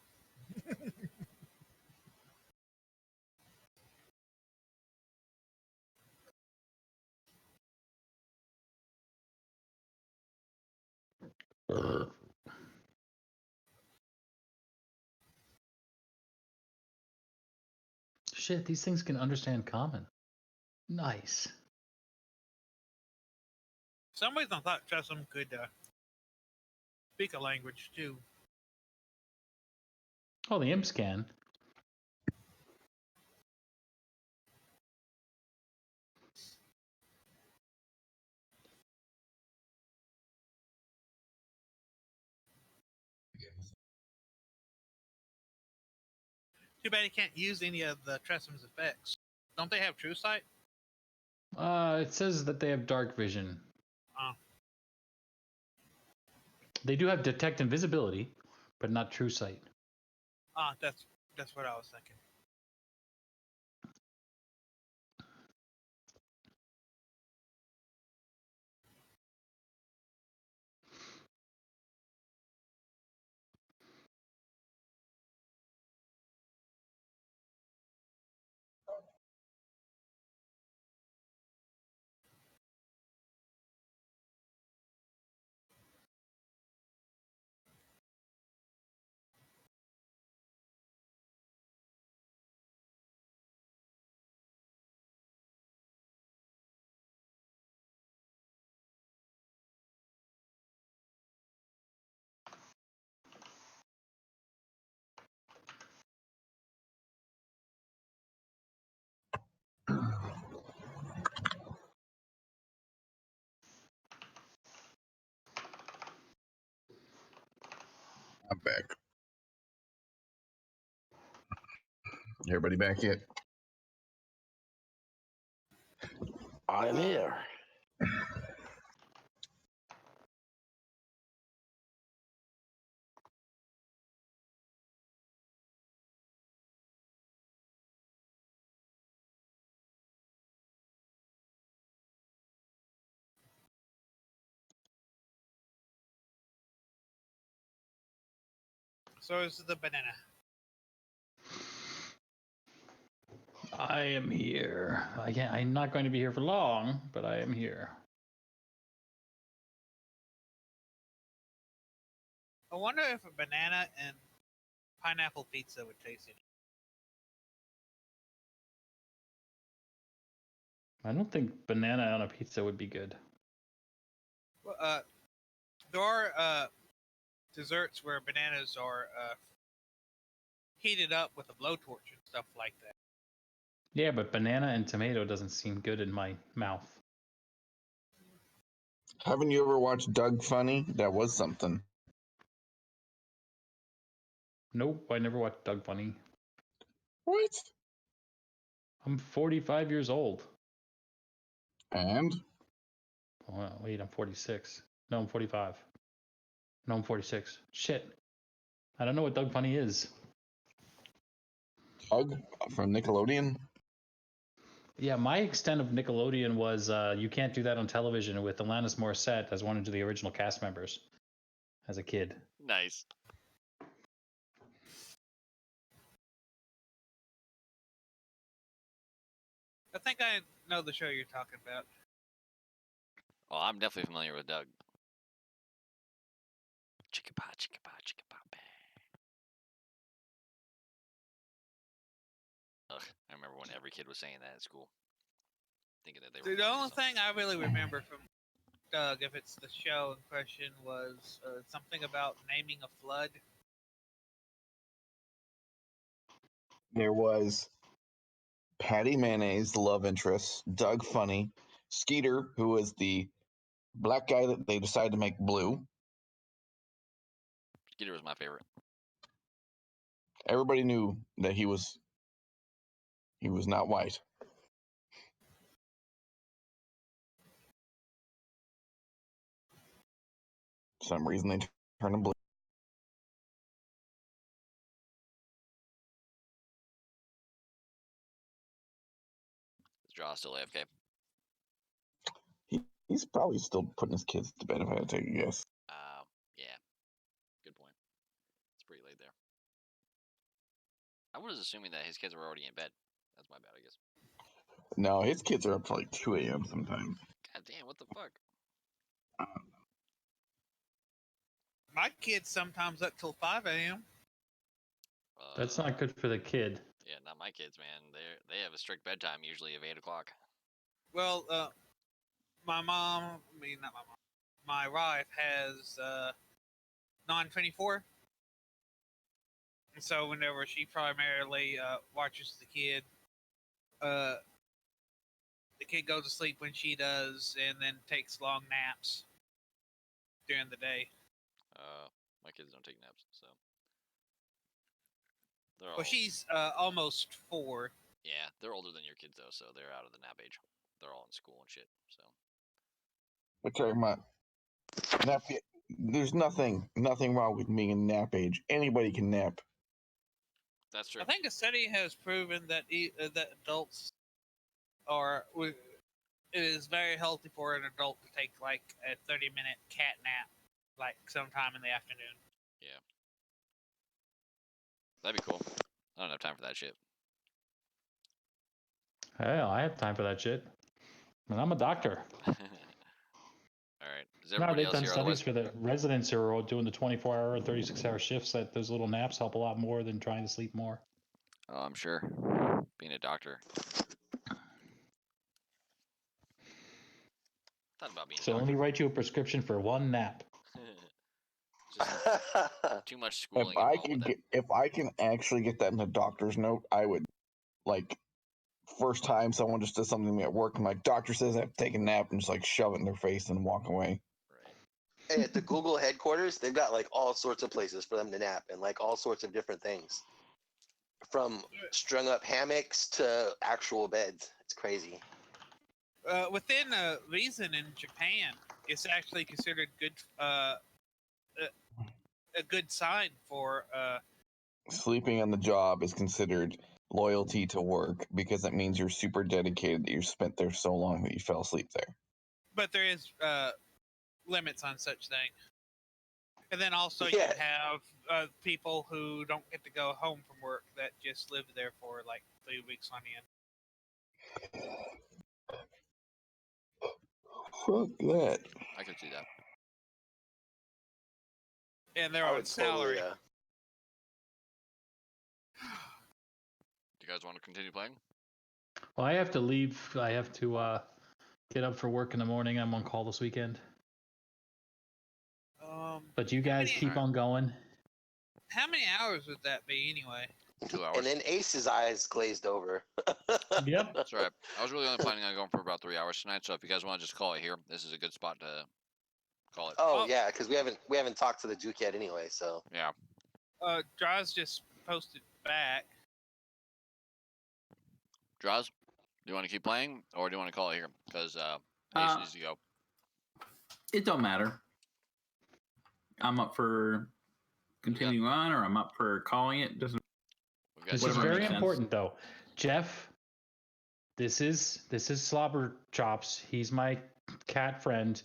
Shit, these things can understand common. Nice. For some reason I thought Tressum could speak a language too. Oh, the imps can. Too bad he can't use any of the Tressem's effects. Don't they have True Sight? It says that they have dark vision. Oh. They do have detect invisibility, but not true sight. That's what I was thinking. I'm back. Everybody back yet? I'm here. So is the banana. I am here. I'm not going to be here for long, but I am here. I wonder if a banana and pineapple pizza would taste it. I don't think banana on a pizza would be good. Well, there are desserts where bananas are heated up with a blowtorch and stuff like that. Yeah, but banana and tomato doesn't seem good in my mouth. Haven't you ever watched Doug Funny? That was something. Nope, I never watched Doug Funny. What? I'm 45 years old. And? Oh, wait, I'm 46. No, I'm 45. No, I'm 46. Shit. I don't know what Doug Funny is. Doug from Nickelodeon? Yeah, my extent of Nickelodeon was You Can't Do That on Television with Alanis Morissette as one of the original cast members as a kid. Nice. I think I know the show you're talking about. Well, I'm definitely familiar with Doug. Chicka pa, chicka pa, chicka pa, bang. Ugh, I remember when every kid was saying that at school, thinking that they were. The only thing I really remember from Doug, if it's the show in question, was something about naming a flood. There was Patty Mayonnaise, the love interest, Doug Funny, Skeeter, who was the black guy that they decided to make blue. Skeeter was my favorite. Everybody knew that he was not white. For some reason they turned him blue. Is Jaw still AFK? He's probably still putting his kids to bed if I had to take a guess. Yeah. Good point. It's pretty late there. I was assuming that his kids were already in bed. That's my bad, I guess. No, his kids are up to like 2 a.m. sometimes. God damn, what the fuck? My kids sometimes up till 5 a.m. That's not good for the kid. Yeah, not my kids, man. They have a strict bedtime, usually of 8 o'clock. Well, my mom, not my mom, my wife has 924. And so whenever she primarily watches the kid goes to sleep when she does and then takes long naps during the day. My kids don't take naps, so Well, she's almost 4. Yeah, they're older than your kids though, so they're out of the nap age. They're all in school and shit. So. We're talking about nap. There's nothing wrong with being in nap age. Anybody can nap. That's true. I think a study has proven that that adults are. It is very healthy for an adult to take like a 30-minute cat nap, like sometime in the afternoon. Yeah. That'd be cool. I don't have time for that shit. Hell, I have time for that shit. And I'm a doctor. All right. Is No, everybody they've else done here? studies for the residents who are all doing the 24-hour and 36-hour shifts that those little naps help a lot more than trying to sleep more. Oh, I'm sure. Being a doctor. Thought about being a So doctor. only write you a prescription for one nap. Just too much schooling. If I can actually get that in a doctor's note, I would. Like, first time someone just does something to me at work, and my doctor says I have to take a nap, and just like shove it in their face and walk away. Right. Hey, at the Google headquarters, they've got like all sorts of places for them to nap and like all sorts of different things. From strung up hammocks to actual beds. It's crazy. Within reason in Japan, it's actually considered good. A good sign for. Sleeping on the job is considered loyalty to work because that means you're super dedicated that you spent there so long that you fell asleep there. But there is limits on such thing. And then also Yeah. you have people who don't get to go home from work that just live there for like 3 weeks on end. Fuck that. I could see that. And they're I on would salary. totally, Do you guys want to continue playing? Well, I have to leave. I have to get up for work in the morning. I'm on call this weekend. But you guys keep on going. How many hours would that be anyway? 2 hours. And then Ace's eyes glazed over. Yep. That's right. I was really only planning on going for about 3 hours tonight, so if you guys want to just call it here, this is a good spot to call it. Oh yeah, because we haven't talked to the Duke yet anyway. So Yeah. Draws just posted back. Draws, do you want to keep playing, or do you want to call it here? Because Ace needs to go. It don't matter. I'm up for continuing on, or I'm up for calling it. Doesn't. This is Whatever very makes sense. important, though. Jeff, this is Slobber Chops. He's my cat friend.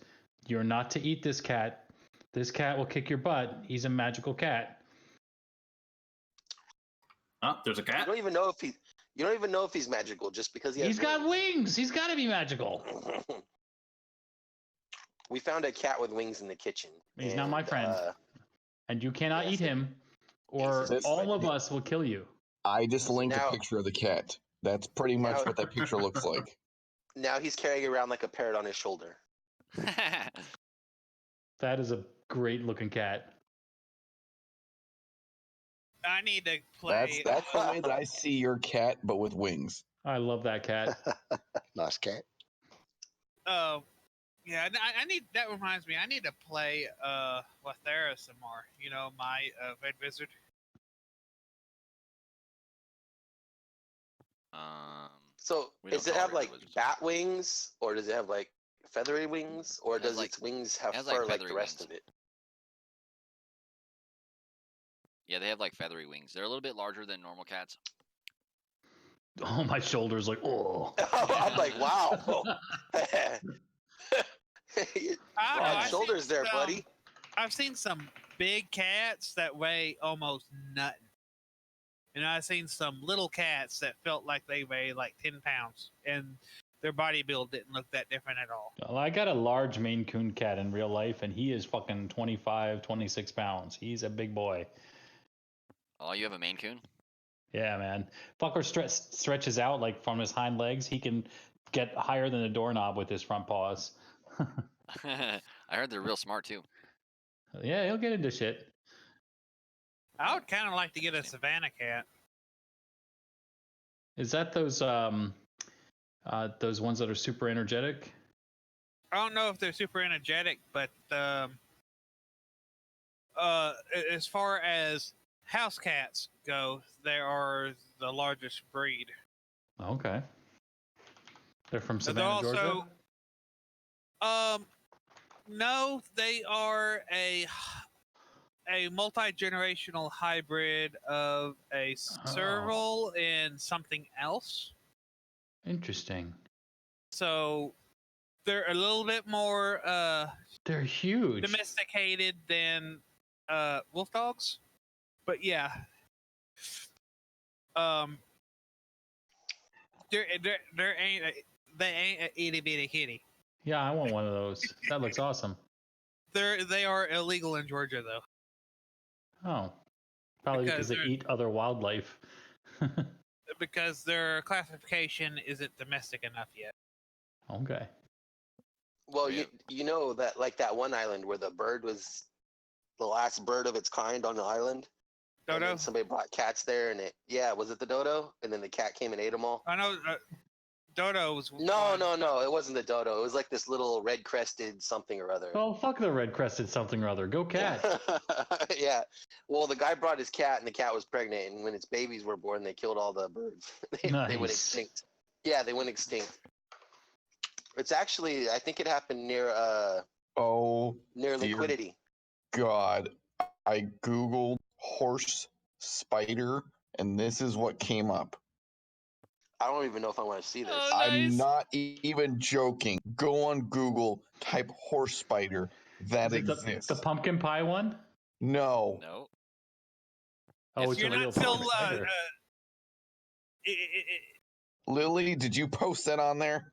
You're not to eat this cat. This cat will kick your butt. He's a magical cat. Oh, there's a cat. you don't even know if he's magical just because He's got wings. He's got to be magical. We found a cat with wings in the kitchen. He's not my friend. And you cannot eat him, or all of us will kill you. I just linked a picture of the cat. That's pretty much what that picture looks like. Now he's carrying around like a parrot on his shoulder. That is a great looking cat. I need to play. That's the way that I see your cat, but with wings. I love that cat. Nice cat. Yeah, I need. That reminds me, I need to play Lathera some more. You know, my red wizard. So does it have like bat wings, or does it have like feathery wings, or does its wings have fur like the rest of it? Yeah, they have like feathery wings. They're a little bit larger than normal cats. Oh, my shoulder's like, oh. I'm like, wow. Broad shoulders there, buddy. I've seen some big cats that weigh almost nothing. And I've seen some little cats that felt like they weigh like 10 pounds. And their body build didn't look that different at all. Well, I got a large Maine Coon cat in real life, and he is fucking 25, 26 pounds. He's a big boy. Oh, you have a Maine Coon? Yeah, man. Fucker stretches out like from his hind legs. He can get higher than a doorknob with his front paws. I heard they're real smart too. Yeah, he'll get into shit. I would kind of like to get a Savannah cat. Is that those ones that are super energetic? I don't know if they're super energetic, but as far as house cats go, they are the largest breed. Okay. They're from They're Savannah, Georgia? also, no, they are a multi-generational hybrid of a serval and something else. Interesting. So they're a little bit more They're huge. domesticated than wolf dogs, but yeah, they ain't a itty bitty kitty. Yeah, I want one of those. That looks awesome. They are illegal in Georgia though. Oh, probably because they eat other wildlife. Because their classification isn't domestic enough yet. Okay. Well, you know that like that one island where the bird was the last bird of its kind on the island. And Dodo? then somebody brought cats there, and was it the dodo? And then the cat came and ate them all. I know. Dodo was. No, it wasn't the dodo. It was like this little red-crested something or other. Well, fuck the red-crested something or other. Go cat. Yeah. Well, the guy brought his cat, and the cat was pregnant, and when its babies were born, they killed all the birds. They went extinct. Yeah, they went extinct. It's actually, I think it happened near near Liquidity. God, I googled horse spider, and this is what came up. I don't even know if I want to see this. Oh, nice. I'm not even joking. Go on Google, type horse spider. That exists. The pumpkin pie one? No. No. Oh, it's a real spider. Lily, did you post that on there?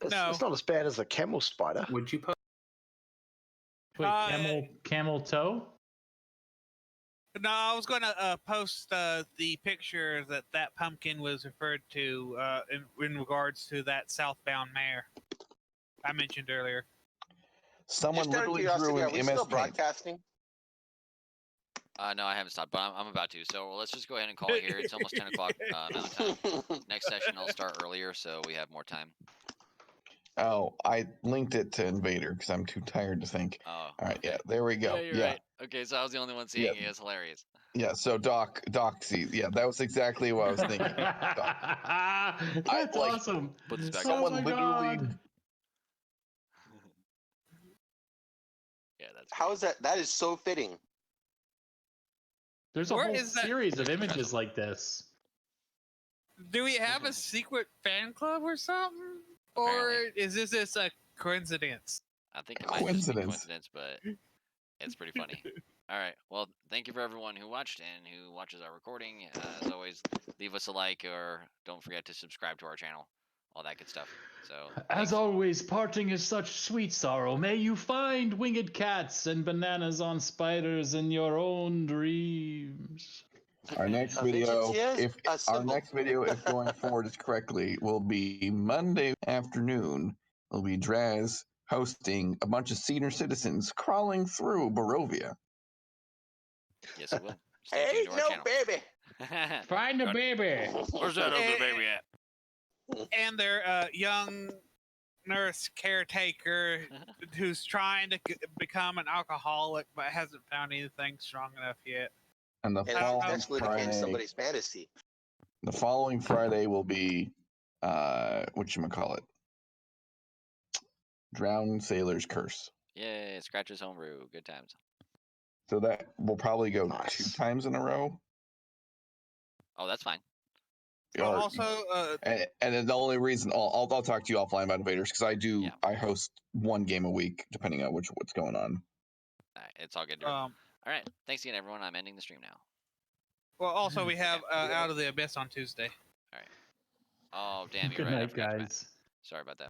No. It's not as bad as a camel spider. Would you post? Wait, camel toe? No, I was going to post the picture that pumpkin was referred to in regards to that southbound mare I mentioned earlier. Someone Just out of literally curiosity, drew are an we MS still Paint. broadcasting? No, I haven't stopped, but I'm about to. So let's just go ahead and call it here. It's almost 10 o'clock Mountain Time. Next session, I'll start earlier, so we have more time. Oh, I linked it to Invader because I'm too tired to think. Oh, all right, okay. yeah, there we go. Yeah, you're right. Okay, so I was the only one seeing it. It's hilarious. Yeah, so Doc sees. Yeah, that was exactly what I was thinking. That's awesome. Put this back someone on. literally. Yeah, that's. How is that? That is so fitting. There's a whole series of images like this. Do we have a secret fan club or something? Or is this just a coincidence? I think it might just be coincidence, but it's pretty funny. All right. Well, thank you for everyone who watched and who watches our recording. As always, leave us a like or don't forget to subscribe to our channel. All that good stuff. So, as always, parting is such sweet sorrow. May you find winged cats and bananas on spiders in your own dreams. Our next video, if going forward is correctly, will be Monday afternoon. Will be Draz hosting a bunch of senior citizens crawling through Barovia. Yes, it will. Stay tuned to our channel. Baby. Find the baby. Where's that other baby at? And their young nurse caretaker who's trying to become an alcoholic but hasn't found anything strong enough yet. And the following Friday, somebody's fantasy. The following Friday will be, whatchamacallit? Drowned Sailor's Curse. Yeah, Scratch's Homebrew. Good times. So that will probably go 2 times in a row. Oh, that's fine. And then the only reason I'll talk to you offline about Invaders because I host 1 game a week depending on what's going on. All right, it's all good. All right, thanks again, everyone. I'm ending the stream now. Well, also we have Out of the Abyss on Tuesday. All right. Oh, damn, you're Good right. night, guys. Sorry about that.